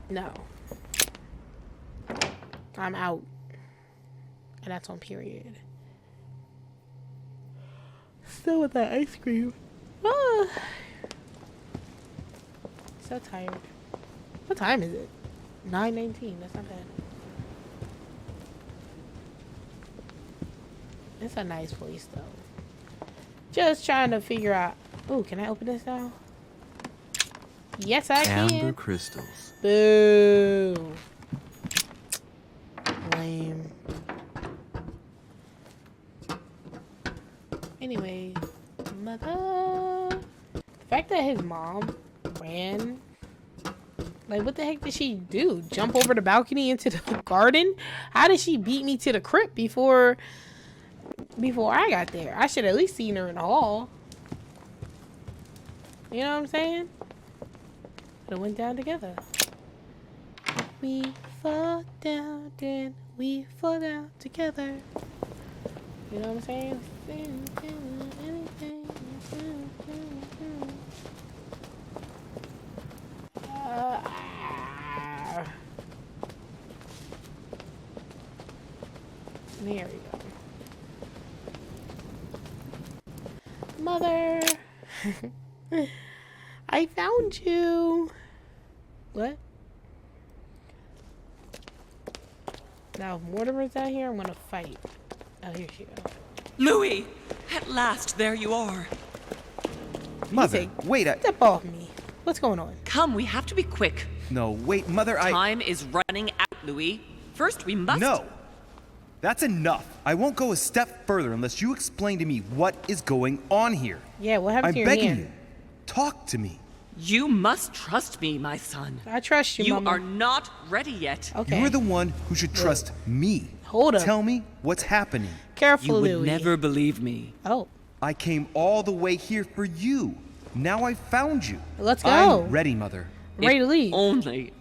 no. I'm out. And that's on period. Still with that ice cream. Ah. So tired. What time is it? 9:19. That's not bad. It's a nice place though. Just trying to figure out. Oh, can I open this now? Yes, I can. Amber crystals. Boo. Lame. Anyway, mother. The fact that his mom ran. Like, what the heck did she do? Jump over the balcony into the garden? How did she beat me to the crypt before I got there? I should at least seen her in the hall. You know what I'm saying? But it went down together. We fall down, then we fall down together. You know what I'm saying? There we go. Mother. I found you. What? Now, if Mortimer's out here, I'm gonna fight. Oh, here she goes. Louis! At last, there you are. Mother, wait, Step off me. What's going on? Come, we have to be quick. No, wait, Mother, Time is running out, Louis. First, we must... No! That's enough. I won't go a step further unless you explain to me what is going on here. Yeah, what happened to your I'm begging hand? you. Talk to me. You must trust me, my son. I trust you, You Mama. are not ready yet. Okay. You're the one who should trust me. Hold up. Tell me what's happening. Careful, You would Louis. never believe me. Oh. I came all the way here for you. Now I found you. Let's go. I'm ready, Mother. Ready to leave. Only.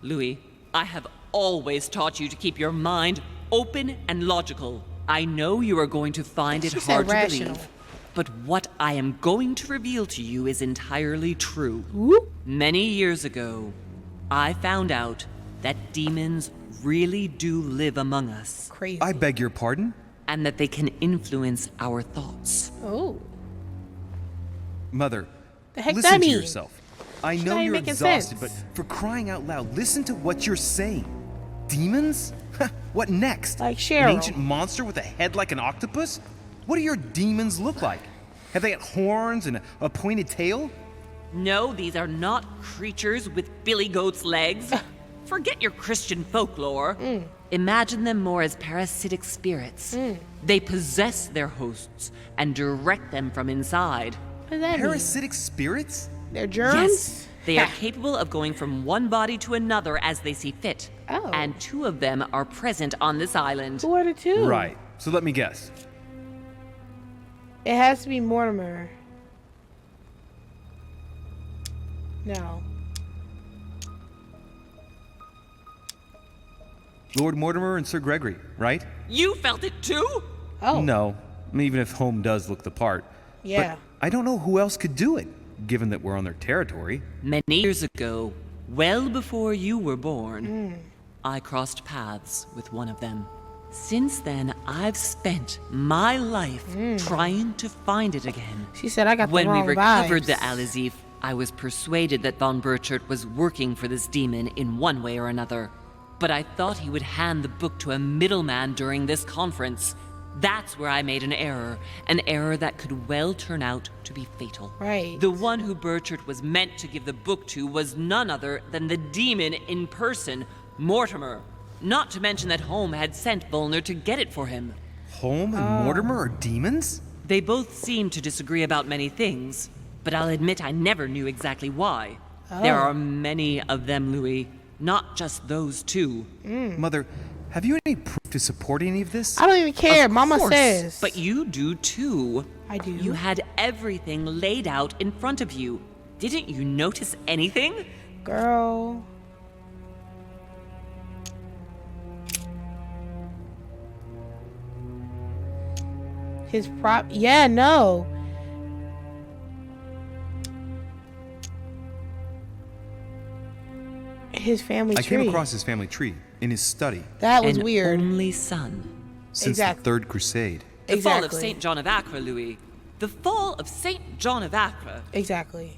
Louis, I have always taught you to keep your mind open and logical. I know you are going to find it She said hard to rational. believe. But what I am going to reveal to you is entirely true. Whoop. Many years ago, I found out that demons really do live among us. Crazy. I beg your pardon? And that they can influence our thoughts. Oh. Mother, The heck listen that to mean? yourself. I She's know not even you're making exhausted, sense. but for crying out loud, listen to what you're saying. Demons? What next? Like An Cheryl. ancient monster with a head like an octopus? What do your demons look like? Have they got horns and a pointed tail? No, these are not creatures with billy goat's legs. Forget your Christian folklore. Imagine them more as parasitic spirits. They possess their hosts and direct them from inside. What does that mean? Parasitic spirits? They're germs? Yes, they are capable of going from one body to another as they see fit. Oh. And 2 of them are present on this island. Who are the 2? Right. So let me guess. It has to be Mortimer. No. Lord Mortimer and Sir Gregory, right? You felt it too? Oh. No, even if Home does look the part. Yeah. But I don't know who else could do it, given that we're on their territory. Many years ago, well before you were born, I crossed paths with one of them. Since then, I've spent my life trying to find it again. She said I got the When wrong we recovered vibes. the Alizif, I was persuaded that von Burchard was working for this demon in one way or another. But I thought he would hand the book to a middleman during this conference. That's where I made an error that could well turn out to be fatal. Right. The one who Burchard was meant to give the book to was none other than the demon in person, Mortimer. Not to mention that Home had sent Volner to get it for him. Home and Mortimer are demons? They both seem to disagree about many things, but I'll admit I never knew exactly why. There are many of them, Louis. Not just those two. Mother, have you any proof to support any of this? I don't even care. Of Mama course, says. But you do too. I do. You had everything laid out in front of you. Didn't you notice anything? Girl. His prop. Yeah, no. His family I tree. came across his family tree in his study. That was An weird. only son. Since Exactly. the Third Crusade. The fall of Exactly. St. John of Acre, Louis. The fall of St. John of Acre. Exactly.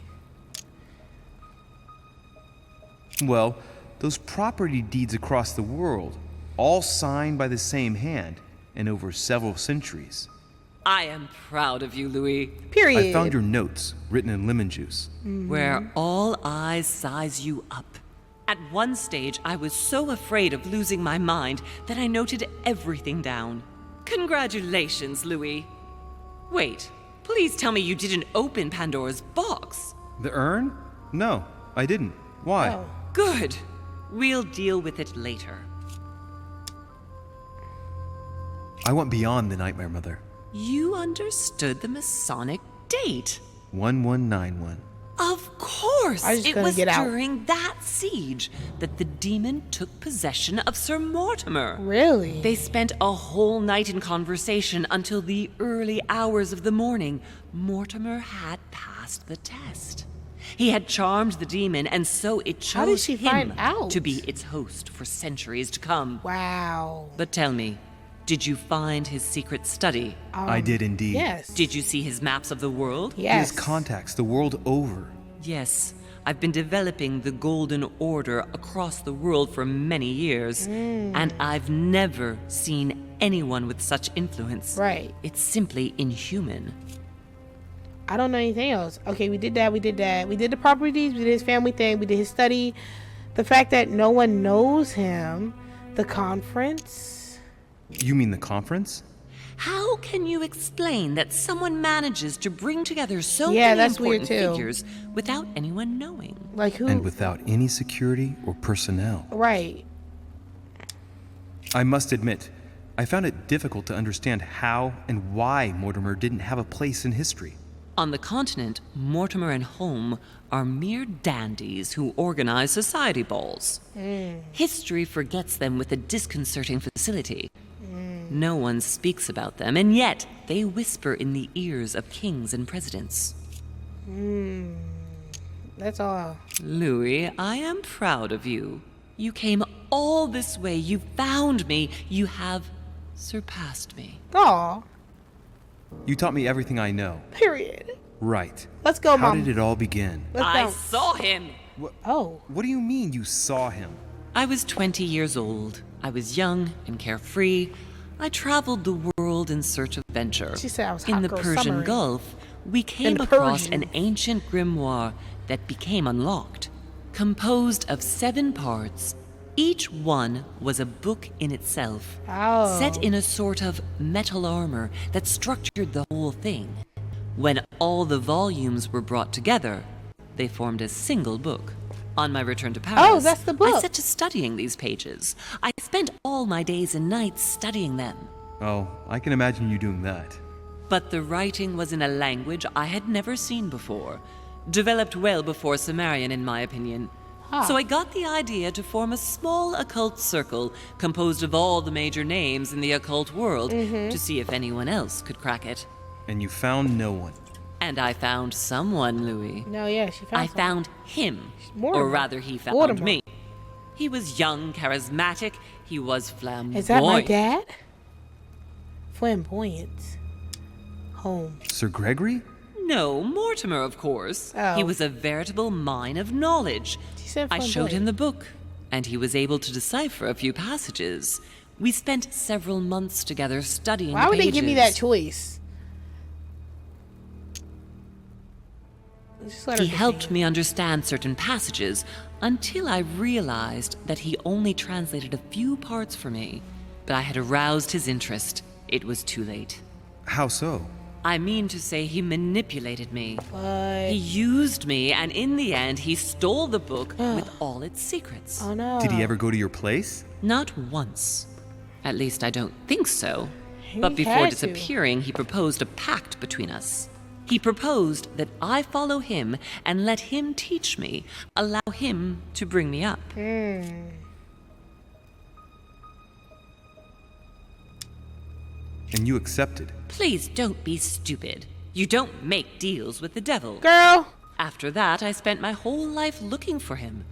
Well, those property deeds across the world, all signed by the same hand and over several centuries. I am proud of you, Louis. Period. I found your notes written in lemon juice. Where all eyes size you up. At one stage, I was so afraid of losing my mind that I noted everything down. Congratulations, Louis. Wait, please tell me you didn't open Pandora's box. The urn? No, I didn't. Why? Oh. Good. We'll deal with it later. I went beyond the nightmare, Mother. You understood the Masonic date. 1191. Of course! I just It couldn't was get out. during that siege that the demon took possession of Sir Mortimer. Really? They spent a whole night in conversation until the early hours of the morning. Mortimer had passed the test. He had charmed the demon, and so it chose How did she him find out? to be its host for centuries to come. Wow. But tell me, did you find his secret study? I did indeed. Yes. Did you see his maps of the world? He Yes. has contacts the world over. Yes, I've been developing the Golden Order across the world for many years, and I've never seen anyone with such influence. Right. It's simply inhuman. I don't know anything else. Okay, we did that. We did the properties. We did his family thing. We did his study. The fact that no one knows him. The conference. You mean the conference? How can you explain that someone manages to bring together so Yeah, many that's weird important too. figures without anyone knowing? Like who? And without any security or personnel. Right. I must admit, I found it difficult to understand how and why Mortimer didn't have a place in history. On the continent, Mortimer and Home are mere dandies who organize society balls. History forgets them with a disconcerting facility. No one speaks about them, and yet they whisper in the ears of kings and presidents. That's all. Louis, I am proud of you. You came all this way. You found me. You have surpassed me. Aw. You taught me everything I know. Period. Right. Let's go, How Mom. did it all begin? Let's I go. saw him. Oh. What do you mean you saw him? I was 20 years old. I was young and carefree. I traveled the world in search of adventure. She said I was In hot the girl Persian summer. Gulf, we came the across an Persians. ancient grimoire that became unlocked. Composed of 7 parts, each one was a book in itself, Oh. set in a sort of metal armor that structured the whole thing. When all the volumes were brought together, they formed a single book. On my return to Paris, Oh, that's the book. I set to studying these pages. I spent all my days and nights studying them. Oh, I can imagine you doing that. But the writing was in a language I had never seen before, developed well before Sumerian, in my opinion. So I got the idea to form a small occult circle composed of all the major names in the occult world to see if anyone else could crack it. And you found no one. And I found someone, Louis. No, yeah, she found I someone. found him. Mortimer. Or rather, he found Mortimer. me. He was young, charismatic. He was flamboyant. Is that my dad? Flamboyant. Home. Sir Gregory? No, Mortimer, of course. Oh. He was a veritable mine of knowledge. said I showed him flamboyant. the book, and he was able to decipher a few passages. We spent several months together studying Why the would they give me that pages. choice? Just let her He continue. helped me understand certain passages until I realized that he only translated a few parts for me. But I had aroused his interest. It was too late. How so? I mean to say he manipulated me. What? He used me, and in the end, he stole the book with all its secrets. Oh no. Did he ever go to your place? Not once. At least I don't think so. He But before had to. disappearing, he proposed a pact between us. He proposed that I follow him and let him teach me, allow him to bring me up. Hmm. And you accepted. Please don't be stupid. You don't make deals with the devil. Girl! After that, I spent my whole life looking for him.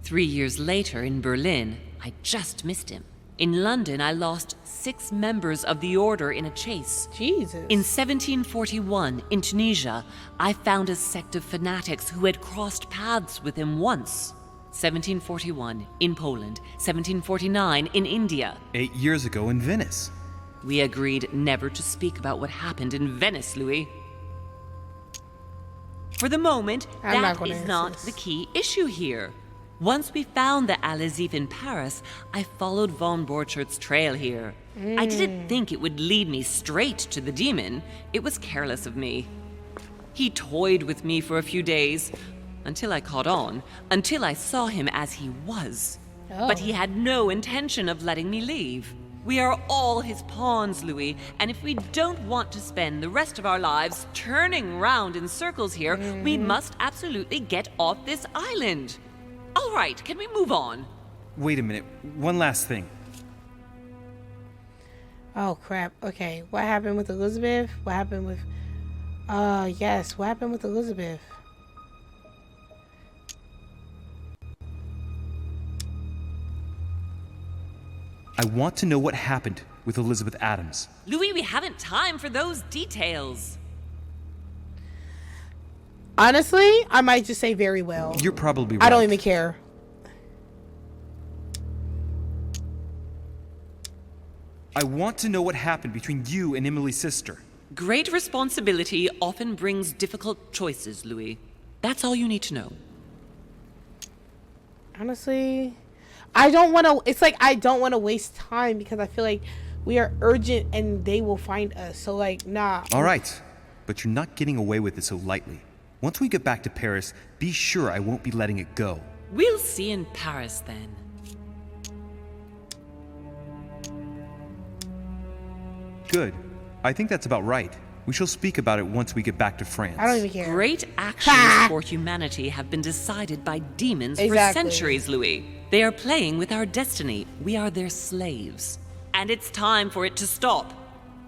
3 years later, in Berlin, I just missed him. In London, I lost 6 members of the order in a chase. Jesus. In 1741, in Tunisia, I found a sect of fanatics who had crossed paths with him once. 1741, in Poland. 1749, in India. 8 years ago in Venice. We agreed never to speak about what happened in Venice, Louis. For the moment, I'm not that gonna is answer not this. the key issue here. Once we found the Al-Azif in Paris, I followed von Borchart's trail here. I didn't think it would lead me straight to the demon. It was careless of me. He toyed with me for a few days, until I caught on, until I saw him as he was. But he had no intention of letting me leave. We are all his pawns, Louis, and if we don't want to spend the rest of our lives turning round in circles here, we must absolutely get off this island. All right, can we move on? Wait a minute. One last thing. Oh crap. Okay. What happened with Elizabeth? What happened with yes, what happened with Elizabeth? I want to know what happened with Elizabeth Adams. Louis, we haven't time for those details. Honestly, I might just say very well. You're probably right. I don't even care. I want to know what happened between you and Emily's sister. Great responsibility often brings difficult choices, Louis. That's all you need to know. Honestly, I don't want to. It's like I don't want to waste time because I feel like we are urgent and they will find us. So like, nah. All right, but you're not getting away with it so lightly. Once we get back to Paris, be sure I won't be letting it go. We'll see in Paris then. Good. I think that's about right. We shall speak about it once we get back to France. I don't even care. Great actions for humanity have been decided by demons for centuries, Louis. They are playing with our destiny. We are their slaves. And it's time for it to stop.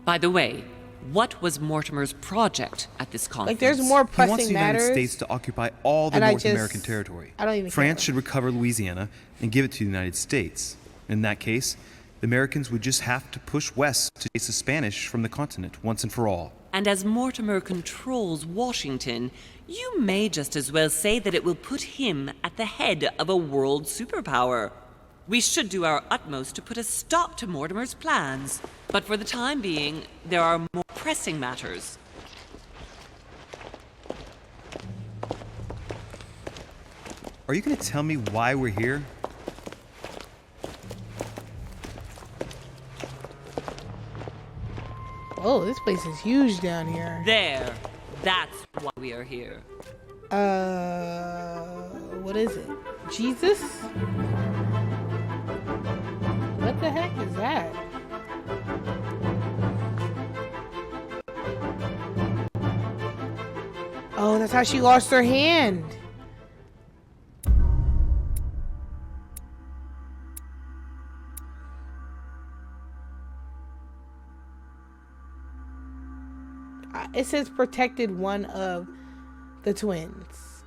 By the way, what was Mortimer's project at this conference? Like, there's more He pressing wants the United matters. States to occupy all the And I North just- American territory. I don't even France care. should recover Louisiana and give it to the United States. In that case, the Americans would just have to push west to chase the Spanish from the continent once and for all. And as Mortimer controls Washington, you may just as well say that it will put him at the head of a world superpower. We should do our utmost to put a stop to Mortimer's plans. But for the time being, there are more pressing matters. Are you going to tell me why we're here? Oh, this place is huge down here. There. That's why we are here. What is it? Jesus? What the heck is that? Oh, that's how she lost her hand. it says protected one of the twins.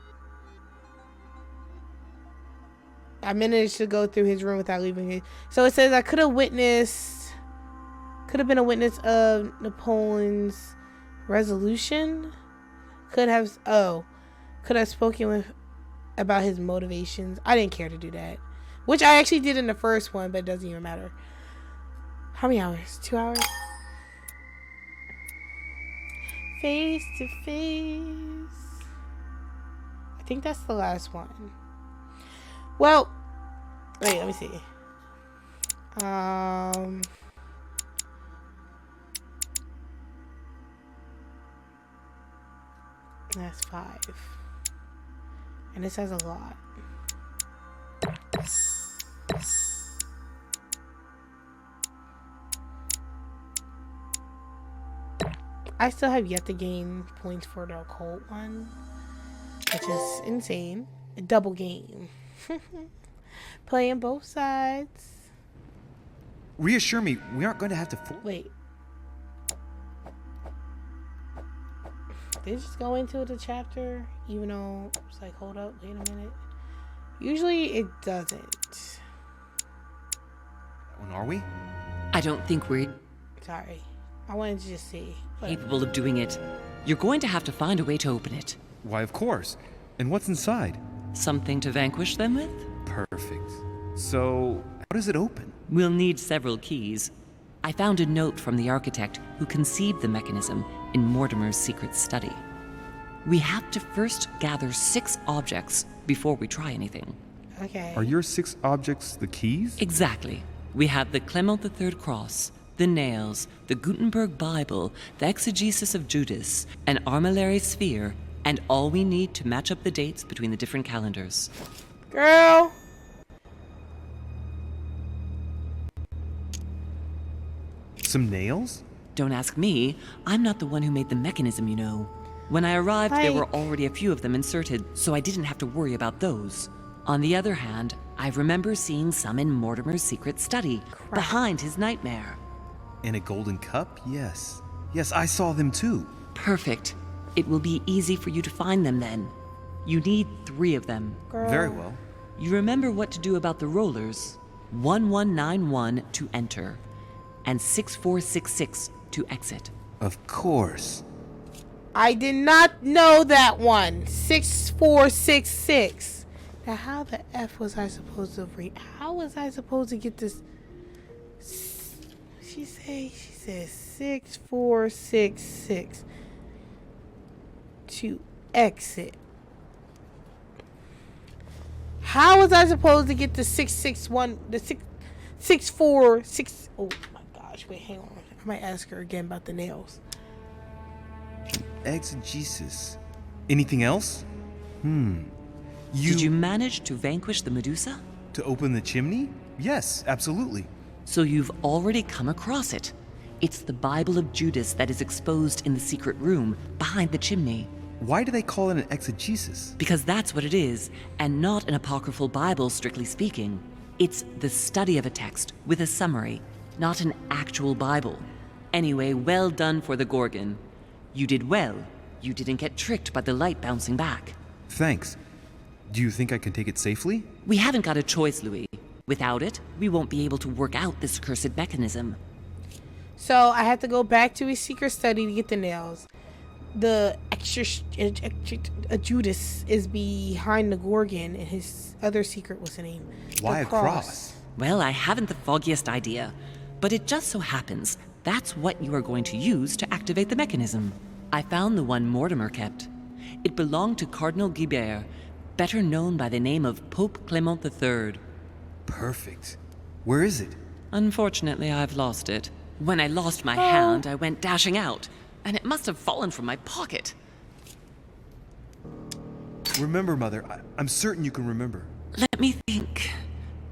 I managed to go through his room without leaving it. So it says I could have been a witness of Napoleon's resolution. Could have spoken with about his motivations. I didn't care to do that, which I actually did in the first one, but it doesn't even matter. How many hours? 2 hours? Face to face. I think that's the last one. Well, wait, let me see. That's 5. And this has a lot. I still have yet to gain points for the occult one, which is insane. A double game. Playing both sides. Reassure me, we aren't going to have to... Wait. They just go into the chapter, even though it's like, hold up, wait a minute. Usually it doesn't. When are we? I don't think we're Sorry. I wanted to just see. capable of doing it. You're going to have to find a way to open it. Why, of course. And what's inside? Something to vanquish them with? Perfect. So, how does it open? We'll need several keys. I found a note from the architect who conceived the mechanism in Mortimer's secret study. We have to first gather 6 objects before we try anything. Okay. Are your 6 objects the keys? Exactly. We have the Clement III cross, the nails, the Gutenberg Bible, the exegesis of Judas, an armillary sphere, and all we need to match up the dates between the different calendars. Girl! Some nails? Don't ask me. I'm not the one who made the mechanism, you know. When I arrived, there were already a few of them inserted, so I didn't have to worry about those. On the other hand, I remember seeing some in Mortimer's secret study, behind his nightmare. And a golden cup? Yes. Yes, I saw them too. Perfect. It will be easy for you to find them then. You need 3 of them. Very well. You remember what to do about the rollers. 1191 to enter, and 6466 to exit. Of course. I did not know that one. 6466. Now, how the F was I supposed to read? How was I supposed to get this? She says 6466 to exit. How was I supposed to get the 661, the 646? Oh my gosh, wait, hang on. I might ask her again about the nails. Exegesis. Anything else? Did you manage to vanquish the Medusa? To open the chimney? Yes, absolutely. So you've already come across it. It's the Bible of Judas that is exposed in the secret room behind the chimney. Why do they call it an exegesis? Because that's what it is, and not an apocryphal Bible, strictly speaking. It's the study of a text with a summary, not an actual Bible. Anyway, well done for the Gorgon. You did well. You didn't get tricked by the light bouncing back. Thanks. Do you think I can take it safely? We haven't got a choice, Louis. Without it, we won't be able to work out this cursed mechanism. So I have to go back to his secret study to get the nails. The Judas is behind the Gorgon, and his other secret was the name. Why a cross? Well, I haven't the foggiest idea, but it just so happens that's what you are going to use to activate the mechanism. I found the one Mortimer kept. It belonged to Cardinal Guibert, better known by the name of Pope Clement III. Perfect. Where is it? Unfortunately, I've lost it. When I lost my hand, I went dashing out, and it must have fallen from my pocket. Remember, Mother. I'm certain you can remember. Let me think.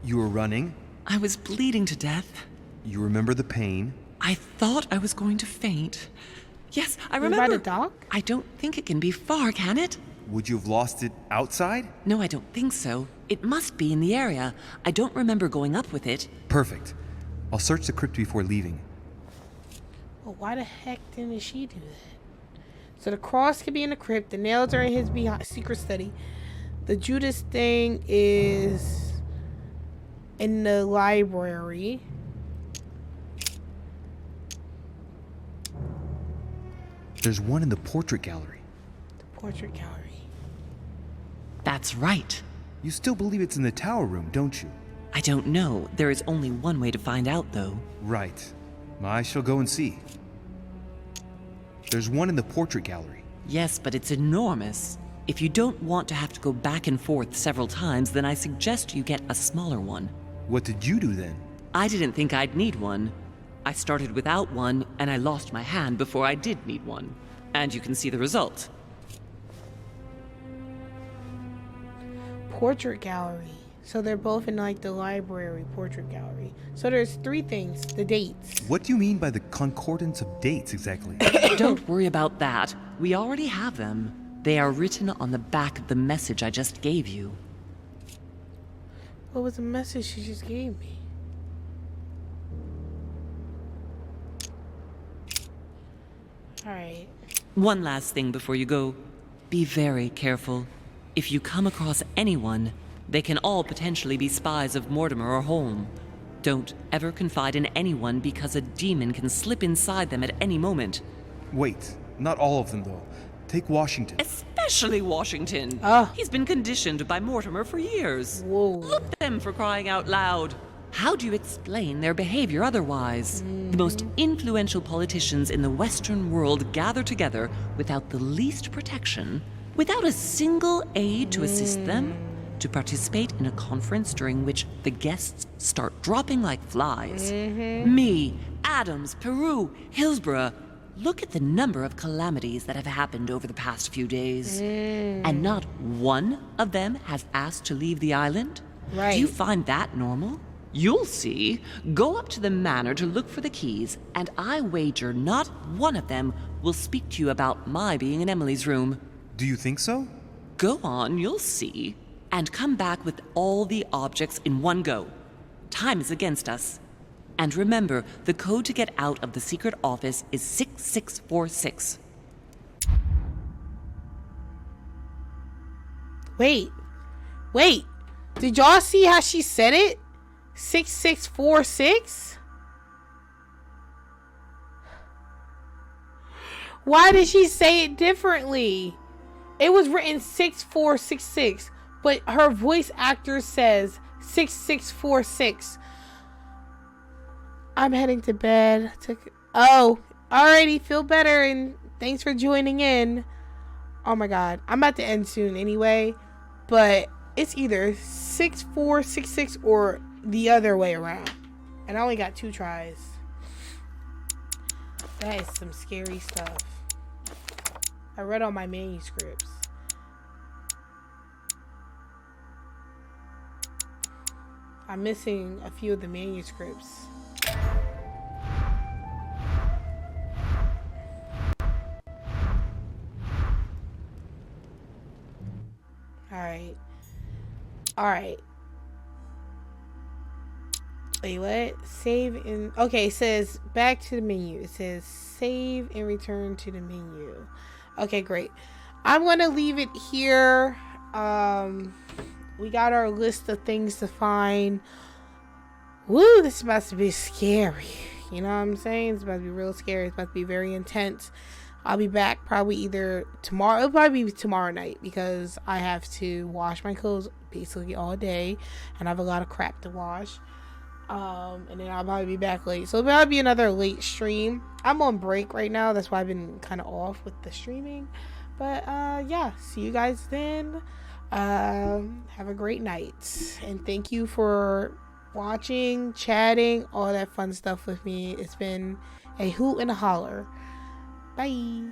You were running. I was bleeding to death. You remember the pain. I thought I was going to faint. Yes, I remember. By the dock? I don't think it can be far, can it? Would you have lost it outside? No, I don't think so. It must be in the area. I don't remember going up with it. Perfect. I'll search the crypt before leaving. Well, why the heck didn't she do that? So the cross could be in the crypt. The nails are in his secret study. The Judas thing is in the library. There's one in the portrait gallery. The portrait gallery. That's right. You still believe it's in the tower room, don't you? I don't know. There is only one way to find out, though. Right. I shall go and see. There's one in the portrait gallery. Yes, but it's enormous. If you don't want to have to go back and forth several times, then I suggest you get a smaller one. What did you do then? I didn't think I'd need one. I started without one, and I lost my hand before I did need one. And you can see the result. Portrait gallery. So they're both in like the library portrait gallery. So there's 3 things. The dates. What do you mean by the concordance of dates exactly? Don't worry about that. We already have them. They are written on the back of the message I just gave you. What was the message she just gave me? Alright. One last thing before you go. Be very careful. If you come across anyone, they can all potentially be spies of Mortimer or Holm. Don't ever confide in anyone because a demon can slip inside them at any moment. Wait, not all of them though. Take Washington. Especially Washington. He's been conditioned by Mortimer for years. Whoa. Look at them for crying out loud. How do you explain their behavior otherwise? The most influential politicians in the Western world gather together without the least protection, without a single aid to assist them, to participate in a conference during which the guests start dropping like flies. Me, Adams, Peru, Hillsborough. Look at the number of calamities that have happened over the past few days. And not one of them has asked to leave the island? Right. Do you find that normal? You'll see. Go up to the manor to look for the keys, and I wager not one of them will speak to you about my being in Emily's room. Do you think so? Go on, you'll see. And come back with all the objects in one go. Time is against us. And remember, the code to get out of the secret office is 6646. Wait. Did y'all see how she said it? 6646? Why did she say it differently? It was written 6466, but her voice actor says 6646. I'm heading to bed. Oh, alrighty, feel better, and thanks for joining in. Oh my god, I'm about to end soon anyway, but it's either 6466 or the other way around, and I only got 2 tries. That is some scary stuff. I read all my manuscripts. I'm missing a few of the manuscripts. Alright. Wait, what? Save in... Okay, it says back to the menu. It says save and return to the menu. Okay, great. I'm going to leave it here. We got our list of things to find. Woo, this is about to be scary. You know what I'm saying? It's about to be real scary. It's about to be very intense. I'll be back probably either tomorrow. It'll probably be tomorrow night because I have to wash my clothes basically all day. And I have a lot of crap to wash. And then I'll probably be back late. So it'll probably be another late stream. I'm on break right now. That's why I've been kind of off with the streaming. But yeah, see you guys then. Have a great night. And thank you for watching, chatting, all that fun stuff with me. It's been a hoot and a holler. Bye.